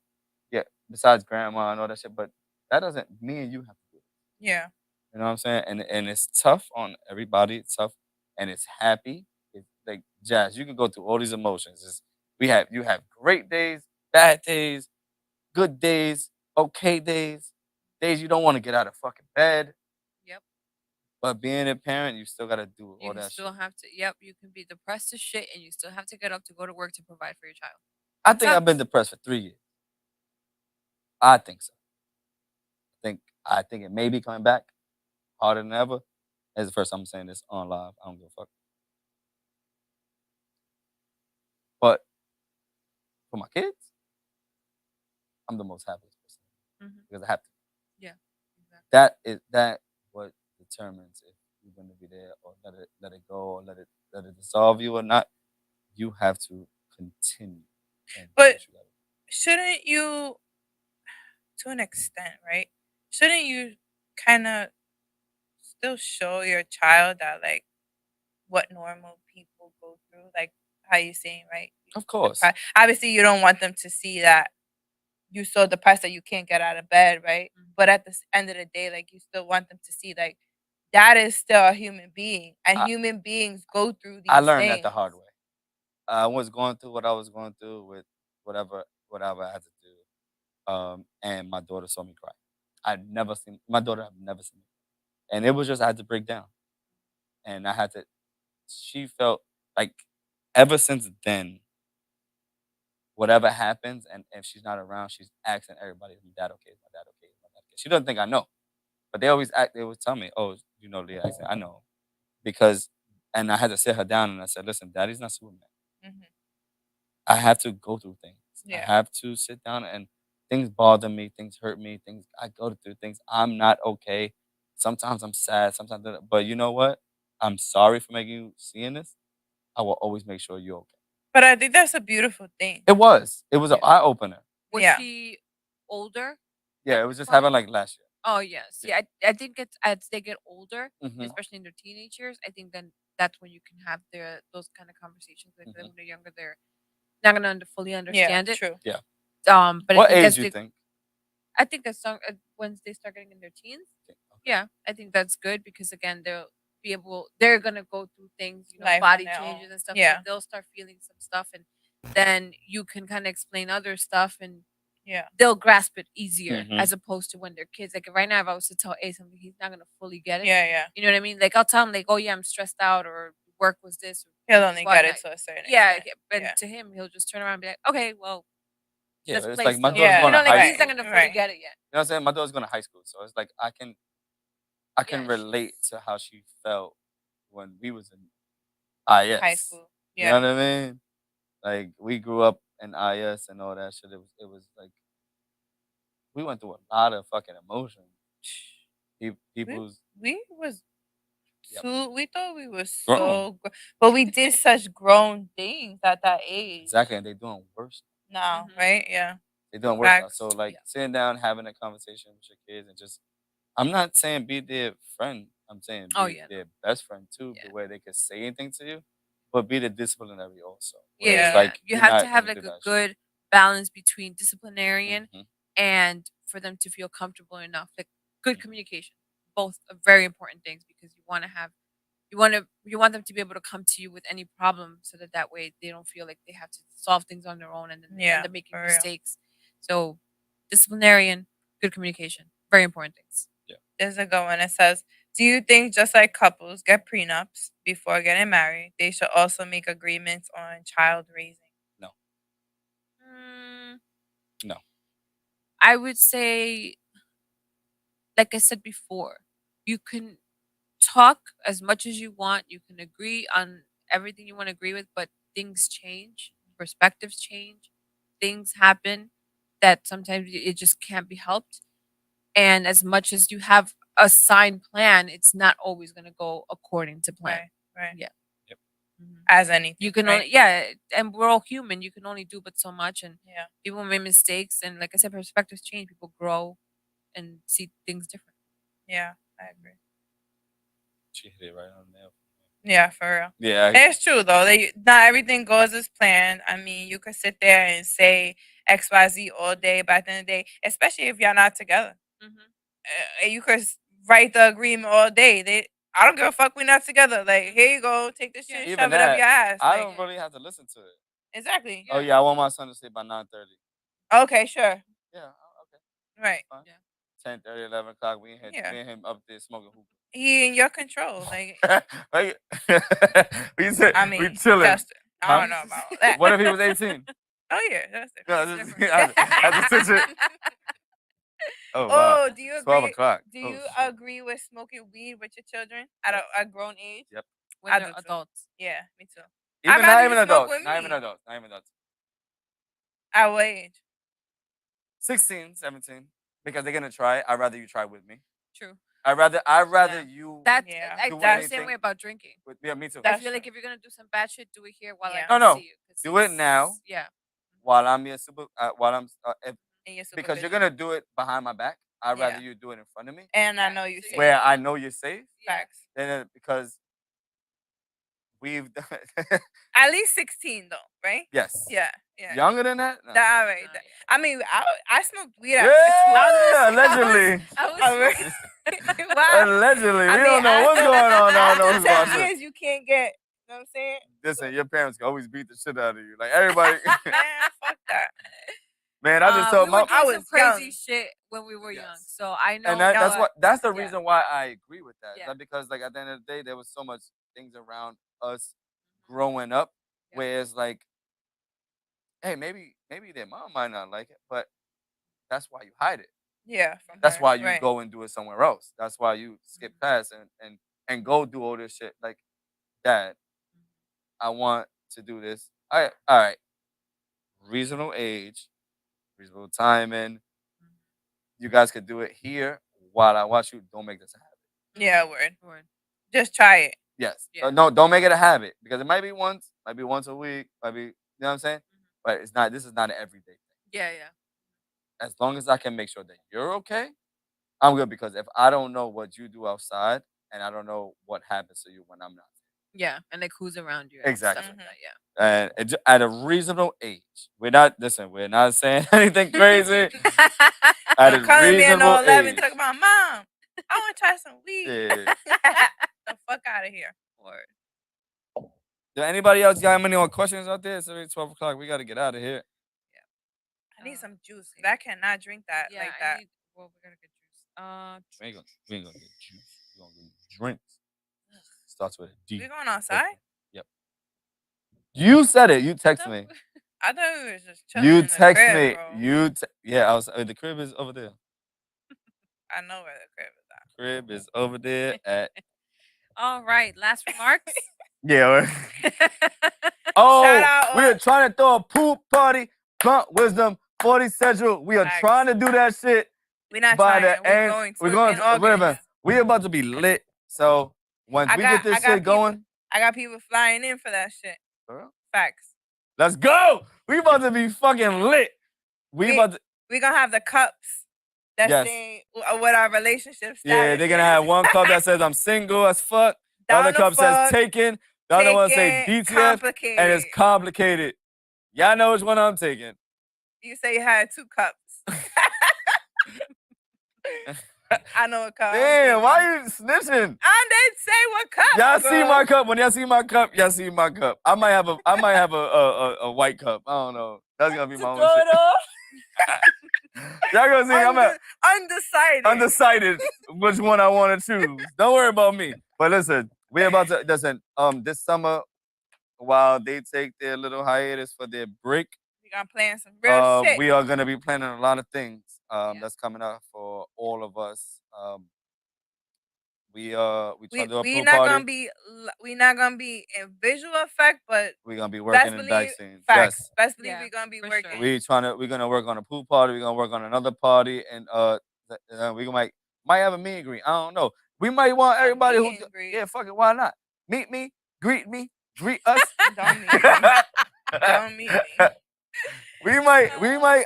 Speaker 2: Yeah, besides grandma and all that shit. But that doesn't mean you have to do it.
Speaker 1: Yeah.
Speaker 2: You know what I'm saying? And it's tough on everybody. It's tough and it's happy. It's like Jazz, you can go through all these emotions. You have great days, bad days, good days, okay days, days you don't want to get out of fucking bed.
Speaker 3: Yep.
Speaker 2: But being a parent, you still gotta do all
Speaker 3: You
Speaker 2: that
Speaker 3: still
Speaker 2: shit.
Speaker 3: have to. Yep. You can be depressed as shit, and you still have to get up to go to work to provide for your child.
Speaker 2: I
Speaker 3: It
Speaker 2: think I've been
Speaker 3: sucks.
Speaker 2: depressed for 3 years. I think so. I think it may be coming back harder than ever. That's the first time I'm saying this on live. I don't give a fuck. But for my kids, I'm the most happiest person
Speaker 3: Mhm.
Speaker 2: because I have to.
Speaker 3: Yeah. Exactly.
Speaker 2: That what determines if you're gonna be there or let it go or let it dissolve you or not. You have to continue. And do
Speaker 1: But
Speaker 2: what you gotta do.
Speaker 1: shouldn't you, to an extent, right? Shouldn't you kind of still show your child that like what normal people go through, like how you saying, right?
Speaker 2: Of course.
Speaker 1: Obviously, you don't want them to see that you so depressed that you can't get out of bed, right?
Speaker 3: Mhm.
Speaker 1: But at the end of the day, like you still want them to see like that is still a human being, and
Speaker 2: I-
Speaker 1: human beings go through these
Speaker 2: I learned that the
Speaker 1: things.
Speaker 2: hard way. I was going through what I was going through with whatever I had to do. And my daughter saw me cry. I'd never seen my daughter had never seen me. And it was just I had to break down. And I had to she felt like ever since then, whatever happens and if she's not around, she's asking everybody, is my dad okay? Is my dad okay? Is my dad okay? She doesn't think I know. But they always tell me, oh, you know Leah. I said, I know. Because and I had to sit her down and I said, listen, daddy's not Superman.
Speaker 1: Mhm.
Speaker 2: I have to go through things. I
Speaker 1: Yeah.
Speaker 2: have to sit down and things bother me, things hurt me, things I go through things. I'm not okay. Sometimes I'm sad, sometimes but you know what? I'm sorry for making you seeing this. I will always make sure you're okay.
Speaker 1: But I think that's a beautiful thing.
Speaker 2: It was. It was an
Speaker 3: Yeah.
Speaker 2: eye opener.
Speaker 3: Was
Speaker 1: Yeah.
Speaker 3: she older?
Speaker 2: Yeah,
Speaker 3: at
Speaker 2: it was
Speaker 3: the
Speaker 2: just
Speaker 3: point?
Speaker 2: happened like last year.
Speaker 3: Oh yes. Yeah. I think it's as they get older,
Speaker 2: Mhm.
Speaker 3: especially in their teenage years. I think then that's when you can have those kind of conversations. Like
Speaker 2: Mhm.
Speaker 3: when they're younger, they're not gonna fully
Speaker 1: Yeah,
Speaker 3: understand it.
Speaker 1: true.
Speaker 2: Yeah.
Speaker 3: But I
Speaker 2: What
Speaker 3: think
Speaker 2: age
Speaker 3: as
Speaker 2: do you
Speaker 3: they,
Speaker 2: think?
Speaker 3: I think as long once they start getting in their teens,
Speaker 2: Okay.
Speaker 3: yeah, I think that's good because again they're gonna go through things,
Speaker 1: Life on
Speaker 3: body
Speaker 1: their
Speaker 3: changes
Speaker 1: own.
Speaker 3: and stuff. So
Speaker 1: Yeah.
Speaker 3: they'll start feeling some stuff, and then you can kind of explain other stuff, and
Speaker 1: Yeah.
Speaker 3: they'll grasp it easier
Speaker 2: Mhm.
Speaker 3: as opposed to when they're kids. Like right now, if I was to tell A something, he's not gonna fully get it.
Speaker 1: Yeah, yeah.
Speaker 3: You know what I mean? Like I'll tell him like, oh yeah, I'm stressed out, or work was this.
Speaker 1: He'll
Speaker 3: this
Speaker 1: only
Speaker 3: was
Speaker 1: get it
Speaker 3: whatnot.
Speaker 1: to a certain
Speaker 3: Yeah,
Speaker 1: extent.
Speaker 3: and
Speaker 1: Yeah.
Speaker 3: to him, he'll just turn around and be like, okay, well,
Speaker 2: Yeah,
Speaker 3: let's
Speaker 2: it's
Speaker 3: play
Speaker 2: like my
Speaker 3: still.
Speaker 2: daughter's
Speaker 1: Yeah,
Speaker 2: going to
Speaker 3: Like
Speaker 2: high
Speaker 3: he's not
Speaker 2: school.
Speaker 3: gonna fully
Speaker 1: right.
Speaker 3: get it yet.
Speaker 2: You know what I'm saying? My daughter's going to high school, so it's like I can
Speaker 3: Yeah,
Speaker 2: relate to how she felt when we was in IS.
Speaker 1: High school.
Speaker 2: You
Speaker 1: Yeah.
Speaker 2: know what I mean? Like we grew up in IS and all that shit. It was like we went through a lot of fucking emotions. People's
Speaker 1: We was
Speaker 2: Yep.
Speaker 1: we thought we were
Speaker 2: Grown.
Speaker 1: so but we did such grown things at that age.
Speaker 2: exactly, and they doing worse.
Speaker 1: Now,
Speaker 3: Mhm.
Speaker 1: right? Yeah.
Speaker 2: They doing worse now.
Speaker 1: Facts.
Speaker 2: So like
Speaker 3: Yeah.
Speaker 2: sitting down, having a conversation with your kids, and just I'm not saying be their friend. I'm saying be
Speaker 3: Oh, yeah, no.
Speaker 2: their best friend too,
Speaker 3: Yeah.
Speaker 2: where they can say anything to you, but be the disciplinary also.
Speaker 3: Yeah,
Speaker 2: Where
Speaker 1: Yeah.
Speaker 2: it's like
Speaker 3: you
Speaker 2: you're
Speaker 3: have
Speaker 2: not
Speaker 3: to have
Speaker 2: gonna
Speaker 3: like
Speaker 2: do
Speaker 3: a
Speaker 2: that shit.
Speaker 3: good balance between disciplinarian
Speaker 2: Mhm.
Speaker 3: and for them to feel comfortable enough. Like good
Speaker 2: Mhm.
Speaker 3: communication, both are very important things because you want them to be able to come to you with any problem so that way they don't feel like they have to solve things on their own and then they
Speaker 1: Yeah,
Speaker 3: end up making
Speaker 1: for real.
Speaker 3: mistakes. So disciplinarian, good communication, very important things.
Speaker 1: There's a good one. It says, do you think just like couples get prenups before getting married, they should also make agreements on child raising?
Speaker 2: No,
Speaker 3: Mm,
Speaker 2: no.
Speaker 3: I would say, like I said before, you can talk as much as you want. You can agree on everything you want to agree with, but things change, perspectives change, things happen that sometimes it just can't be helped. And as much as you have a signed plan, it's not always going to go according to plan.
Speaker 1: Right. Right.
Speaker 3: Yeah.
Speaker 2: Yep.
Speaker 3: Mhm.
Speaker 1: As anything.
Speaker 3: You can
Speaker 1: right?
Speaker 3: only, yeah, and we're all human. You can only do but so much, and
Speaker 1: Yeah.
Speaker 3: people make mistakes. And like I said, perspectives change. People grow and see things different.
Speaker 1: Yeah. I agree.
Speaker 2: She hit it right on the nail.
Speaker 1: Yeah, for real.
Speaker 2: Yeah,
Speaker 1: It's true though. Not everything goes as planned. I mean, you could sit there and say XYZ all day. By the end of the day, especially if y'all not together, and you could write the agreement all day. I don't give a fuck. We not together. Like, here you go. Take this shit,
Speaker 2: Even
Speaker 1: shove it up
Speaker 2: that,
Speaker 1: your ass.
Speaker 2: I
Speaker 1: Like,
Speaker 2: don't really have to listen to it.
Speaker 1: exactly.
Speaker 2: Oh yeah, I want my son to sleep by 9:30.
Speaker 1: Okay, sure.
Speaker 2: Yeah, okay.
Speaker 1: Right.
Speaker 2: Fine.
Speaker 3: Yeah.
Speaker 2: 10:30, 11 o'clock. We in here,
Speaker 1: Yeah.
Speaker 2: me and him up there smoking hookah.
Speaker 1: He in your control. Like,
Speaker 2: Like, we said
Speaker 1: I
Speaker 2: we
Speaker 1: mean,
Speaker 2: chilling.
Speaker 1: Justin. I
Speaker 2: Huh?
Speaker 1: don't know about all that.
Speaker 2: What if he was 18?
Speaker 1: Oh yeah, that's it.
Speaker 2: No,
Speaker 1: That's
Speaker 2: this-
Speaker 1: different.
Speaker 2: I had to switch it. Oh wow.
Speaker 1: Oh, do you
Speaker 2: 12
Speaker 1: agree?
Speaker 2: o'clock.
Speaker 1: Do
Speaker 2: Oh,
Speaker 1: you
Speaker 2: shit.
Speaker 1: agree with smoking weed with your children at a grown age?
Speaker 2: Yep.
Speaker 3: When
Speaker 1: I
Speaker 3: they're
Speaker 1: do too.
Speaker 3: adults.
Speaker 1: Yeah, me too.
Speaker 2: Even
Speaker 1: I'd
Speaker 2: not
Speaker 1: rather
Speaker 2: even
Speaker 1: you smoke
Speaker 2: adults.
Speaker 1: with
Speaker 2: Not even
Speaker 1: me.
Speaker 2: adults. Not even adults.
Speaker 1: At what age?
Speaker 2: 16, 17. Because they're gonna try it. I'd rather you try with me.
Speaker 3: True.
Speaker 2: I'd rather
Speaker 3: Yeah.
Speaker 2: you
Speaker 3: That's
Speaker 1: Yeah.
Speaker 3: I
Speaker 2: Do
Speaker 3: feel the same
Speaker 2: anything.
Speaker 3: way about drinking.
Speaker 2: with yeah, me too.
Speaker 3: I
Speaker 1: That's
Speaker 3: feel like
Speaker 1: true.
Speaker 3: if you're gonna do some bad shit, do it here while I
Speaker 1: Yeah.
Speaker 3: can
Speaker 2: No,
Speaker 3: see you. 'cause
Speaker 2: do it now.
Speaker 3: it's- Yeah.
Speaker 2: While I'm your super while I'm
Speaker 1: In your
Speaker 2: because you're
Speaker 1: supervision.
Speaker 2: gonna do it behind my back. I'd
Speaker 1: Yeah.
Speaker 2: rather you do it in front of me.
Speaker 1: And I
Speaker 3: Yeah,
Speaker 1: know you
Speaker 3: so
Speaker 1: safe.
Speaker 2: Where I know you're safe.
Speaker 3: Yeah.
Speaker 1: Facts.
Speaker 2: Then because we've done
Speaker 1: At least 16 though, right?
Speaker 2: yes.
Speaker 1: Yeah. Yeah.
Speaker 2: Younger than that? No.
Speaker 1: That all right.
Speaker 3: Nah,
Speaker 1: That-
Speaker 3: yeah.
Speaker 1: I mean, I smoked weed at
Speaker 2: Yeah,
Speaker 1: 12.
Speaker 2: allegedly.
Speaker 1: Wow.
Speaker 2: Allegedly.
Speaker 1: I
Speaker 2: We
Speaker 1: mean,
Speaker 2: don't know what's
Speaker 1: after-
Speaker 2: going on. I don't know
Speaker 1: after
Speaker 2: who's
Speaker 1: 10
Speaker 2: watching.
Speaker 1: years, you can't get. You know what I'm saying?
Speaker 2: Listen, your parents can always beat the shit out of you. Like everybody.
Speaker 1: Man, fuck that.
Speaker 2: Man, I just told
Speaker 3: we were
Speaker 2: my
Speaker 3: doing
Speaker 1: I
Speaker 3: some
Speaker 1: was
Speaker 3: crazy
Speaker 1: young.
Speaker 3: shit when we were young,
Speaker 2: Yes.
Speaker 3: so I know.
Speaker 2: and that's
Speaker 3: what-
Speaker 2: what that's the
Speaker 3: yeah.
Speaker 2: reason why I agree with that.
Speaker 3: Yeah.
Speaker 2: Like, because like at the end of the day, there was so much things around us growing up
Speaker 3: Yeah.
Speaker 2: where it's like, hey, maybe their mom might not like it, but that's why you hide it.
Speaker 1: Yeah. From
Speaker 2: That's
Speaker 1: her,
Speaker 2: why you
Speaker 1: right.
Speaker 2: go and do it somewhere else. That's why you skip past and go do all this shit. Like, Dad, I want to do this. All right. Reasonable age, reasonable timing. You guys could do it here while I watch you. Don't make this a habit.
Speaker 1: Yeah, word.
Speaker 3: Word.
Speaker 1: Just try it.
Speaker 2: Yes.
Speaker 3: Yeah.
Speaker 2: No, don't make it a habit because it might be once a week, might be, you know what I'm saying? But it's not. This is not an everyday thing.
Speaker 3: Yeah, yeah.
Speaker 2: As long as I can make sure that you're okay, I'm good. Because if I don't know what you do outside and I don't know what happens to you when I'm not,
Speaker 3: Yeah, and like who's around you. And
Speaker 2: Exactly.
Speaker 3: Stuff like that, yeah.
Speaker 2: and at a reasonable age, we're not saying anything crazy. At a
Speaker 1: Don't come to me at no
Speaker 2: reasonable
Speaker 1: 11
Speaker 2: age.
Speaker 1: talking about, Mom, I want to try some weed.
Speaker 2: Yeah.
Speaker 1: The fuck out of here.
Speaker 3: Word.
Speaker 2: Do anybody else got any more questions out there? It's already 12 o'clock. We got to get out of here.
Speaker 1: I need some juice. 'Cause I cannot drink that
Speaker 3: Yeah,
Speaker 1: like
Speaker 3: I
Speaker 1: that.
Speaker 3: need. Well, we gotta get juice.
Speaker 2: We ain't gonna get juice. We're gonna get drinks. Starts with a D.
Speaker 1: We going outside?
Speaker 2: Yep. You said it. You text me.
Speaker 1: I thought we was just chilling
Speaker 2: You
Speaker 1: in the
Speaker 2: text
Speaker 1: crib,
Speaker 2: me.
Speaker 1: bro.
Speaker 2: Yeah, I was. The crib is over there.
Speaker 1: I know where the crib is at.
Speaker 2: Crib is over there at.
Speaker 3: All right. Last remarks.
Speaker 2: Yeah. Oh,
Speaker 1: out
Speaker 2: we are
Speaker 1: on-
Speaker 2: trying to throw a pool party. Blunt Wisdom 40 Central. We are
Speaker 1: Facts.
Speaker 2: trying to do that shit
Speaker 1: We're not
Speaker 2: by
Speaker 1: trying.
Speaker 2: the
Speaker 1: We're
Speaker 2: end.
Speaker 1: going to.
Speaker 2: We're going
Speaker 1: in
Speaker 2: to
Speaker 1: August.
Speaker 2: we about to be lit. So once
Speaker 1: I
Speaker 2: we
Speaker 1: got-
Speaker 2: get this
Speaker 1: I got
Speaker 2: shit
Speaker 1: people-
Speaker 2: going,
Speaker 1: I got people flying in for that shit.
Speaker 2: for real?
Speaker 1: Facts.
Speaker 2: Let's go. We about to be fucking lit. We
Speaker 1: We-
Speaker 2: about to.
Speaker 1: We're going to have the cups that
Speaker 2: Yes.
Speaker 1: say what our relationship status
Speaker 2: Yeah, they're gonna have one cup that says I'm single as fuck. The other cup says taken. The other one say DTF,
Speaker 1: complicated.
Speaker 2: and it's complicated. Y'all know which one I'm taking.
Speaker 1: You say you had 2 cups. I know what cup. I'm
Speaker 2: Damn,
Speaker 1: taking.
Speaker 2: why you snitching?
Speaker 1: I didn't say what cup.
Speaker 2: Y'all see
Speaker 1: bro.
Speaker 2: my cup. When y'all see my cup, y'all see my cup. I might have a white cup. I don't know. That's gonna be my own
Speaker 1: Throw
Speaker 2: shit.
Speaker 1: it off.
Speaker 2: Y'all gonna see. I'm at
Speaker 1: Undecided.
Speaker 2: undecided which one I want to choose. Don't worry about me. But listen, we're about to this summer, while they take their little hiatus for their break,
Speaker 1: We gonna plan some real shit.
Speaker 2: we are gonna be planning a lot of things
Speaker 3: Yeah.
Speaker 2: that's coming up for all of us. We trying to do a
Speaker 1: we
Speaker 2: pool
Speaker 1: not
Speaker 2: party.
Speaker 1: gonna be we not gonna be in visual effect, but
Speaker 2: We're gonna be working in
Speaker 1: believe-
Speaker 2: dice scenes.
Speaker 1: facts.
Speaker 2: Yes.
Speaker 1: Best believe
Speaker 3: Yeah,
Speaker 1: we gonna be
Speaker 3: for
Speaker 1: working.
Speaker 3: sure.
Speaker 2: We're gonna work on a pool party. We're gonna work on another party, and we might have a meet and greet. I don't know. We might want
Speaker 1: A
Speaker 2: everybody
Speaker 1: meet
Speaker 2: who
Speaker 1: and greet.
Speaker 2: yeah, fuck it, why not? Meet me, greet us.
Speaker 1: Don't meet me. Don't meet me.
Speaker 2: we might,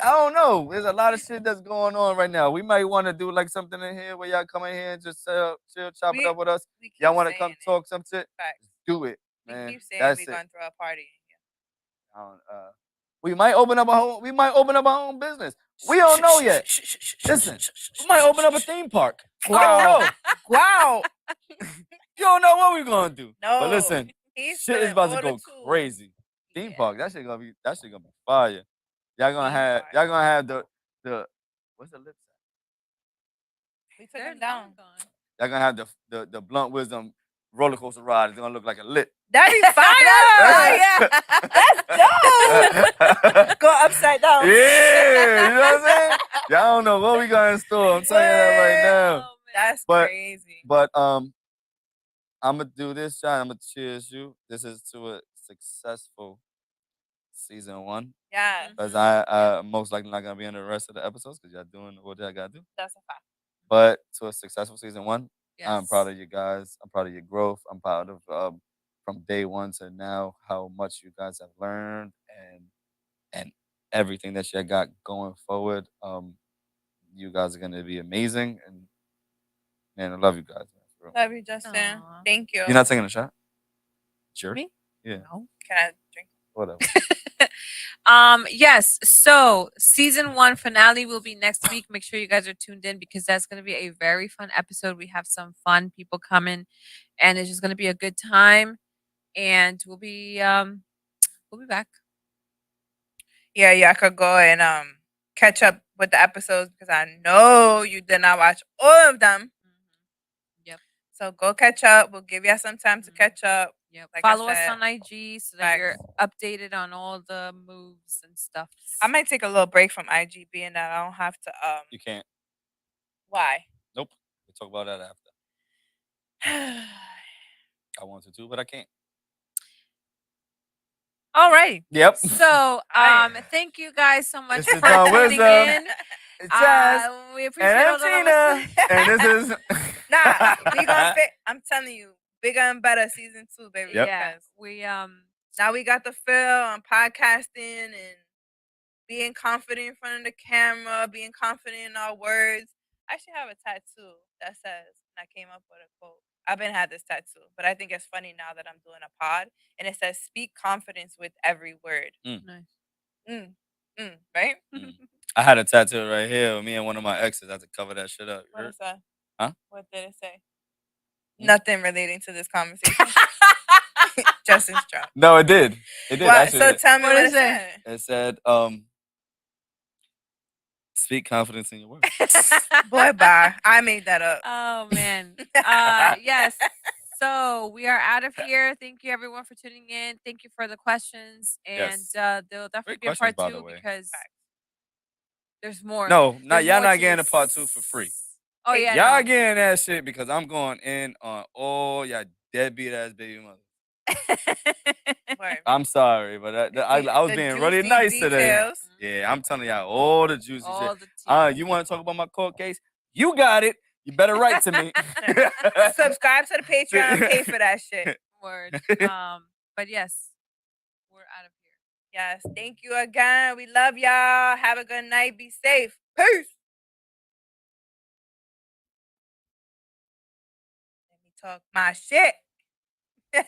Speaker 2: I don't know. There's a lot of shit that's going on right now. We might want to do like something in here where y'all come in here and just chill, chop it
Speaker 1: We-
Speaker 2: up with us.
Speaker 1: We keep
Speaker 2: Y'all want to
Speaker 1: saying
Speaker 2: come
Speaker 1: it.
Speaker 2: talk some shit?
Speaker 1: Facts.
Speaker 2: Do it,
Speaker 1: We
Speaker 2: man.
Speaker 1: keep saying
Speaker 2: That's
Speaker 1: we
Speaker 2: it.
Speaker 1: gonna throw a party.
Speaker 2: I don't, We might open up our own business. We don't know yet. Listen, we might open up a theme park. I don't know.
Speaker 1: Wow.
Speaker 2: You don't know what we're gonna do.
Speaker 1: No.
Speaker 2: But listen,
Speaker 1: He's
Speaker 2: shit is
Speaker 1: spilling
Speaker 2: about to
Speaker 1: all the
Speaker 2: go
Speaker 1: tools.
Speaker 2: crazy. Theme
Speaker 1: Yeah.
Speaker 2: park, that shit gonna be fire. Y'all gonna
Speaker 1: Theme
Speaker 2: have
Speaker 1: park.
Speaker 2: the what's the lips?
Speaker 1: We took
Speaker 3: They're
Speaker 1: him down.
Speaker 3: long gone.
Speaker 2: Y'all gonna have the blunt wisdom roller coaster ride. It's gonna look like a lit.
Speaker 1: That'd be fire. Yeah. That's dope. Go upside down.
Speaker 2: Yeah, you know what I'm saying? Y'all don't know what we got in store. I'm telling you that right now.
Speaker 3: Oh, man.
Speaker 1: That's
Speaker 2: But-
Speaker 1: crazy.
Speaker 2: But I'm gonna do this, John. I'm gonna cheers you. This is to a successful season 1.
Speaker 1: Yeah,
Speaker 2: Because
Speaker 3: Mhm.
Speaker 2: I most likely not gonna be in the rest of the episodes because y'all doing what y'all gotta do.
Speaker 1: that's a fact.
Speaker 2: But to a successful season 1, I'm
Speaker 3: Yes.
Speaker 2: proud of you guys. I'm proud of your growth. I'm proud of from day 1 to now how much you guys have learned and everything that you got going forward. You guys are gonna be amazing, and man, I love you guys. Man, for real.
Speaker 1: Love you, Justin.
Speaker 3: Aw.
Speaker 1: Thank you.
Speaker 2: You're not taking a shot? Sure.
Speaker 3: Me?
Speaker 2: Yeah.
Speaker 3: No.
Speaker 1: Can I drink?
Speaker 2: Whatever.
Speaker 3: Yes. So season 1 finale will be next week. Make sure you guys are tuned in because that's going to be a very fun episode. We have some fun people coming, and it's just going to be a good time. And we'll be back.
Speaker 1: Yeah, I could go and catch up with the episodes because I know you did not watch all of them.
Speaker 3: Yep.
Speaker 1: So go catch up. We'll give you some time to
Speaker 3: Mhm.
Speaker 1: catch up.
Speaker 3: Yep.
Speaker 1: Like I
Speaker 3: Follow us
Speaker 1: said,
Speaker 3: on IG so that you're updated on all the moves and stuff.
Speaker 1: I might take a little break from IG being that I don't have to
Speaker 2: You can't.
Speaker 1: why?
Speaker 2: Nope. We'll talk about that after. I want to too, but I can't.
Speaker 3: All right.
Speaker 2: Yep.
Speaker 3: So
Speaker 1: Alright.
Speaker 3: thank you guys so much
Speaker 2: This is
Speaker 3: for
Speaker 2: Don
Speaker 3: tuning
Speaker 2: Wisdom.
Speaker 3: in.
Speaker 2: It's Jazz.
Speaker 3: We appreciate
Speaker 2: And
Speaker 3: all
Speaker 2: I'm
Speaker 3: the
Speaker 2: Tina.
Speaker 3: love.
Speaker 2: And this is
Speaker 1: Nah, we gonna fit. I'm telling you, bigger and better season 2, baby.
Speaker 2: Yep.
Speaker 3: Yeah.
Speaker 1: because
Speaker 3: We
Speaker 1: now we got the feel on podcasting and being confident in front of the camera, being confident in our words. I should have a tattoo that says, and I came up with a quote. I've been had this tattoo, but I think it's funny now that I'm doing a pod, and it says, "Speak confidence with every word."
Speaker 3: nice.
Speaker 1: Right?
Speaker 2: Mm. I had a tattoo right here with me and one of my exes. I had to cover that shit up. You
Speaker 1: What
Speaker 2: heard?
Speaker 1: is that?
Speaker 2: Huh?
Speaker 1: What did it say?
Speaker 2: Hmm?
Speaker 1: Nothing relating to this conversation. Justin's drunk.
Speaker 2: No, it did. It did.
Speaker 1: What?
Speaker 2: Actually,
Speaker 1: So
Speaker 2: it did.
Speaker 1: tell me
Speaker 3: What
Speaker 1: what
Speaker 3: is
Speaker 1: it
Speaker 3: it?
Speaker 1: said.
Speaker 2: It said, speak confidence in your words.
Speaker 1: Boy, bye. I made that up.
Speaker 3: Oh man. Yes. So we are out of here. Thank you everyone for tuning in. Thank you for the questions. And
Speaker 2: Yes.
Speaker 3: there'll definitely
Speaker 2: Great
Speaker 3: be a
Speaker 2: questions,
Speaker 3: part
Speaker 2: by the
Speaker 3: 2
Speaker 2: way.
Speaker 3: because there's more.
Speaker 2: No, not
Speaker 3: There's
Speaker 2: y'all
Speaker 3: more
Speaker 2: not
Speaker 3: to
Speaker 2: getting a
Speaker 3: this.
Speaker 2: part 2 for free.
Speaker 3: Oh yeah.
Speaker 2: Y'all
Speaker 3: no.
Speaker 2: getting that shit because I'm going in on all y'all deadbeat ass baby mothers.
Speaker 1: Word.
Speaker 2: I'm sorry, but I was
Speaker 1: The
Speaker 2: being really
Speaker 1: juicy
Speaker 2: nice today.
Speaker 1: details.
Speaker 2: Yeah, I'm telling y'all all the juicy
Speaker 3: All
Speaker 2: shit.
Speaker 3: the tea.
Speaker 2: You want to talk about my court case? You got it. You better write to me.
Speaker 1: Subscribe to the Patreon. Pay for that shit.
Speaker 3: Word. But yes, we're out of here.
Speaker 1: Yes. Thank you again. We love y'all. Have a good night. Be safe. Peace. Let me talk my shit.